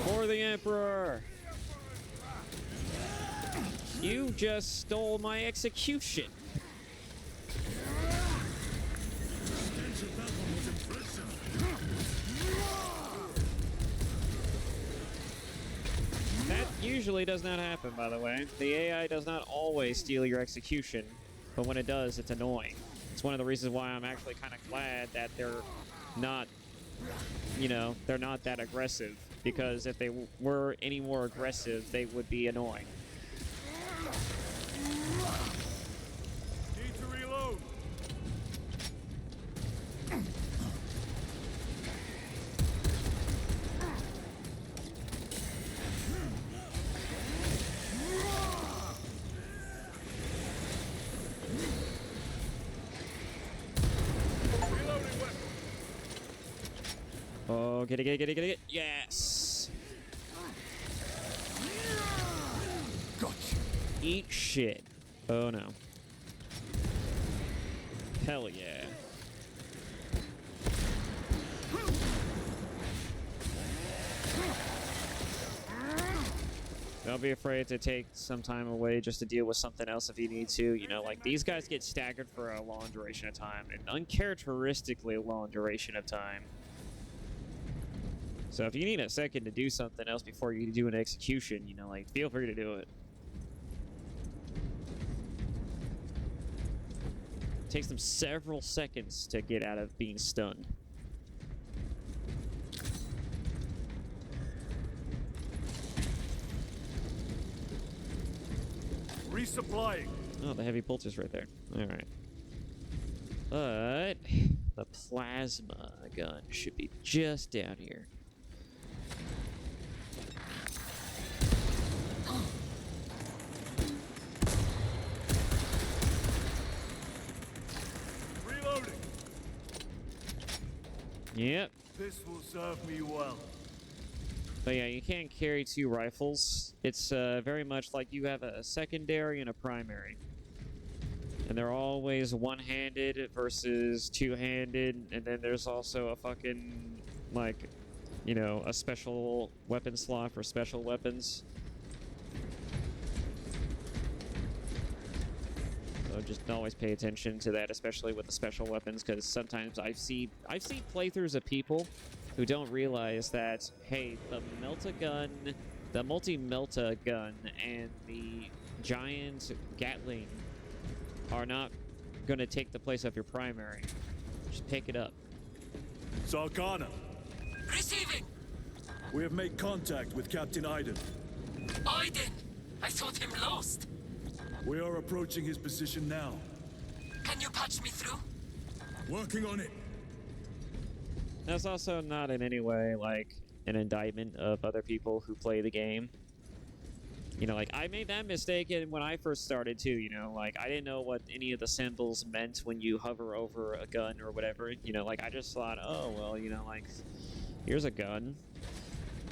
For the Emperor! You just stole my execution! That usually does not happen, by the way. The AI does not always steal your execution, but when it does, it's annoying. It's one of the reasons why I'm actually kind of glad that they're not, you know, they're not that aggressive. Because if they were any more aggressive, they would be annoying. Need to reload. Reloading weapon. Oh, get it. Yes! Gotcha. Eat shit. Oh no. Hell yeah. Don't be afraid to take some time away just to deal with something else if you need to. You know, like, these guys get staggered for a long duration of time, an uncharacteristically long duration of time. So if you need a second to do something else before you do an execution, you know, like, feel free to do it. It takes them several seconds to get out of being stunned. Resupplying. Oh, the heavy bolt is right there. Alright. But the plasma gun should be just down here. Reloading. Yep. This will serve me well. But yeah, you can't carry two rifles. It's very much like you have a secondary and a primary. And they're always one-handed versus two-handed, and then there's also a fucking, like, you know, a special weapon slot for special weapons. So just always pay attention to that, especially with the special weapons, because sometimes I've seen playthroughs of people who don't realize that, hey, the melta-gun, the multi-melta gun, and the giant Gatling are not going to take the place of your primary. Just pick it up. Zargana. Receiving! We have made contact with Captain Iden. Iden! I thought him lost. We are approaching his position now. Can you patch me through? Working on it. That's also not in any way, like, an indictment of other people who play the game. You know, like, I made that mistake when I first started, too, you know? Like, I didn't know what any of the symbols meant when you hover over a gun or whatever. You know, like, I just thought, oh, well, you know, like, here's a gun.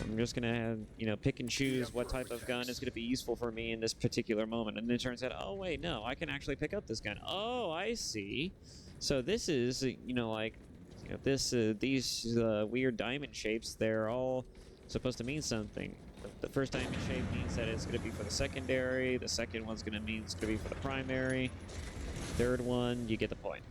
I'm just gonna have, you know, pick and choose what type of gun is gonna be useful for me in this particular moment. And then it turns out, oh, wait, no, I can actually pick up this gun. Oh, I see. So this is, you know, like, you know, these weird diamond shapes, they're all supposed to mean something. The first diamond shape means that it's going to be for the secondary. The second one's going to mean it's going to be for the primary. Third one, you get the point.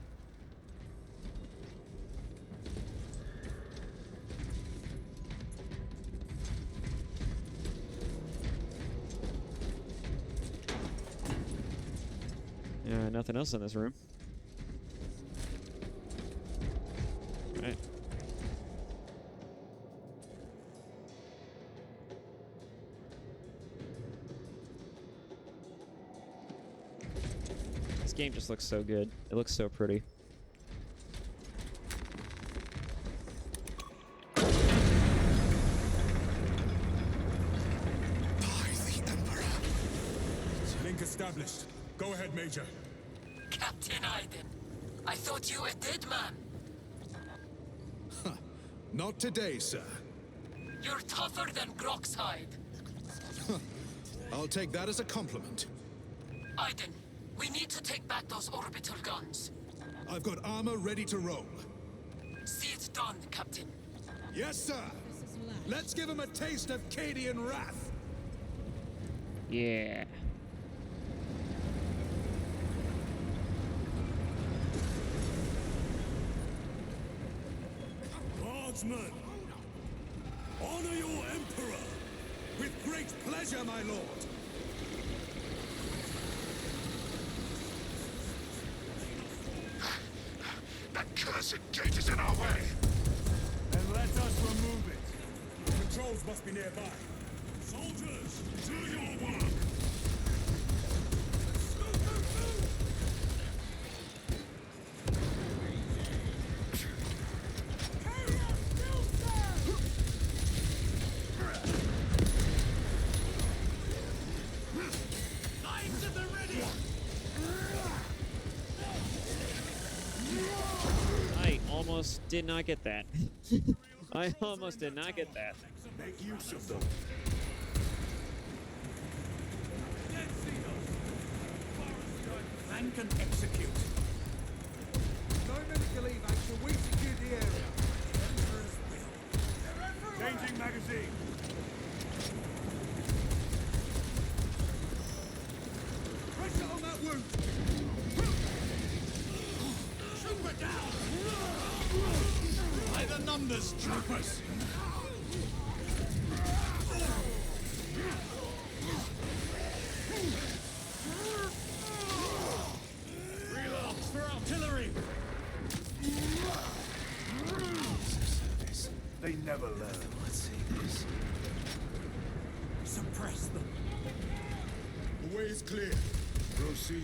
Nothing else in this room. Alright. This game just looks so good. It looks so pretty. Link established. Go ahead, Major. Captain Aiden, I thought you a dead man. Not today, sir. You're tougher than Grok's hide. I'll take that as a compliment. Aiden, we need to take back those orbital guns. I've got armor ready to roll. See it done, Captain. Yes, sir. Let's give him a taste of Cadian wrath. Yeah. Guardsmen, honor your Emperor! With great pleasure, my lord! That cursed gate is in our way! Then let us remove it. Controls must be nearby. Soldiers, do your work! I almost did not get that. I almost did not get that. Make use of them. Plan can execute. No medical evac till we secure the area. Changing magazine. Pressure on that wound. Trooper down! By the numbers, troopers! Reloads for artillery! They never learn. Let's see this. Suppress them. The way is clear. Proceed.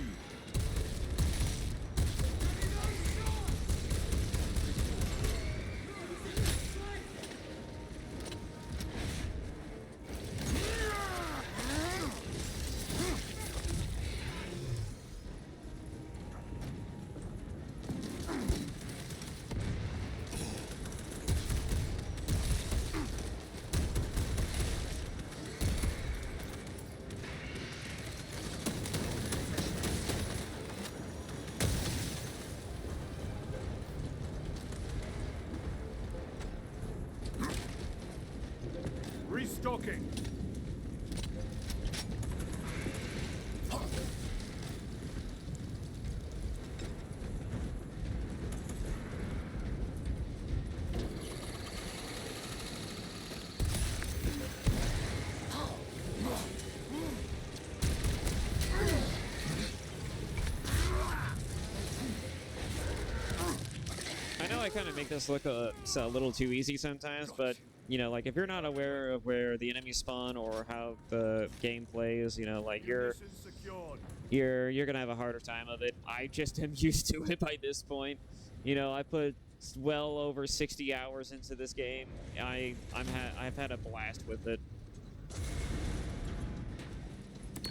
Restocking. I know I kind of make this look a little too easy sometimes, but you know, like if you're not aware of where the enemies spawn or how the game plays, you know, like you're gonna have a harder time of it. I just am used to it by this point. You know, I put well over 60 hours into this game. I've had a blast with it.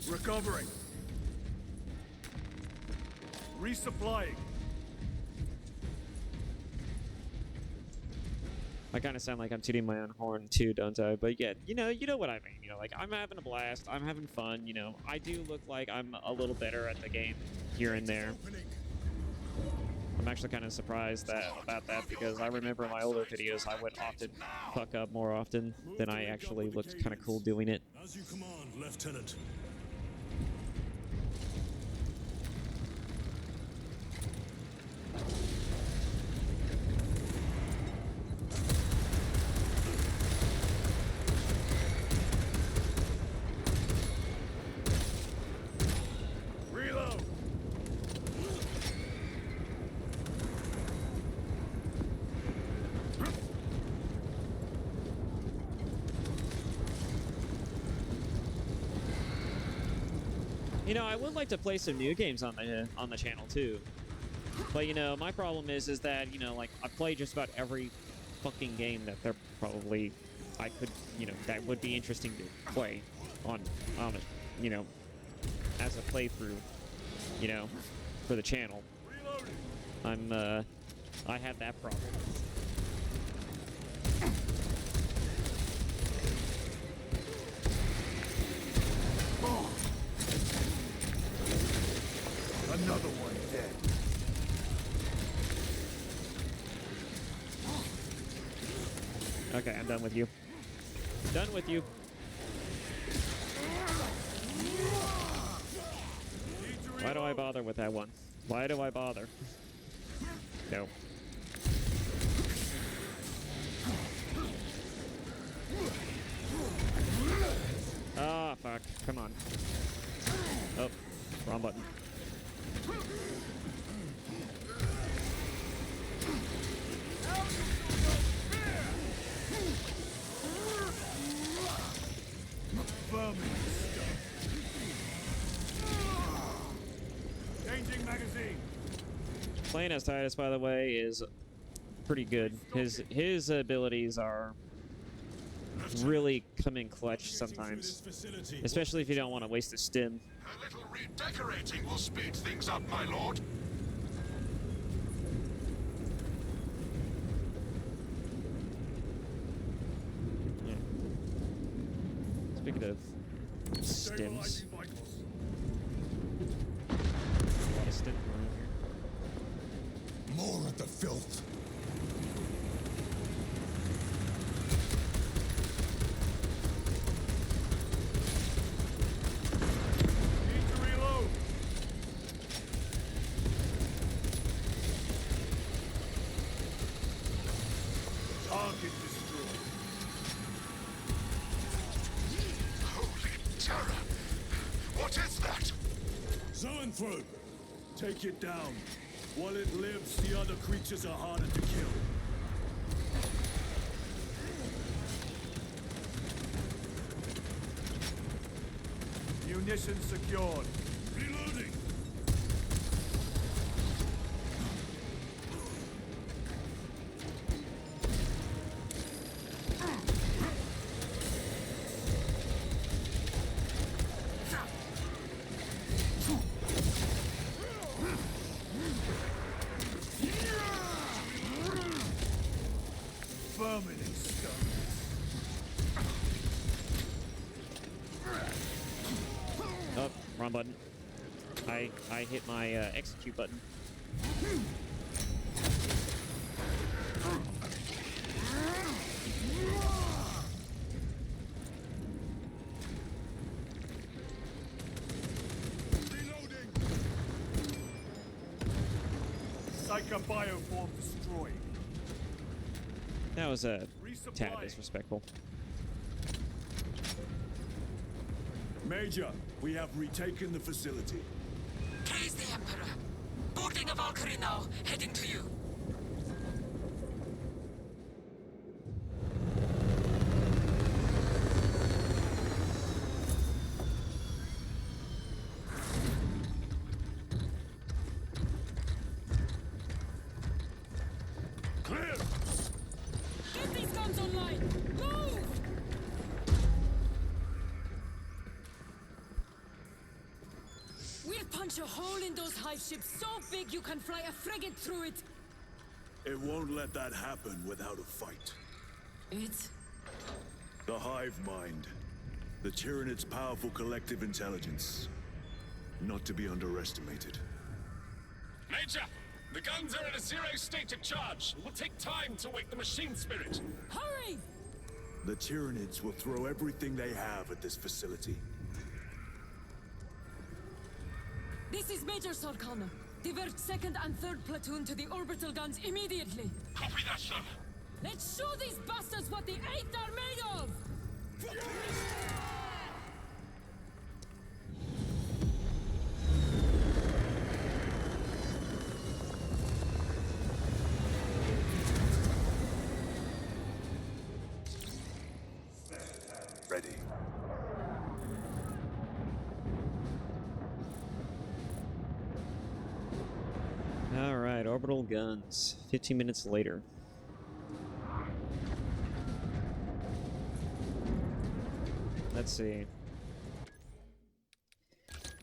Recovering. Resupplying. I kind of sound like I'm tooting my own horn too, don't I? But yeah, you know what I mean. You know, like I'm having a blast. I'm having fun. You know, I do look like I'm a little better at the game here and there. I'm actually kind of surprised about that because I remember in my older videos I would often fuck up more often than I actually looked kind of cool doing it. As you command, Lieutenant. know, I would like to play some new games on the channel too. But you know, my problem is that, you know, like I play just about every fucking game that they're probably I could, you know, that would be interesting to play on a, you know, as a playthrough, you know, for the channel. I have that problem. Another one dead. Okay, I'm done with you. Done with you. Why do I bother with that one? Why do I bother? No. Ah, fuck. Come on. Oh, wrong button. Changing magazine. Playing as Titus, by the way, is pretty good. His abilities are really come in clutch sometimes, especially if you don't want to waste a stim. A little redecorating will speed things up, my lord. Yeah. Speaking of stims, a lot of stim around here. More of the filth. Through. Take it down. While it lives, the other creatures are harder to kill. Munitions secured. Reloading. Oh, wrong button. I hit my execute button. Psycho bioform destroyed. That was a tad disrespectful. Major, we have retaken the facility. Praise the Emperor. Boarding a Valkyrie now, heading to you. Clear! Get these guns online! Move! We'll punch a hole in those hive ships so big you can fly a frigate through it! It won't let that happen without a fight. It's... The hive mind. The Tyranid's powerful collective intelligence. Not to be underestimated. Major! The guns are in a zero state of charge. It will take time to wake the machine spirit. Hurry! The Tyranids will throw everything they have at this facility. This is Major Sarkana. Divert 2nd and 3rd platoon to the orbital guns immediately. Copy that, sir. Let's show these bastards what the 8th are made of! Ready. orbital guns. 15 minutes later. Let's see.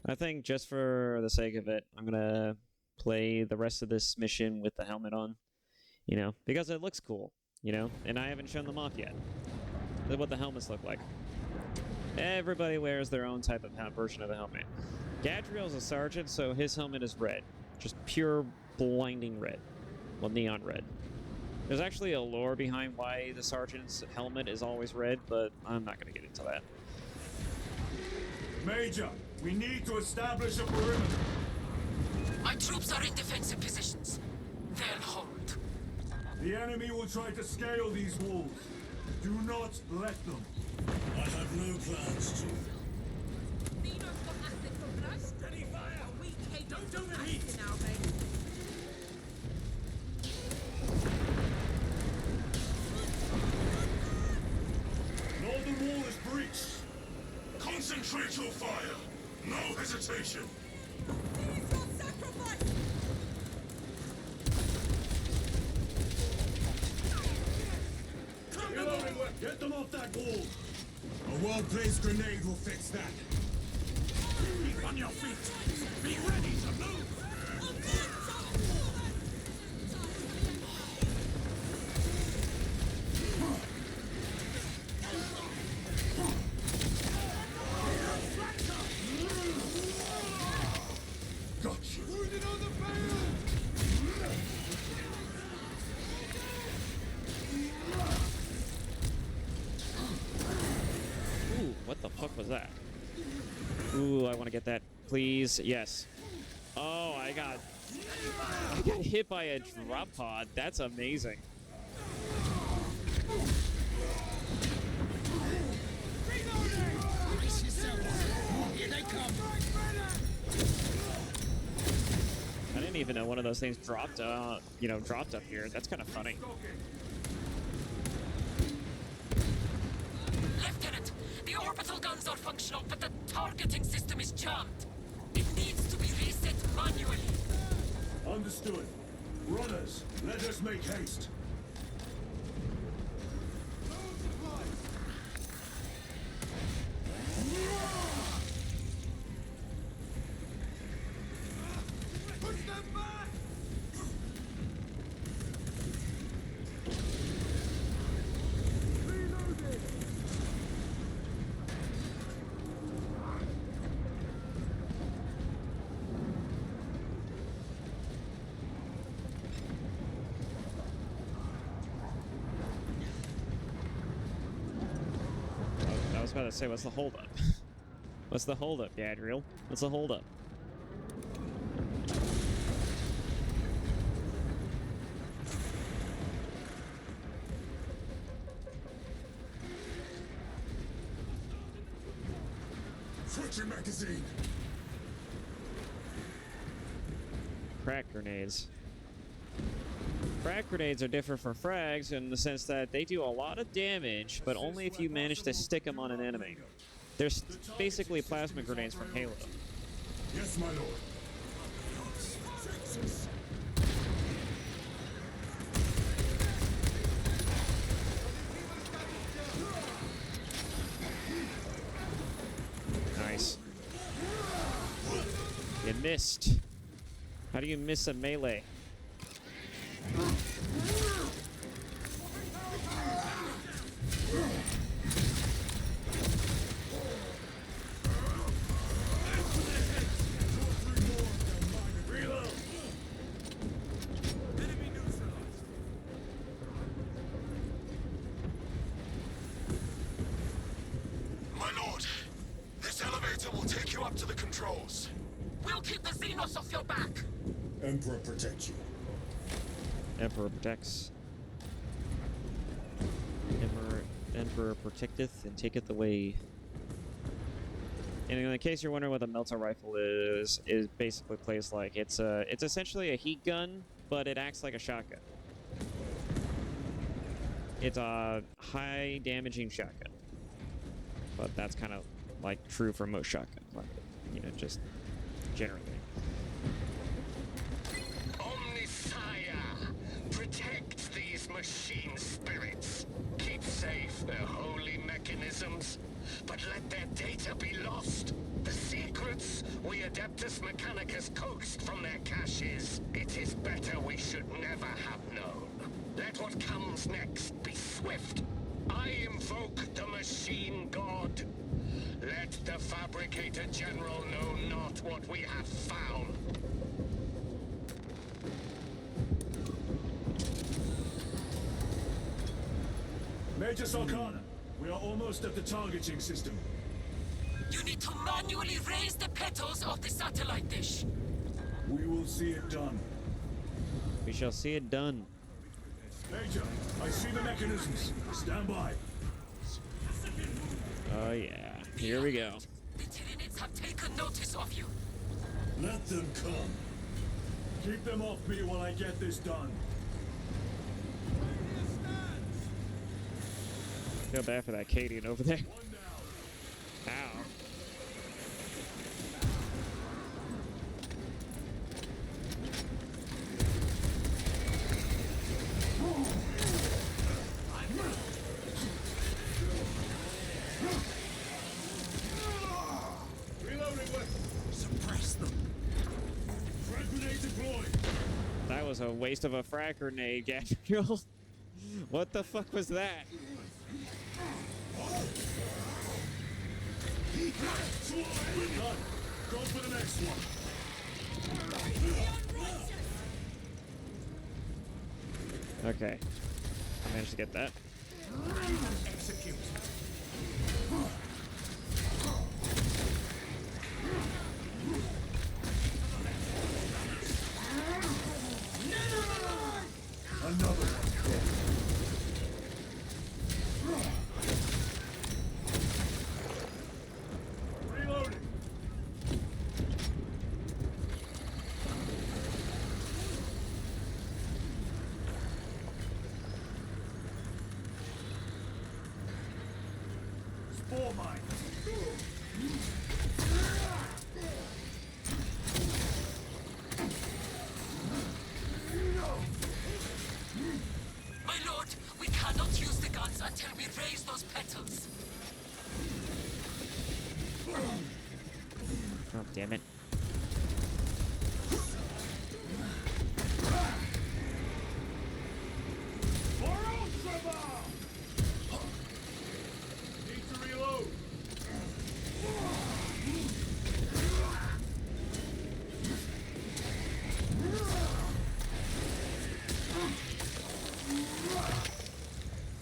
I think just for the sake of it, I'm gonna play the rest of this mission with the helmet on. You know, because it looks cool, you know? And I haven't shown them off yet. Look what the helmets look like. Everybody wears their own type of version of the helmet. Gadriel's a sergeant, so his helmet is red. Just pure blinding red. Well, neon red. There's actually a lore behind why the sergeant's helmet is always red, but I'm not going to get into that. Major, we need to establish a perimeter. My troops are in defensive positions. They'll hold. The enemy will try to scale these walls. Do not let them. I have no plans to. Steady fire! Don't do the heat now, baby. Northern wall is breached. Concentrate your fire. No hesitation. Get them off that wall. A well-placed grenade will fix that. Keep on your feet. Be ready to move. Gotcha. Wounded on the field! Ooh, what the fuck was that? Ooh, I want to get that. Please, yes. Oh, I got hit by a drop pod. That's amazing. Brace yourselves! Here they come! I didn't even know one of those things dropped, dropped up here. That's kind of funny. Lieutenant, the orbital guns are functional, but the targeting system is jammed. It needs to be reset manually. Understood. Runners, let us make haste. Push them back! Reloaded! I was about to say, what's the holdup? What's the holdup, Gadriel? What's the holdup? Switching magazine. Crack grenades. Crack grenades are different from frags in the sense that they do a lot of damage, but only if you manage to stick them on an enemy. They're basically plasma grenades from Halo. Yes, my lord. Nice. You missed. How do you miss a melee? My lord, this elevator will take you up to the controls. We'll keep the Xenos off your back. Emperor protect you. Emperor protects. Emperor protecteth and taketh away. And in case you're wondering what the melter rifle is basically plays like. It's essentially a heat gun, but it acts like a shotgun. It's a high damaging shotgun. But that's kind of like true for most shotguns, like, you know, just generally. Omnicide machine spirits. Keep safe their holy mechanisms, but let their data be lost. The secrets we Adeptus Mechanicus coaxed from their caches. It is better we should never have known. Let what comes next be swift. I invoke the machine god. Let the Fabricator General know not what we have found. Major Sarkana, we are almost at the targeting system. You need to manually raise the petals of the satellite dish. We will see it done. We shall see it done. Major, I see the mechanisms. Stand by. Oh yeah, here we go. The Tyranids have taken notice of you. Let them come. Keep them off me while I get this done. Feel bad for that Cadian over there. Ow. Suppress them. Frag grenade deployed. That was a waste of a frag grenade, Gabriel. What the fuck was that? We're done. Go for the next one. Okay. I managed to get that. Execute. Another one. Reloading. Spore mine. My lord, we cannot use the guns until we raise those petals. Oh, damn it. Need to reload.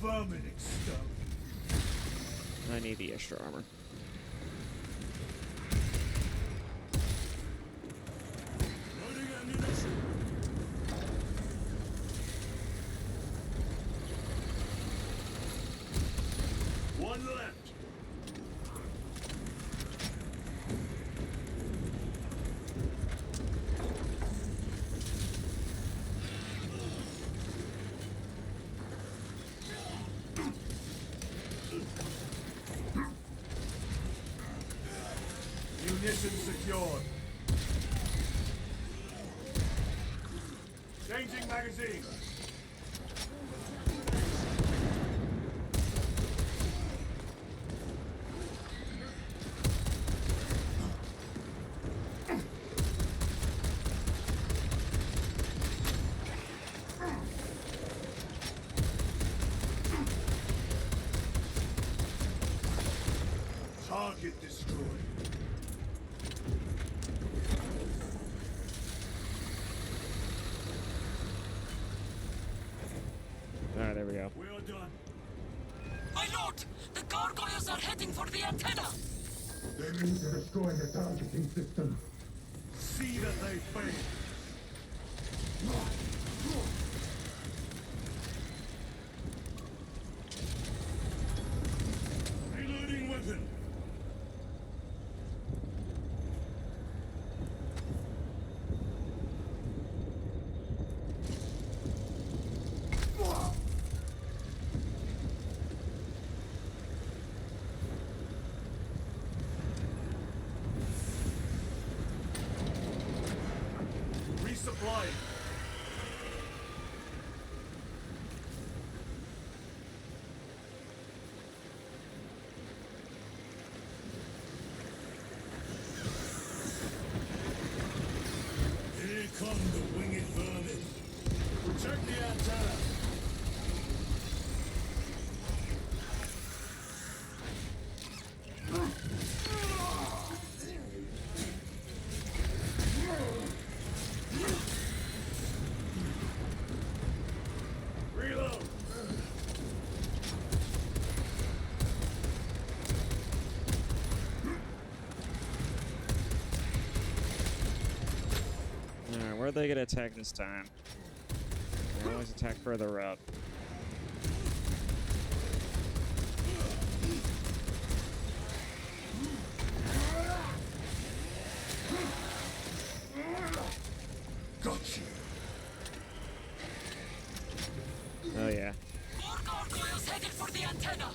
Vermin exterminate. I need the extra armor. Loading ammunition. One left. Munition secured. Changing magazine. Target destroyed. Alright, there we go. We are done. My lord, the gargoyles are heading for the antenna. They need to destroy the targeting system. See that they fail. Reloading weapon. Resupplying. are they gonna attack this time? They always attack further up. Gotcha. Oh yeah. More gargoyles headed for the antenna.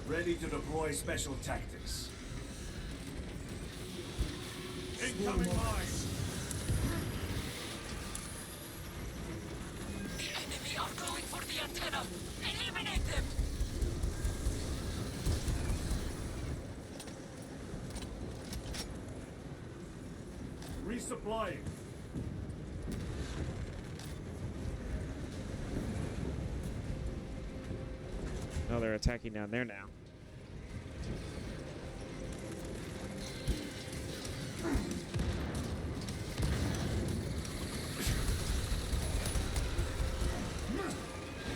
Ready to deploy special tactics. Incoming mines! The enemy are going for the antenna. Eliminate them. Resupplying. Oh, they're attacking down there now.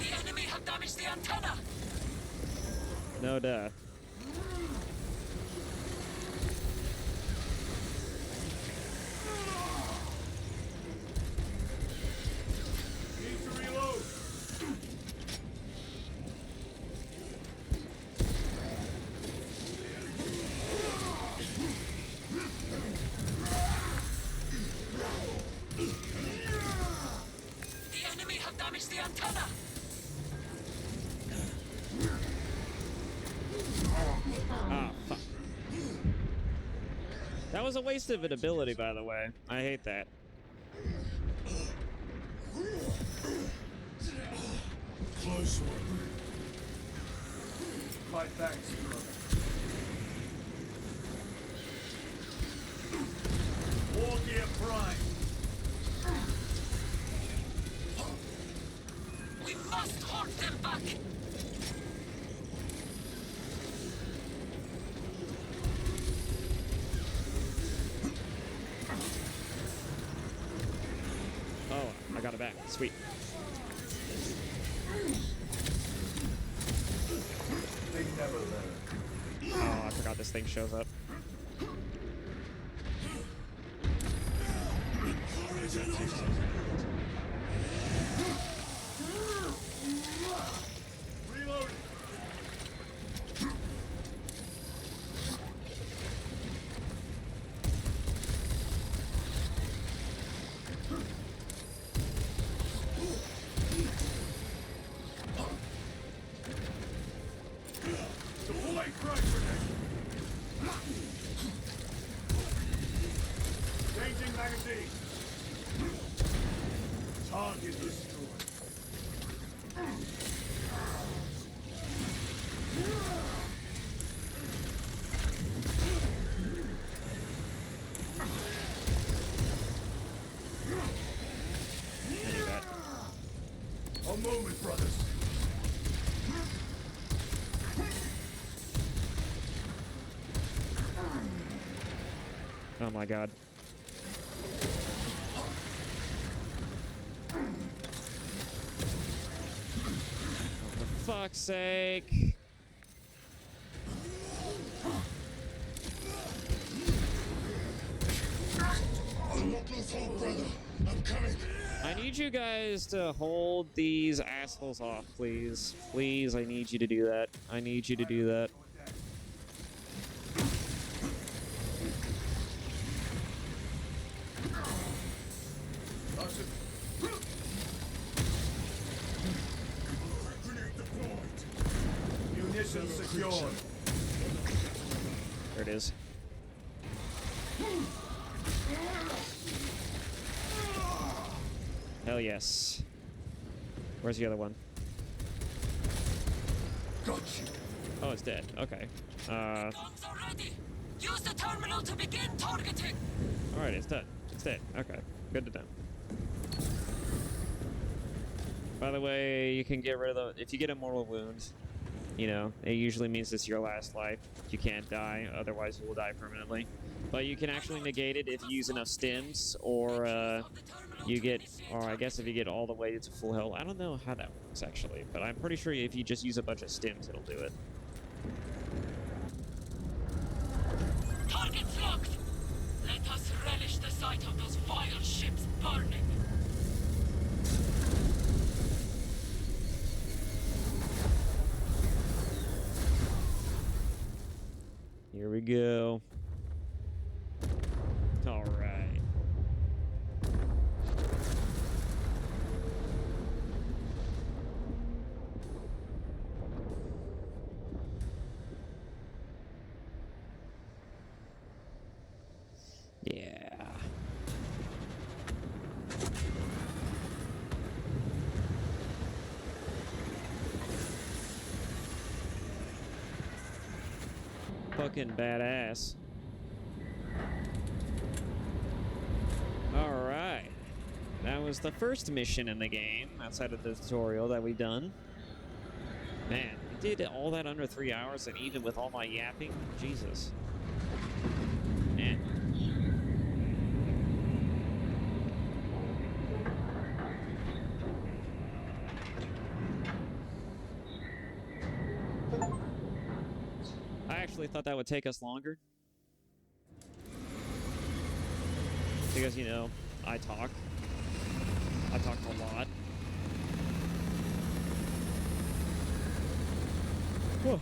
The enemy have damaged the antenna. No duh. Need to reload. The enemy have damaged the antenna. Ah, fuck. That was a waste of an ability, by the way. I hate that. Close one. Fight back, Zero. War Gear Prime. We must hold them back. Oh, I got it back. Sweet. They never learn. Oh, I forgot this thing shows up. Reloading. Deploy frag grenade. Changing magazine. Target destroyed. I knew that. A moment, brothers. Oh my god. Oh, for fuck's sake. I'll not lose hope, brother. I'm coming. I need you guys to hold these assholes off, please. Please, I need you to do that. I need you to do that. Munitions secured. There it is. Hell yes. Where's the other one? Got you. Oh, it's dead. Okay. Guns are ready. Use the terminal to begin targeting. Alright, it's done. It's dead. Okay. Good to know. By the way, you can get rid of the... If you get a mortal wound, you know, it usually means it's your last life. You can't die, otherwise you will die permanently. But you can actually negate it if you use enough stims, or you get... Or I guess if you get all the way to full health. I don't know how that works, actually. But I'm pretty sure if you just use a bunch of stims, it'll do it. Target's locked! Let us relish the sight of those vile ships burning! Here we go. All right. Yeah. Fucking badass. Alright. That was the first mission in the game, outside of the tutorial that we've done. Man, we did all that under 3 hours, and even with all my yapping, Jesus. Man. I actually thought that would take us longer. Because, you know, I talk a lot. Whew.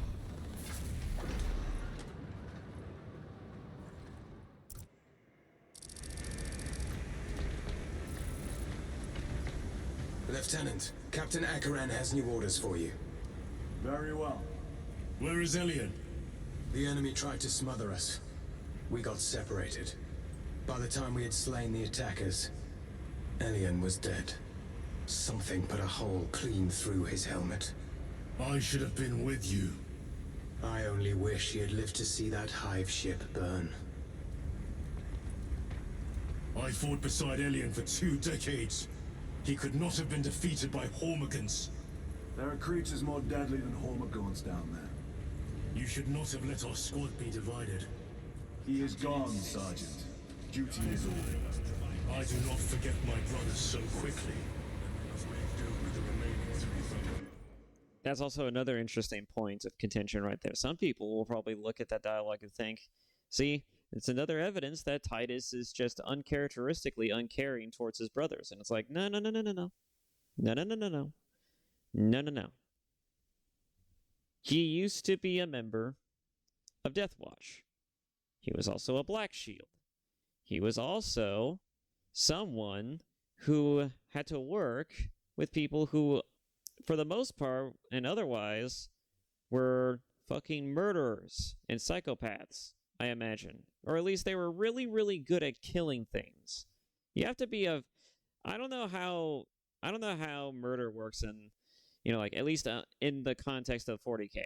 Lieutenant, Captain Akaran has new orders for you. Very well. Where is Elian? The enemy tried to smother us. We got separated. By the time we had slain the attackers, Elian was dead. Something put a hole clean through his helmet. I should have been with you. I only wish he had lived to see that hive ship burn. I fought beside Elian for 2 decades. He could not have been defeated by Hormagaunts. There are creatures more deadly than Hormagaunts down there. You should not have let our squad be divided. He is gone, Sergeant. Duty is all. I do not forget my brothers so quickly. That's also another interesting point of contention right there. Some people will probably look at that dialogue and think, see, it's another evidence that Titus is just uncharacteristically uncaring towards his brothers. And it's like, no, no, no, no, no, no. No, no, no, no, no. No, no, no. He used to be a member of Death Watch. He was also a Black Shield. He was also someone who had to work with people who, for the most part and otherwise, were fucking murderers and psychopaths, I imagine. Or at least they were really, really good at killing things. You have to be a... I don't know how murder works in, you know, like, at least in the context of 40K.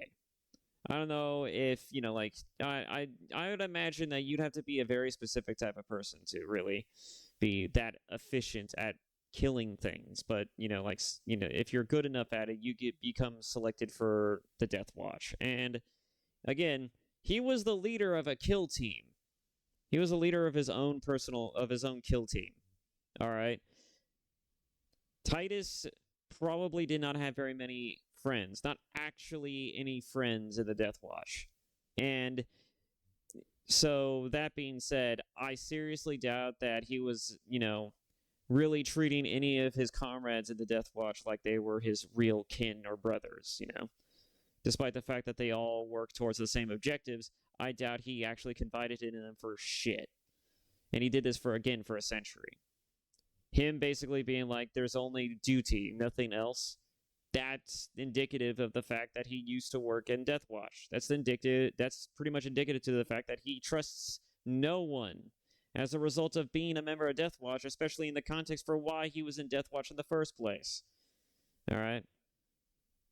I don't know if, you know, like, I would imagine that you'd have to be a very specific type of person to really be that efficient at killing things. But, you know, like, you know, if you're good enough at it, you become selected for the Death Watch. And, again, he was the leader of a kill team. He was the leader of his own kill team. All right? Titus probably did not have very many friends, not actually any friends in the Death Watch. And so, that being said, I seriously doubt that he was, you know, really treating any of his comrades in the Death Watch like they were his real kin or brothers, you know. Despite the fact that they all work towards the same objectives, I doubt he actually confided in them for shit. And he did this for a century. Him basically being like, there's only duty, nothing else. That's indicative of the fact that he used to work in Death Watch. That's pretty much indicative to the fact that he trusts no one as a result of being a member of Death Watch, especially in the context for why he was in Death Watch in the first place. All right?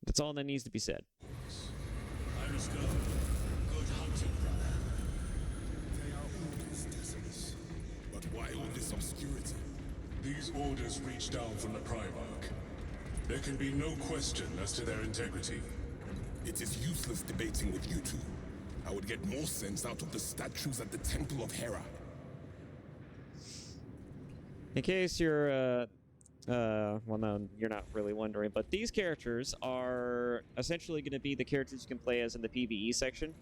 That's all that needs to be said. I must go. Good hunting, brother. They are orders, Decimus. But why all this obscurity? These orders reach down from the Primarch. There can be no question as to their integrity. It is useless debating with you two. I would get more sense out of the statues at the Temple of Hera. In case you're, well, no, you're not really wondering, but these characters are essentially going to be the characters you can play as in the PvE section.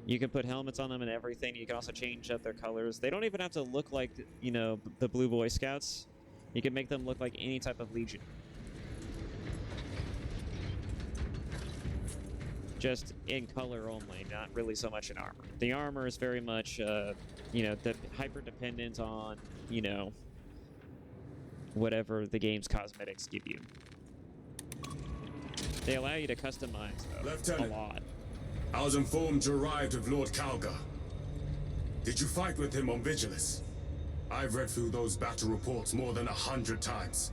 You can put helmets on them and everything. You can also change up their colors. They don't even have to look like, you know, the Blue Boy Scouts. You can make them look like any type of Legion. Just in color only, not really so much in armor. The armor is very much, you know, hyper-dependent on, you know, whatever the game's cosmetics give you. They allow you to customize, though, Lieutenant, a lot. I was informed you arrived with Lord Kalga. Did you fight with him on Vigilus? I've read through those battle reports more than 100 times.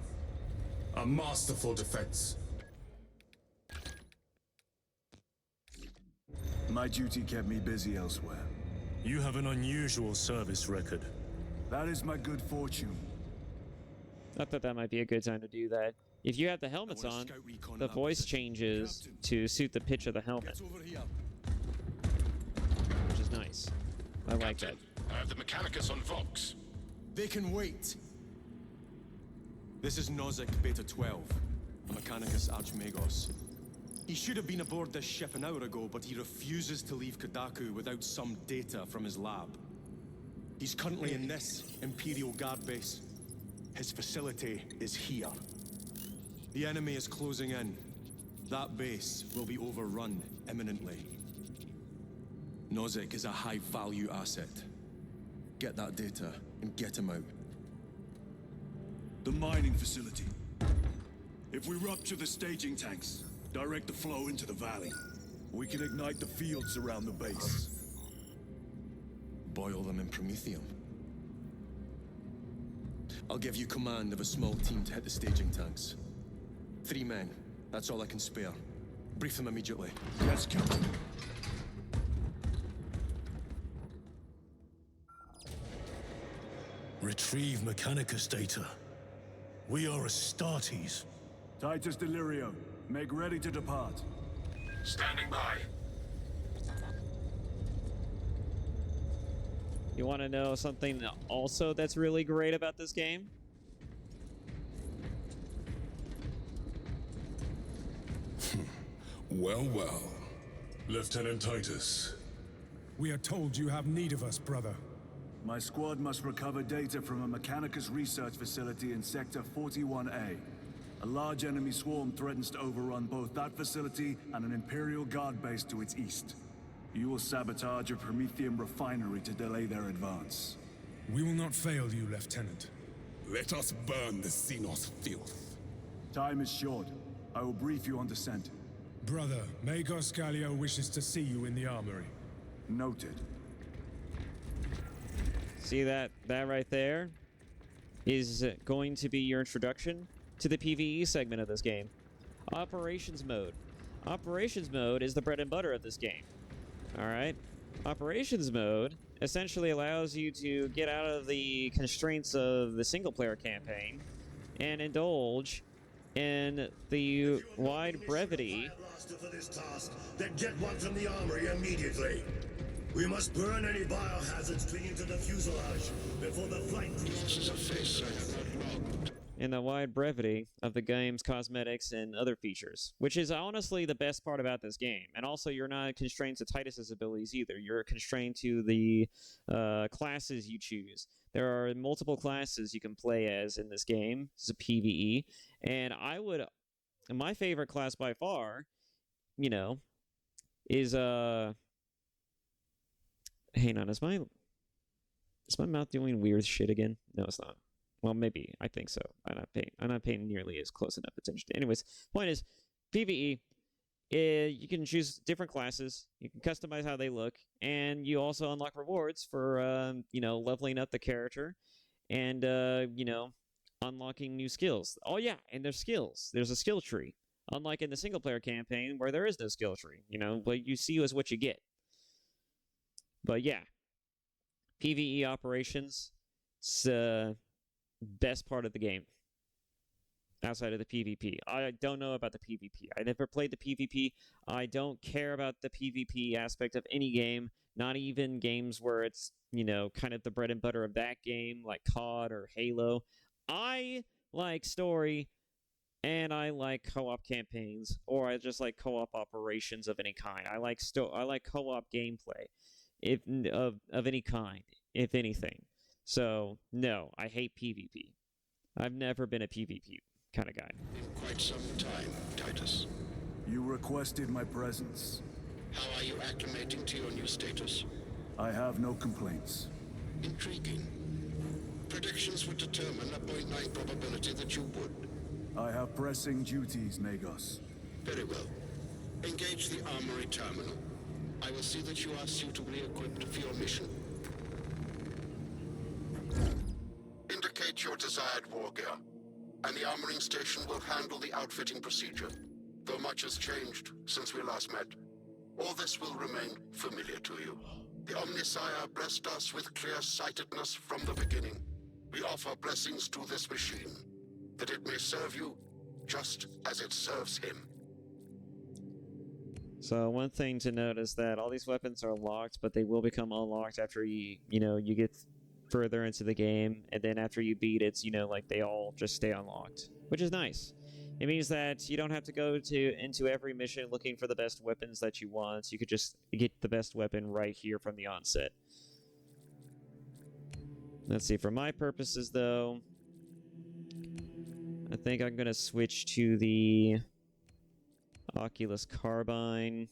A masterful defense. My duty kept me busy elsewhere. You have an unusual service record. That is my good fortune. I thought that might be a good time to do that. If you have the helmets on, the voice changes to suit the pitch of the helmet. Which is nice. I like that. I have the Mechanicus on Vox. They can wait. This is Nozick Beta 12, a Mechanicus Archmagos. He should have been aboard this ship an hour ago, but he refuses to leave Kodaku without some data from his lab. He's currently in this Imperial Guard base. His facility is here. The enemy is closing in. That base will be overrun imminently. Nozick is a high-value asset. Get that data and get him out. The mining facility. If we rupture the staging tanks, direct the flow into the valley, we can ignite the fields around the base. Boil them in promethium. I'll give you command of a small team to hit the staging tanks. 3 men. That's all I can spare. Brief them immediately. Yes, Captain. Retrieve Mechanicus data. We are Astartes. Titus Delirio, make ready to depart. Standing by. You want to know something also that's really great about this game? Well, well. Lieutenant Titus. We are told you have need of us, brother. My squad must recover data from a Mechanicus research facility in Sector 41A. A large enemy swarm threatens to overrun both that facility and an Imperial Guard base to its east. You will sabotage a Promethium refinery to delay their advance. We will not fail you, Lieutenant. Let us burn the Xenos filth. Time is short. I will brief you on descent. Brother, Magos Gallio wishes to see you in the armory. Noted. See that right there is going to be your introduction to the PvE segment of this game. Operations mode. Operations mode is the bread and butter of this game. Alright? Operations mode essentially allows you to get out of the constraints of the single-player campaign and indulge in the wide brevity. For this task, then get one from the armory immediately. We must burn any biohazards clinging to the fuselage before the flight crews. In the wide brevity of the game's cosmetics and other features, which is honestly the best part about this game. And also, you're not constrained to Titus's abilities either. You're constrained to the classes you choose. There are multiple classes you can play as in this game. This is a PvE. And my favorite class by far, you know, is hang on, is my mouth doing weird shit again? No, it's not. Well, maybe. I think so. I'm not paying nearly as close enough attention. Anyways, point is, PvE, you can choose different classes. You can customize how they look, and you also unlock rewards for, you know, leveling up the character and, you know, unlocking new skills. Oh, yeah, and there's skills. There's a skill tree. Unlike in the single-player campaign, where there is no skill tree. You know, what you see is what you get. But, yeah. PvE operations, it's best part of the game outside of the PvP. I don't know about the PvP. I never played the PvP. I don't care about the PvP aspect of any game, not even games where it's, you know, kind of the bread and butter of that game, like COD or Halo. I like story and I like co-op campaigns, or I just like co-op operations of any kind. I like co-op gameplay, if of any kind, if anything. So no, I hate PvP. I've never been a PvP kind of guy. In quite some time, Titus. You requested my presence. How are you acclimating to your new status? I have no complaints. Intriguing. Predictions would determine a 0.9 probability that you would. I have pressing duties, Magos. Very well. Engage the armory terminal. I will see that you are suitably equipped for your mission. Indicate your desired war gear, and the armoring station will handle the outfitting procedure. Though much has changed since we last met, all this will remain familiar to you. The Omnisire blessed us with clear-sightedness from the beginning. We offer blessings to this machine, that it may serve you just as it serves him. So one thing to note is that all these weapons are locked, but they will become unlocked after you get further into the game, and then after you beat it, like they all just stay unlocked, which is nice. It means that you don't have to go into every mission looking for the best weapons that you want. You could just get the best weapon right here from the onset. Let's see, for my purposes though, I think I'm gonna switch to the Oculus Carbine.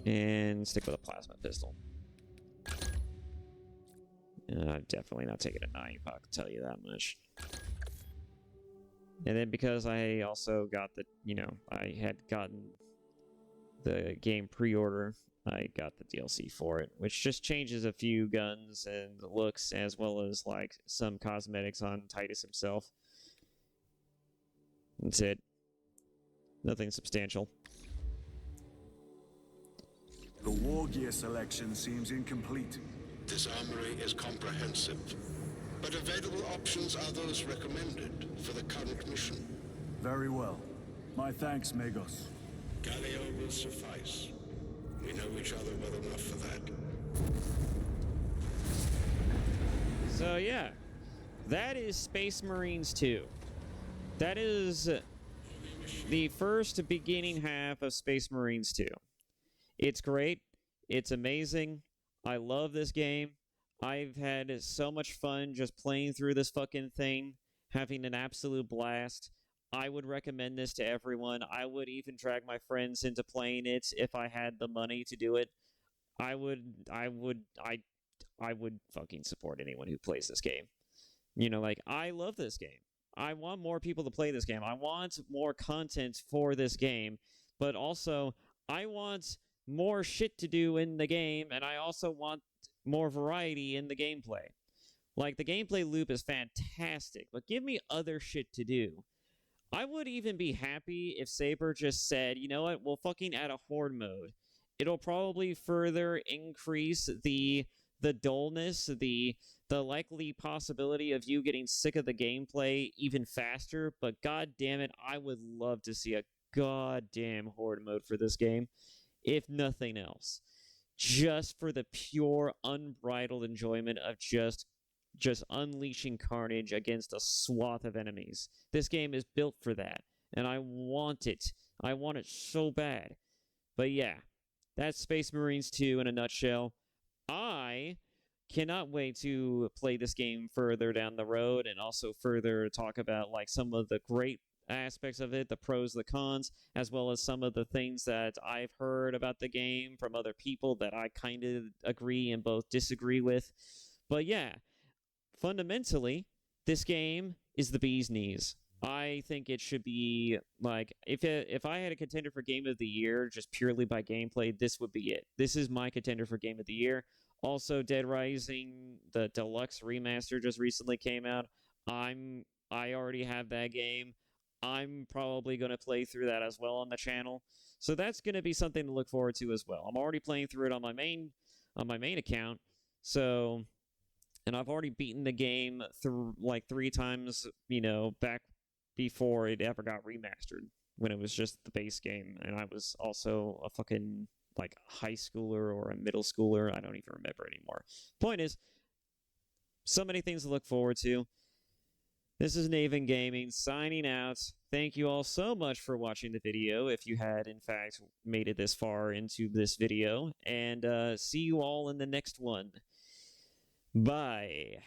And stick with a plasma pistol. Definitely not taking a 9, I can tell you that much. And then because I also got the, I had gotten the game pre-order, I got the DLC for it, which just changes a few guns and looks, as well as like some cosmetics on Titus himself. That's it. Nothing substantial. The war gear selection seems incomplete. This armory is comprehensive, but available options are those recommended for the current mission. Very well. My thanks, Magos. Galileo will suffice. We know each other well enough for that. So yeah, that is Space Marines 2. That is the first beginning half of Space Marines 2. It's great. It's amazing. I love this game. I've had so much fun just playing through this fucking thing, having an absolute blast. I would recommend this to everyone. I would even drag my friends into playing it if I had the money to do it. I would fucking support anyone who plays this game. I love this game. I want more people to play this game. I want more content for this game, but also I want more shit to do in the game, and I also want more variety in the gameplay. Like, the gameplay loop is fantastic, but give me other shit to do. I would even be happy if Saber just said, you know what, we'll fucking add a horde mode. It'll probably further increase the dullness, the likely possibility of you getting sick of the gameplay even faster, but god damn it, I would love to see a goddamn horde mode for this game. If nothing else, just for the pure, unbridled enjoyment of just unleashing carnage against a swath of enemies. This game is built for that, and I want it. I want it so bad. But yeah, that's Space Marines 2 in a nutshell. I cannot wait to play this game further down the road, and also further talk about like some of the great aspects of it, the pros, the cons, as well as some of the things that I've heard about the game from other people that I kind of agree and both disagree with. But yeah, fundamentally, this game is the bee's knees. I think it should be like, if I had a contender for Game of the Year just purely by gameplay, this would be it. This is my contender for Game of the Year. Also, Dead Rising, the deluxe remaster just recently came out. I already have that game. I'm probably going to play through that as well on the channel. So that's going to be something to look forward to as well. I'm already playing through it on my main account. So, and I've already beaten the game like 3 times, back before it ever got remastered, when it was just the base game. And I was also a fucking like high schooler or a middle schooler. I don't even remember anymore. Point is, So many things to look forward to. This is Naven Gaming signing out. Thank you all so much for watching the video, if you had, in fact, made it this far into this video. And see you all in the next one. Bye.